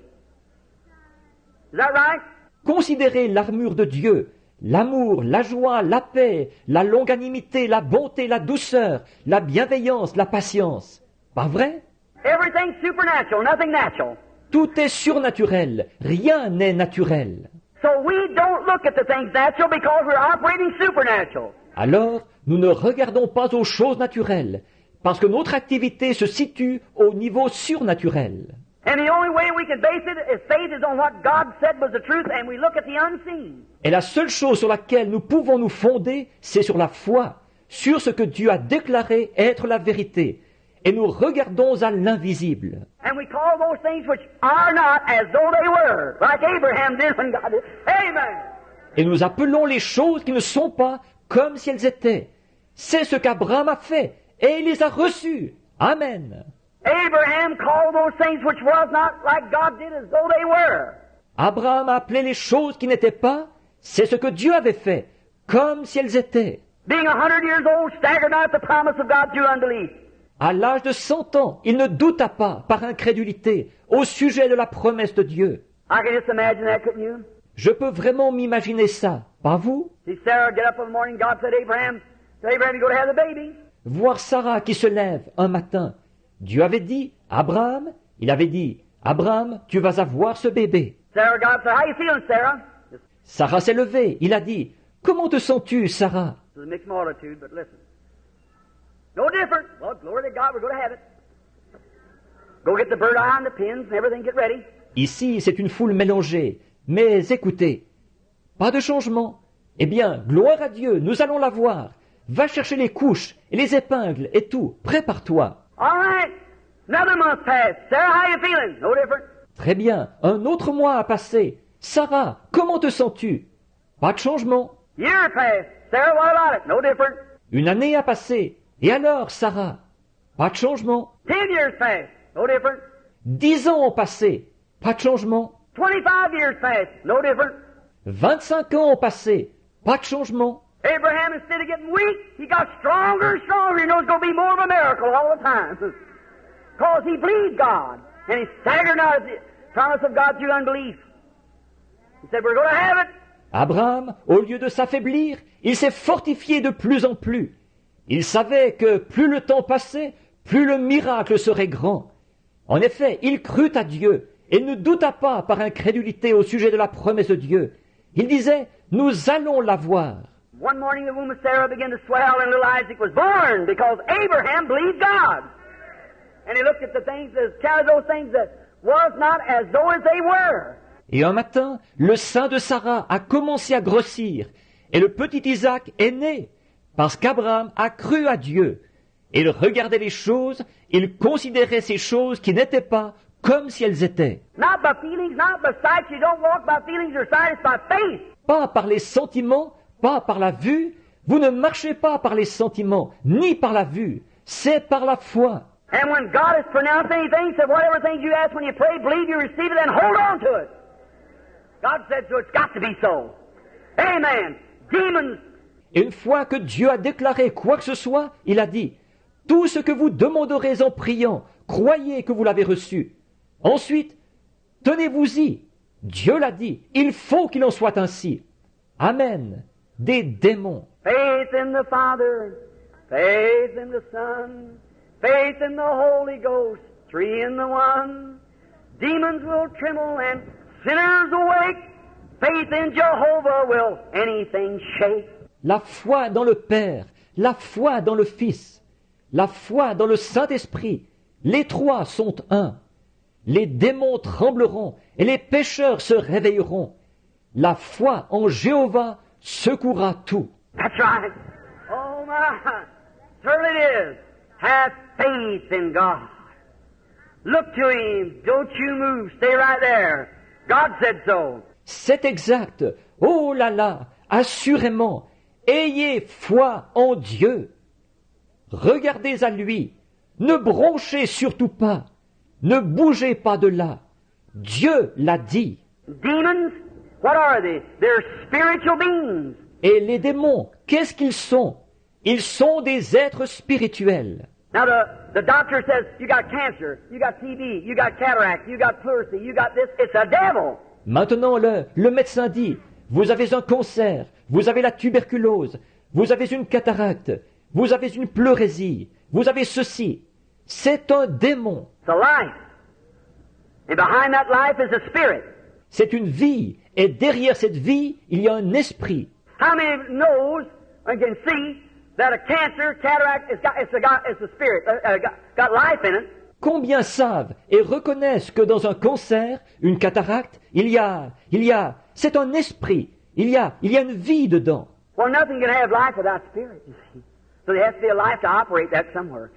S2: Is that right?
S1: Considérez l'armure de Dieu, l'amour, la joie, la paix, la longanimité, la bonté, la douceur, la bienveillance, la patience. Pas vrai?
S2: Everything's supernatural, nothing natural.
S1: Tout est surnaturel, rien n'est naturel.
S2: So we don't look at the things natural because we're operating supernatural.
S1: Alors, nous ne regardons pas aux choses naturelles, parce que notre activité se situe au niveau surnaturel.
S2: And the only way we can base it is faith is on what God said was the truth, and we look at the unseen.
S1: Et la seule chose sur laquelle nous pouvons nous fonder, c'est sur la foi, sur ce que Dieu a déclaré être la vérité. Et nous regardons à l'invisible.
S2: And we call those things which are not as though they were, like Abraham did when God did. Amen.
S1: Et nous appelons les choses qui ne sont pas comme si elles étaient. C'est ce qu'Abraham a fait, et il les a reçues. Amen.
S2: Abraham called those things which was not like God did as though they were.
S1: Abraham a appelé les choses qui n'étaient pas, c'est ce que Dieu avait fait, comme si elles étaient.
S2: Being 100 years old, staggered not at the promise of God through unbelief.
S1: À l'âge de 100 ans, il ne douta pas, par incrédulité, au sujet de la promesse de Dieu.
S2: I can just imagine that, couldn't you?
S1: Je peux vraiment m'imaginer ça, pas vous?
S2: See Sarah get up in the morning, God said, Abraham, you're going to have the baby.
S1: Voir Sarah qui se lève un matin. Dieu avait dit, Abraham, il avait dit, Abraham, tu vas avoir ce bébé.
S2: Sarah, God said, how you feeling, Sarah?
S1: Sarah s'est levée, il a dit, comment te sens-tu, Sarah?
S2: It's a mixed multitude, but listen. No different. Well, glory to God, we're going to have it. Go get the bird eye and the pins and everything, get ready.
S1: Ici, c'est une foule mélangée. Mais écoutez, pas de changement. Eh bien, gloire à Dieu, nous allons la voir. Va chercher les couches et les épingles et tout. Prépare-toi.
S2: All right. Another month passed. Sarah, how you feeling? No different.
S1: Très bien. Un autre mois a passé. Sarah, comment te sens-tu? Pas de changement.
S2: Year passed. Sarah, what about it? No different.
S1: Une année a passé. Et alors, Sarah? Pas de changement.
S2: 10 years passed. No different.
S1: 10 ans ont passé. Pas de changement.
S2: 25 years passed. No different.
S1: 25 ans ont passé. Pas de changement.
S2: Abraham, instead of getting weak, he got stronger and stronger. He knows it's going to be more of a miracle all the time. Because he believed God. And he staggered not at the promise of God through unbelief. He said, we're going to have it.
S1: Abraham, au lieu de s'affaiblir, il s'est fortifié de plus en plus. Il savait que plus le temps passait, plus le miracle serait grand. En effet, il crut à Dieu et ne douta pas par incrédulité au sujet de la promesse de Dieu. Il disait, nous allons la voir.
S2: One morning the womb of Sarah began to swell and little Isaac was born because Abraham believed God. And he looked at the things, counted those things that was not as though as they were.
S1: Et un matin, le sein de Sarah a commencé à grossir et le petit Isaac est né parce qu'Abraham a cru à Dieu. Il regardait les choses, il considérait ces choses qui n'étaient pas comme si elles étaient.
S2: Not by feelings, not by sight. You don't walk by feelings or sight, it's by faith.
S1: Pas par les sentiments, pas par la vue. Vous ne marchez pas par les sentiments, ni par la vue. C'est par la foi.
S2: And when God has pronounced anything, said whatever things you ask when you pray, believe you receive it and hold on to it. God said so, it's got to be so. Amen. Demons.
S1: Et une fois que Dieu a déclaré quoi que ce soit, il a dit, Tout ce que vous demanderez en priant, croyez que vous l'avez reçu. Ensuite, tenez-vous-y. Dieu l'a dit, il faut qu'il en soit ainsi. Amen. Des démons.
S2: Faith in the Father, faith in the Son, faith in the Holy Ghost, three in the one. Demons will tremble and sinners awake. Faith in Jehovah will anything shake.
S1: La foi dans le Père, la foi dans le Fils, la foi dans le Saint-Esprit, les trois sont un. Les démons trembleront et les pécheurs se réveilleront. La foi en Jéhovah secouera tout.
S2: That's right. Oh my, certainly it is. Have faith in God. Look to Him. Don't you move. Stay right there. God said so.
S1: C'est exact. Oh là là, assurément. Ayez foi en Dieu. Regardez à lui. Ne bronchez surtout pas. Ne bougez pas de là. Dieu l'a dit.
S2: Demons, what are they? They're spiritual beings.
S1: Et les démons, qu'est-ce qu'ils sont? Ils sont des êtres spirituels.
S2: Now the doctor says, you got cancer, you got TB, you got cataract, you got pleurisy, you got this. It's a devil.
S1: Maintenant, le médecin dit, vous avez un cancer, vous avez la tuberculose, vous avez une cataracte, vous avez une pleurésie, vous avez ceci. C'est un démon.
S2: It's a life. And behind that life is a spirit.
S1: C'est une vie. Et derrière cette vie, il y a un esprit.
S2: How many knows and can see that a cancer, cataract, it's a spirit, got life in it?
S1: Combien savent et reconnaissent que dans un cancer, une cataracte, c'est un esprit. Il y a une vie dedans.
S2: Well, nothing can have life without spirit, you see. So there has to be a life to operate that somewhere.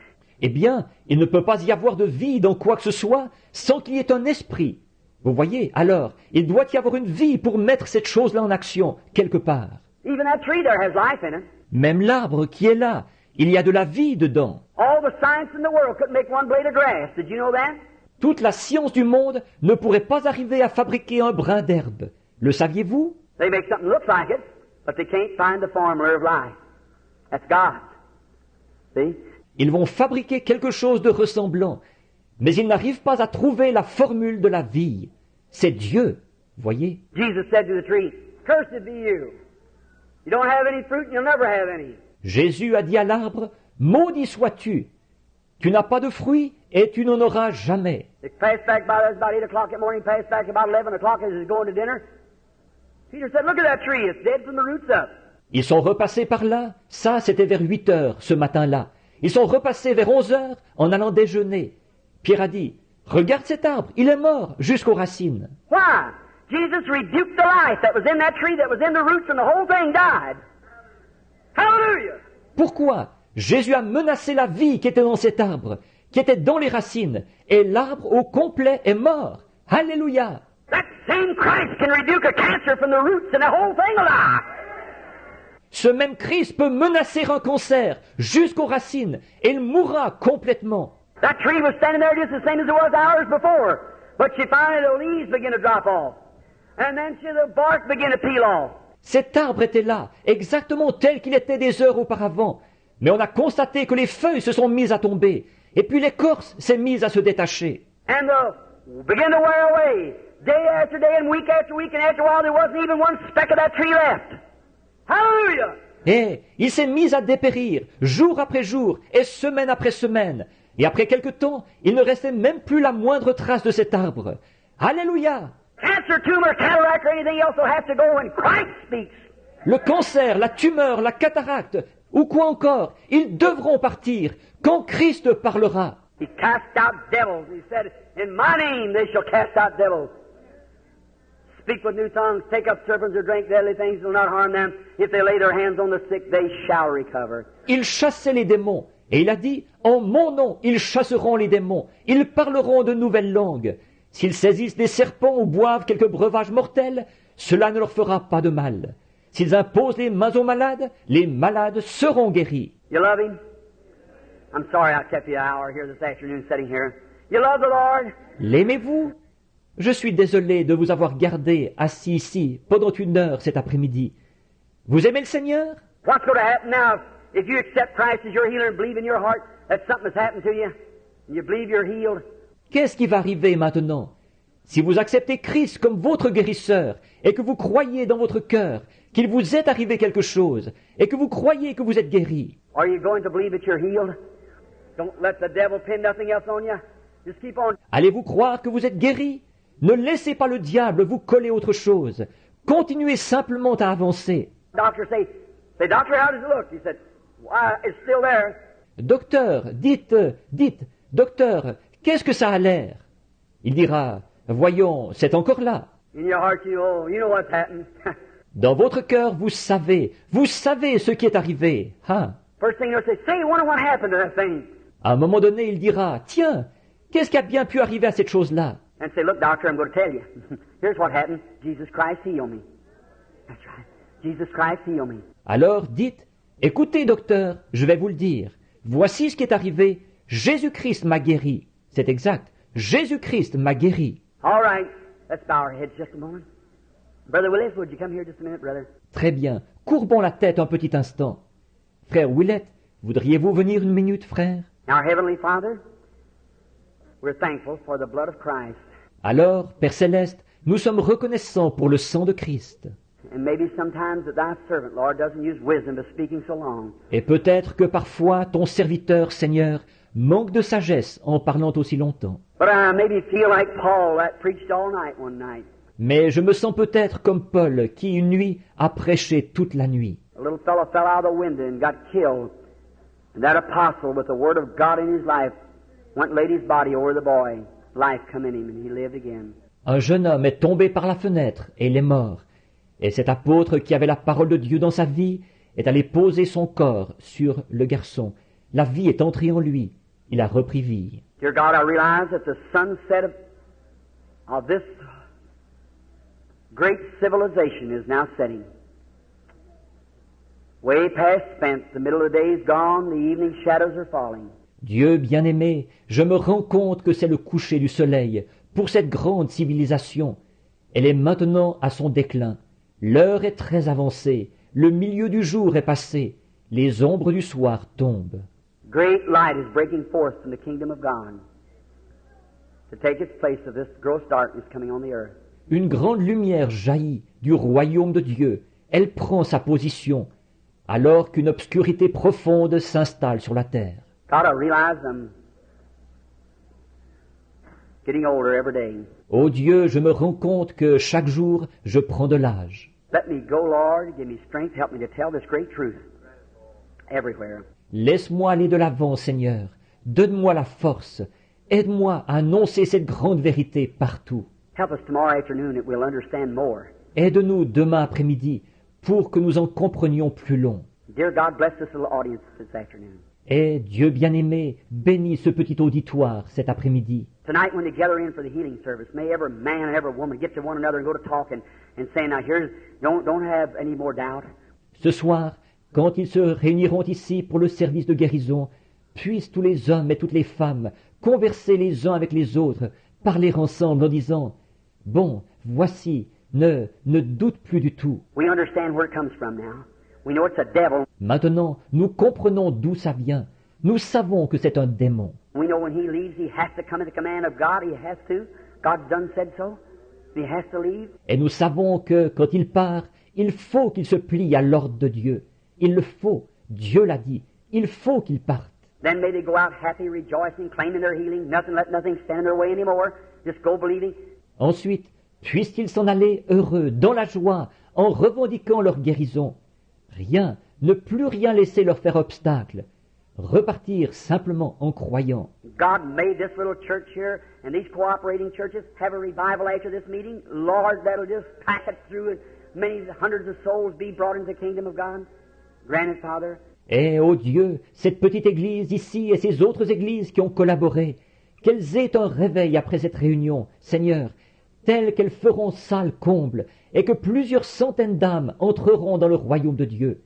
S1: Eh bien, il ne peut pas y avoir de vie dans quoi que ce soit sans qu'il y ait un esprit. Vous voyez, alors, il doit y avoir une vie pour mettre cette chose-là en action, quelque part.
S2: Even that tree there has life in it.
S1: Même l'arbre qui est là, il y a de la vie dedans.
S2: All the science in the world couldn't make one blade of grass. Did you know that?
S1: Toute la science du monde ne pourrait pas arriver à fabriquer un brin d'herbe. Le saviez-vous?
S2: They make something look like it, but they can't find the formula of life. That's God. See?
S1: Ils vont fabriquer quelque chose de ressemblant, mais ils n'arrivent pas à trouver la formule de la vie. C'est Dieu, voyez.
S2: Jesus said to the tree, "Cursed be you. You don't have any fruit and you'll never have any."
S1: Jésus a dit à l'arbre, maudit sois-tu. Tu n'as pas de fruits et tu n'en auras jamais.
S2: They passed back by about 8 o'clock that morning, passed back about 11 o'clock as he was going to dinner. Peter said, "Look at that tree. It's dead from the roots up."
S1: Ils sont repassés par là. Ça, c'était vers 8 heures ce matin-là. Ils sont repassés vers 11 heures en allant déjeuner. Pierre a dit, regarde cet arbre, il est mort jusqu'aux racines.
S2: Why? Jesus rebuked the life that was in that tree, that was in the roots, and the whole thing died. Hallelujah!
S1: Pourquoi? Jésus a menacé la vie qui était dans cet arbre, qui était dans les racines, et l'arbre au complet est mort. Alléluia!
S2: That same Christ can rebuke a cancer from the roots and the whole thing alive.
S1: Ce même Christ peut menacer un cancer jusqu'aux racines, et il mourra complètement.
S2: That tree was standing there just the same as it was hours before, but she finally the leaves began to drop off, and then the bark began to peel off.
S1: Cet arbre était là, exactement tel qu'il était des heures auparavant, mais on a constaté que les feuilles se sont mises à tomber, et puis l'écorce s'est mise à se détacher.
S2: And began to wear away, day after day and week, and after a while there wasn't even one speck of that tree left. Hallelujah!
S1: Et il s'est mis à dépérir, jour après jour, et semaine après semaine. Et après quelque temps, il ne restait même plus la moindre trace de cet arbre. Alléluia!
S2: Cancer, tumor, cataract, or anything else will have to go when Christ speaks.
S1: Le cancer, la tumeur, la cataracte, ou quoi encore, ils devront partir quand Christ parlera.
S2: He cast out devils. He said, "In my name they shall cast out devils. Speak with new tongues, take up serpents or drink deadly things, will not harm them. If they lay their hands on the sick, they shall recover."
S1: Il chassait les démons, et il a dit, en mon nom, ils chasseront les démons, ils parleront de nouvelles langues. S'ils saisissent des serpents ou boivent quelques breuvages mortels, cela ne leur fera pas de mal. S'ils imposent les mains aux malades, les malades seront guéris.
S2: You love Him? I'm sorry I kept you an hour here this afternoon sitting here. You love the Lord?
S1: L'aimez-vous? Je suis désolé de vous avoir gardé assis ici pendant 1 heure cet après-midi. Vous aimez le Seigneur?
S2: What's going to happen now If you accept Christ as your healer and believe in your heart that something has happened to you, and you believe you're healed,
S1: Qu'est-ce qui va arriver maintenant? Si vous acceptez Christ comme votre guérisseur et que vous croyez dans votre cœur qu'il vous est arrivé quelque chose et que vous croyez que vous êtes guéri,
S2: are you going to believe that you're healed? Don't let the devil pin nothing else on you. Just keep on.
S1: allez-vous croire que vous êtes guéri? Ne laissez pas le diable vous coller autre chose. Continuez simplement à avancer.
S2: Doctor say, doctor, how does it look? He said, why, it's still there.
S1: Docteur, dites, docteur, qu'est-ce que ça a l'air? Il dira, voyons, c'est encore là.
S2: In your heart, you know what's happened.
S1: Dans votre cœur, vous savez ce qui est arrivé. Hein?
S2: First thing you'll say, wonder what happened to that thing.
S1: À un moment donné, il dira, tiens, qu'est-ce qui a bien pu arriver à cette chose-là?
S2: And say, look, doctor, I'm going to tell you. Here's what happened. Jesus Christ healed me. That's right. Jesus Christ healed me.
S1: Alors dites, écoutez, docteur, je vais vous le dire. Voici ce qui est arrivé. Jésus-Christ m'a guéri. C'est exact. Jésus-Christ m'a guéri.
S2: All right. Let's bow our heads just a moment. Brother Willis, would you come here just a minute, brother?
S1: Très bien. Courbons la tête un petit instant. Frère Willett, voudriez-vous venir une minute, frère?
S2: Our Heavenly Father, we're thankful for the blood of Christ.
S1: Alors, Père Céleste, nous sommes reconnaissants pour le sang de Christ.
S2: And maybe sometimes that thy servant, Lord, doesn't use wisdom to speaking so long.
S1: Et peut-être que parfois ton serviteur, Seigneur, manque de sagesse en parlant aussi longtemps.
S2: But I maybe feel like Paul that preached all night one night.
S1: Mais je me sens peut-être comme Paul qui une nuit a prêché toute la nuit.
S2: A little fellow fell out of the window and got killed. And that apostle with the word of God in his life went and laid his body over the boy. Life come in him and he lived again.
S1: Un jeune homme est tombé par la fenêtre et il est mort. Et cet apôtre qui avait la parole de Dieu dans sa vie est allé poser son corps sur le garçon. La vie est entrée en lui. Il a repris vie.
S2: Dear God, I realize that the sunset of this great civilization is now setting. Way past spent, the middle of the day is gone, the evening shadows are falling.
S1: Dieu bien-aimé, je me rends compte que c'est le coucher du soleil pour cette grande civilisation. Elle est maintenant à son déclin. L'heure est très avancée, le milieu du jour est passé, les ombres du soir tombent.
S2: Great light is breaking forth from the kingdom of God to take its place of this gross darkness coming on the earth.
S1: Une grande lumière jaillit du royaume de Dieu. Elle prend sa position, alors qu'une obscurité profonde s'installe sur la terre.
S2: God, I realize I'm getting older every day.
S1: Ô Dieu, je me rends compte que chaque jour, je prends de l'âge.
S2: Let me go, Lord, give me strength, help me to tell this great truth everywhere.
S1: Laisse-moi aller de l'avant, Seigneur. Donne-moi la force. Aide-moi à annoncer cette grande vérité partout.
S2: Help us tomorrow afternoon that we'll understand more.
S1: Aide-nous demain après-midi pour que nous en comprenions plus long.
S2: Dear God, bless this little audience this afternoon.
S1: Et Dieu bien-aimé, bénis ce petit auditoire cet après-midi.
S2: Tonight when they gather in for the healing service, may every man and every woman get to one another and go to talking and saying, now here's, don't have any more doubt.
S1: Ce soir, quand ils se réuniront ici pour le service de guérison, puissent tous les hommes et toutes les femmes converser les uns avec les autres, parler ensemble en disant, bon, voici, ne doute plus du tout.
S2: We understand where it comes from now. We know it's a devil.
S1: Maintenant, nous comprenons d'où ça vient. Nous savons que c'est un démon.
S2: We know when he leaves, he has to come at the command of God. He has to. God's done said so. He has to leave.
S1: Et nous savons que quand il part, il faut qu'il se plie à l'ordre de Dieu. Il le faut. Dieu l'a dit. Il faut qu'il parte.
S2: Then may they go out happy, rejoicing, claiming their healing. Let nothing stand in their way anymore. Just go believing.
S1: Ensuite, puissent-ils s'en aller heureux, dans la joie, en revendiquant leur guérison. Rien, ne plus rien laisser leur faire obstacle. Repartir simplement en croyant.
S2: God made this little church here and these cooperating churches have a revival after this meeting. Lord, that'll just pack it through and many hundreds of souls be brought into the kingdom of God. Grant it, Father.
S1: Et, ô Dieu, cette petite église ici et ces autres églises qui ont collaboré, qu'elles aient un réveil après cette réunion, Seigneur, tel qu'elles feront salle comble, et que plusieurs centaines d'âmes entreront dans le royaume de Dieu.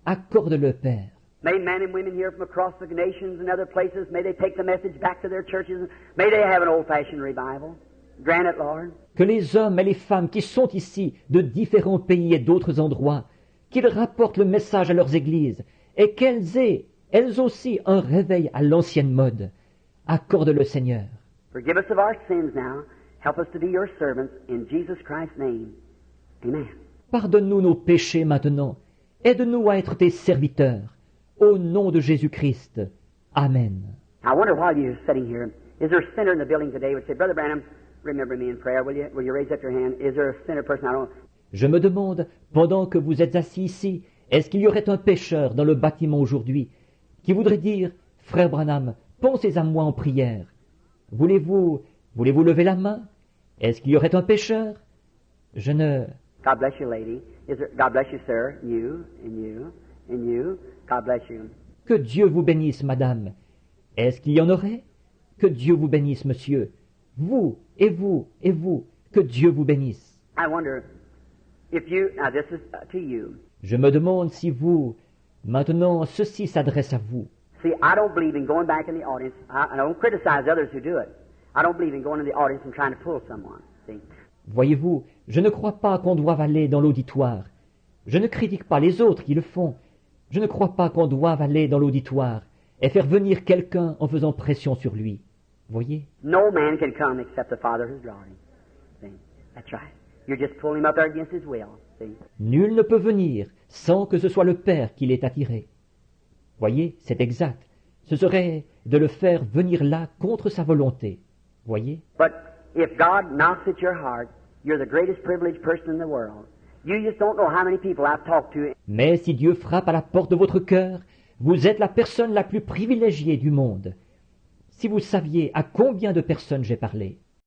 S1: Accorde-le, Père.
S2: May men and women here from across the nations and other places, may they take the message back to their churches. May they have an old-fashioned revival. Grant it, Lord.
S1: Que les hommes et les femmes qui sont ici de différents pays et d'autres endroits, qu'ils rapportent le message à leurs églises et qu'elles aient, elles aussi, un réveil à l'ancienne mode. Accorde-le, Seigneur.
S2: Forgive us of our sins now. Help us to be your servants in Jesus Christ's name. Amen.
S1: Pardonne-nous nos péchés maintenant. Aide-nous à être tes serviteurs. Au nom de Jésus-Christ. Amen.
S2: I wonder while you're sitting here, is there a sinner in the building today who would say, Brother Branham, remember me in prayer, will you? Will you raise up your hand? Is there a sinner person? I don't.
S1: Je me demande, pendant que vous êtes assis ici, est-ce qu'il y aurait un pécheur dans le bâtiment aujourd'hui qui voudrait dire, Frère Branham, pensez à moi en prière. Voulez-vous lever la main? Est-ce qu'il y aurait un pécheur? Je ne...
S2: God bless you, lady. God bless you, sir. You, and you, and you. God bless you.
S1: Que Dieu vous bénisse, madame. Est-ce qu'il y en aurait? Que Dieu vous bénisse, monsieur. Vous, et vous, et vous. Que Dieu vous bénisse.
S2: I wonder if you, now this is to you.
S1: Je me demande si vous, maintenant, ceci s'adresse à vous.
S2: See, I don't believe in going back in the audience. I don't criticize others who do it. I don't believe in going in the audience and trying to pull someone. See?
S1: Voyez-vous, je ne crois pas qu'on doive aller dans l'auditoire. Je ne critique pas les autres qui le font. Je ne crois pas qu'on doive aller dans l'auditoire et faire venir quelqu'un en faisant pression sur lui. Voyez?
S2: No man can come except the Father who's drawing him. See? That's right. You're just pulling him up there against his will. See?
S1: Nul ne peut venir sans que ce soit le Père qui l'ait attiré. Voyez, c'est exact. Ce serait de le faire venir là contre sa volonté. Voyez?
S2: But if God knocks at your heart, you're the greatest privileged person in the world. You just don't know how many people I've talked to.
S1: Mais si Dieu frappe à la porte de votre cœur, vous êtes la personne la plus privilégiée du monde. Si vous saviez à combien de personnes j'ai parlé.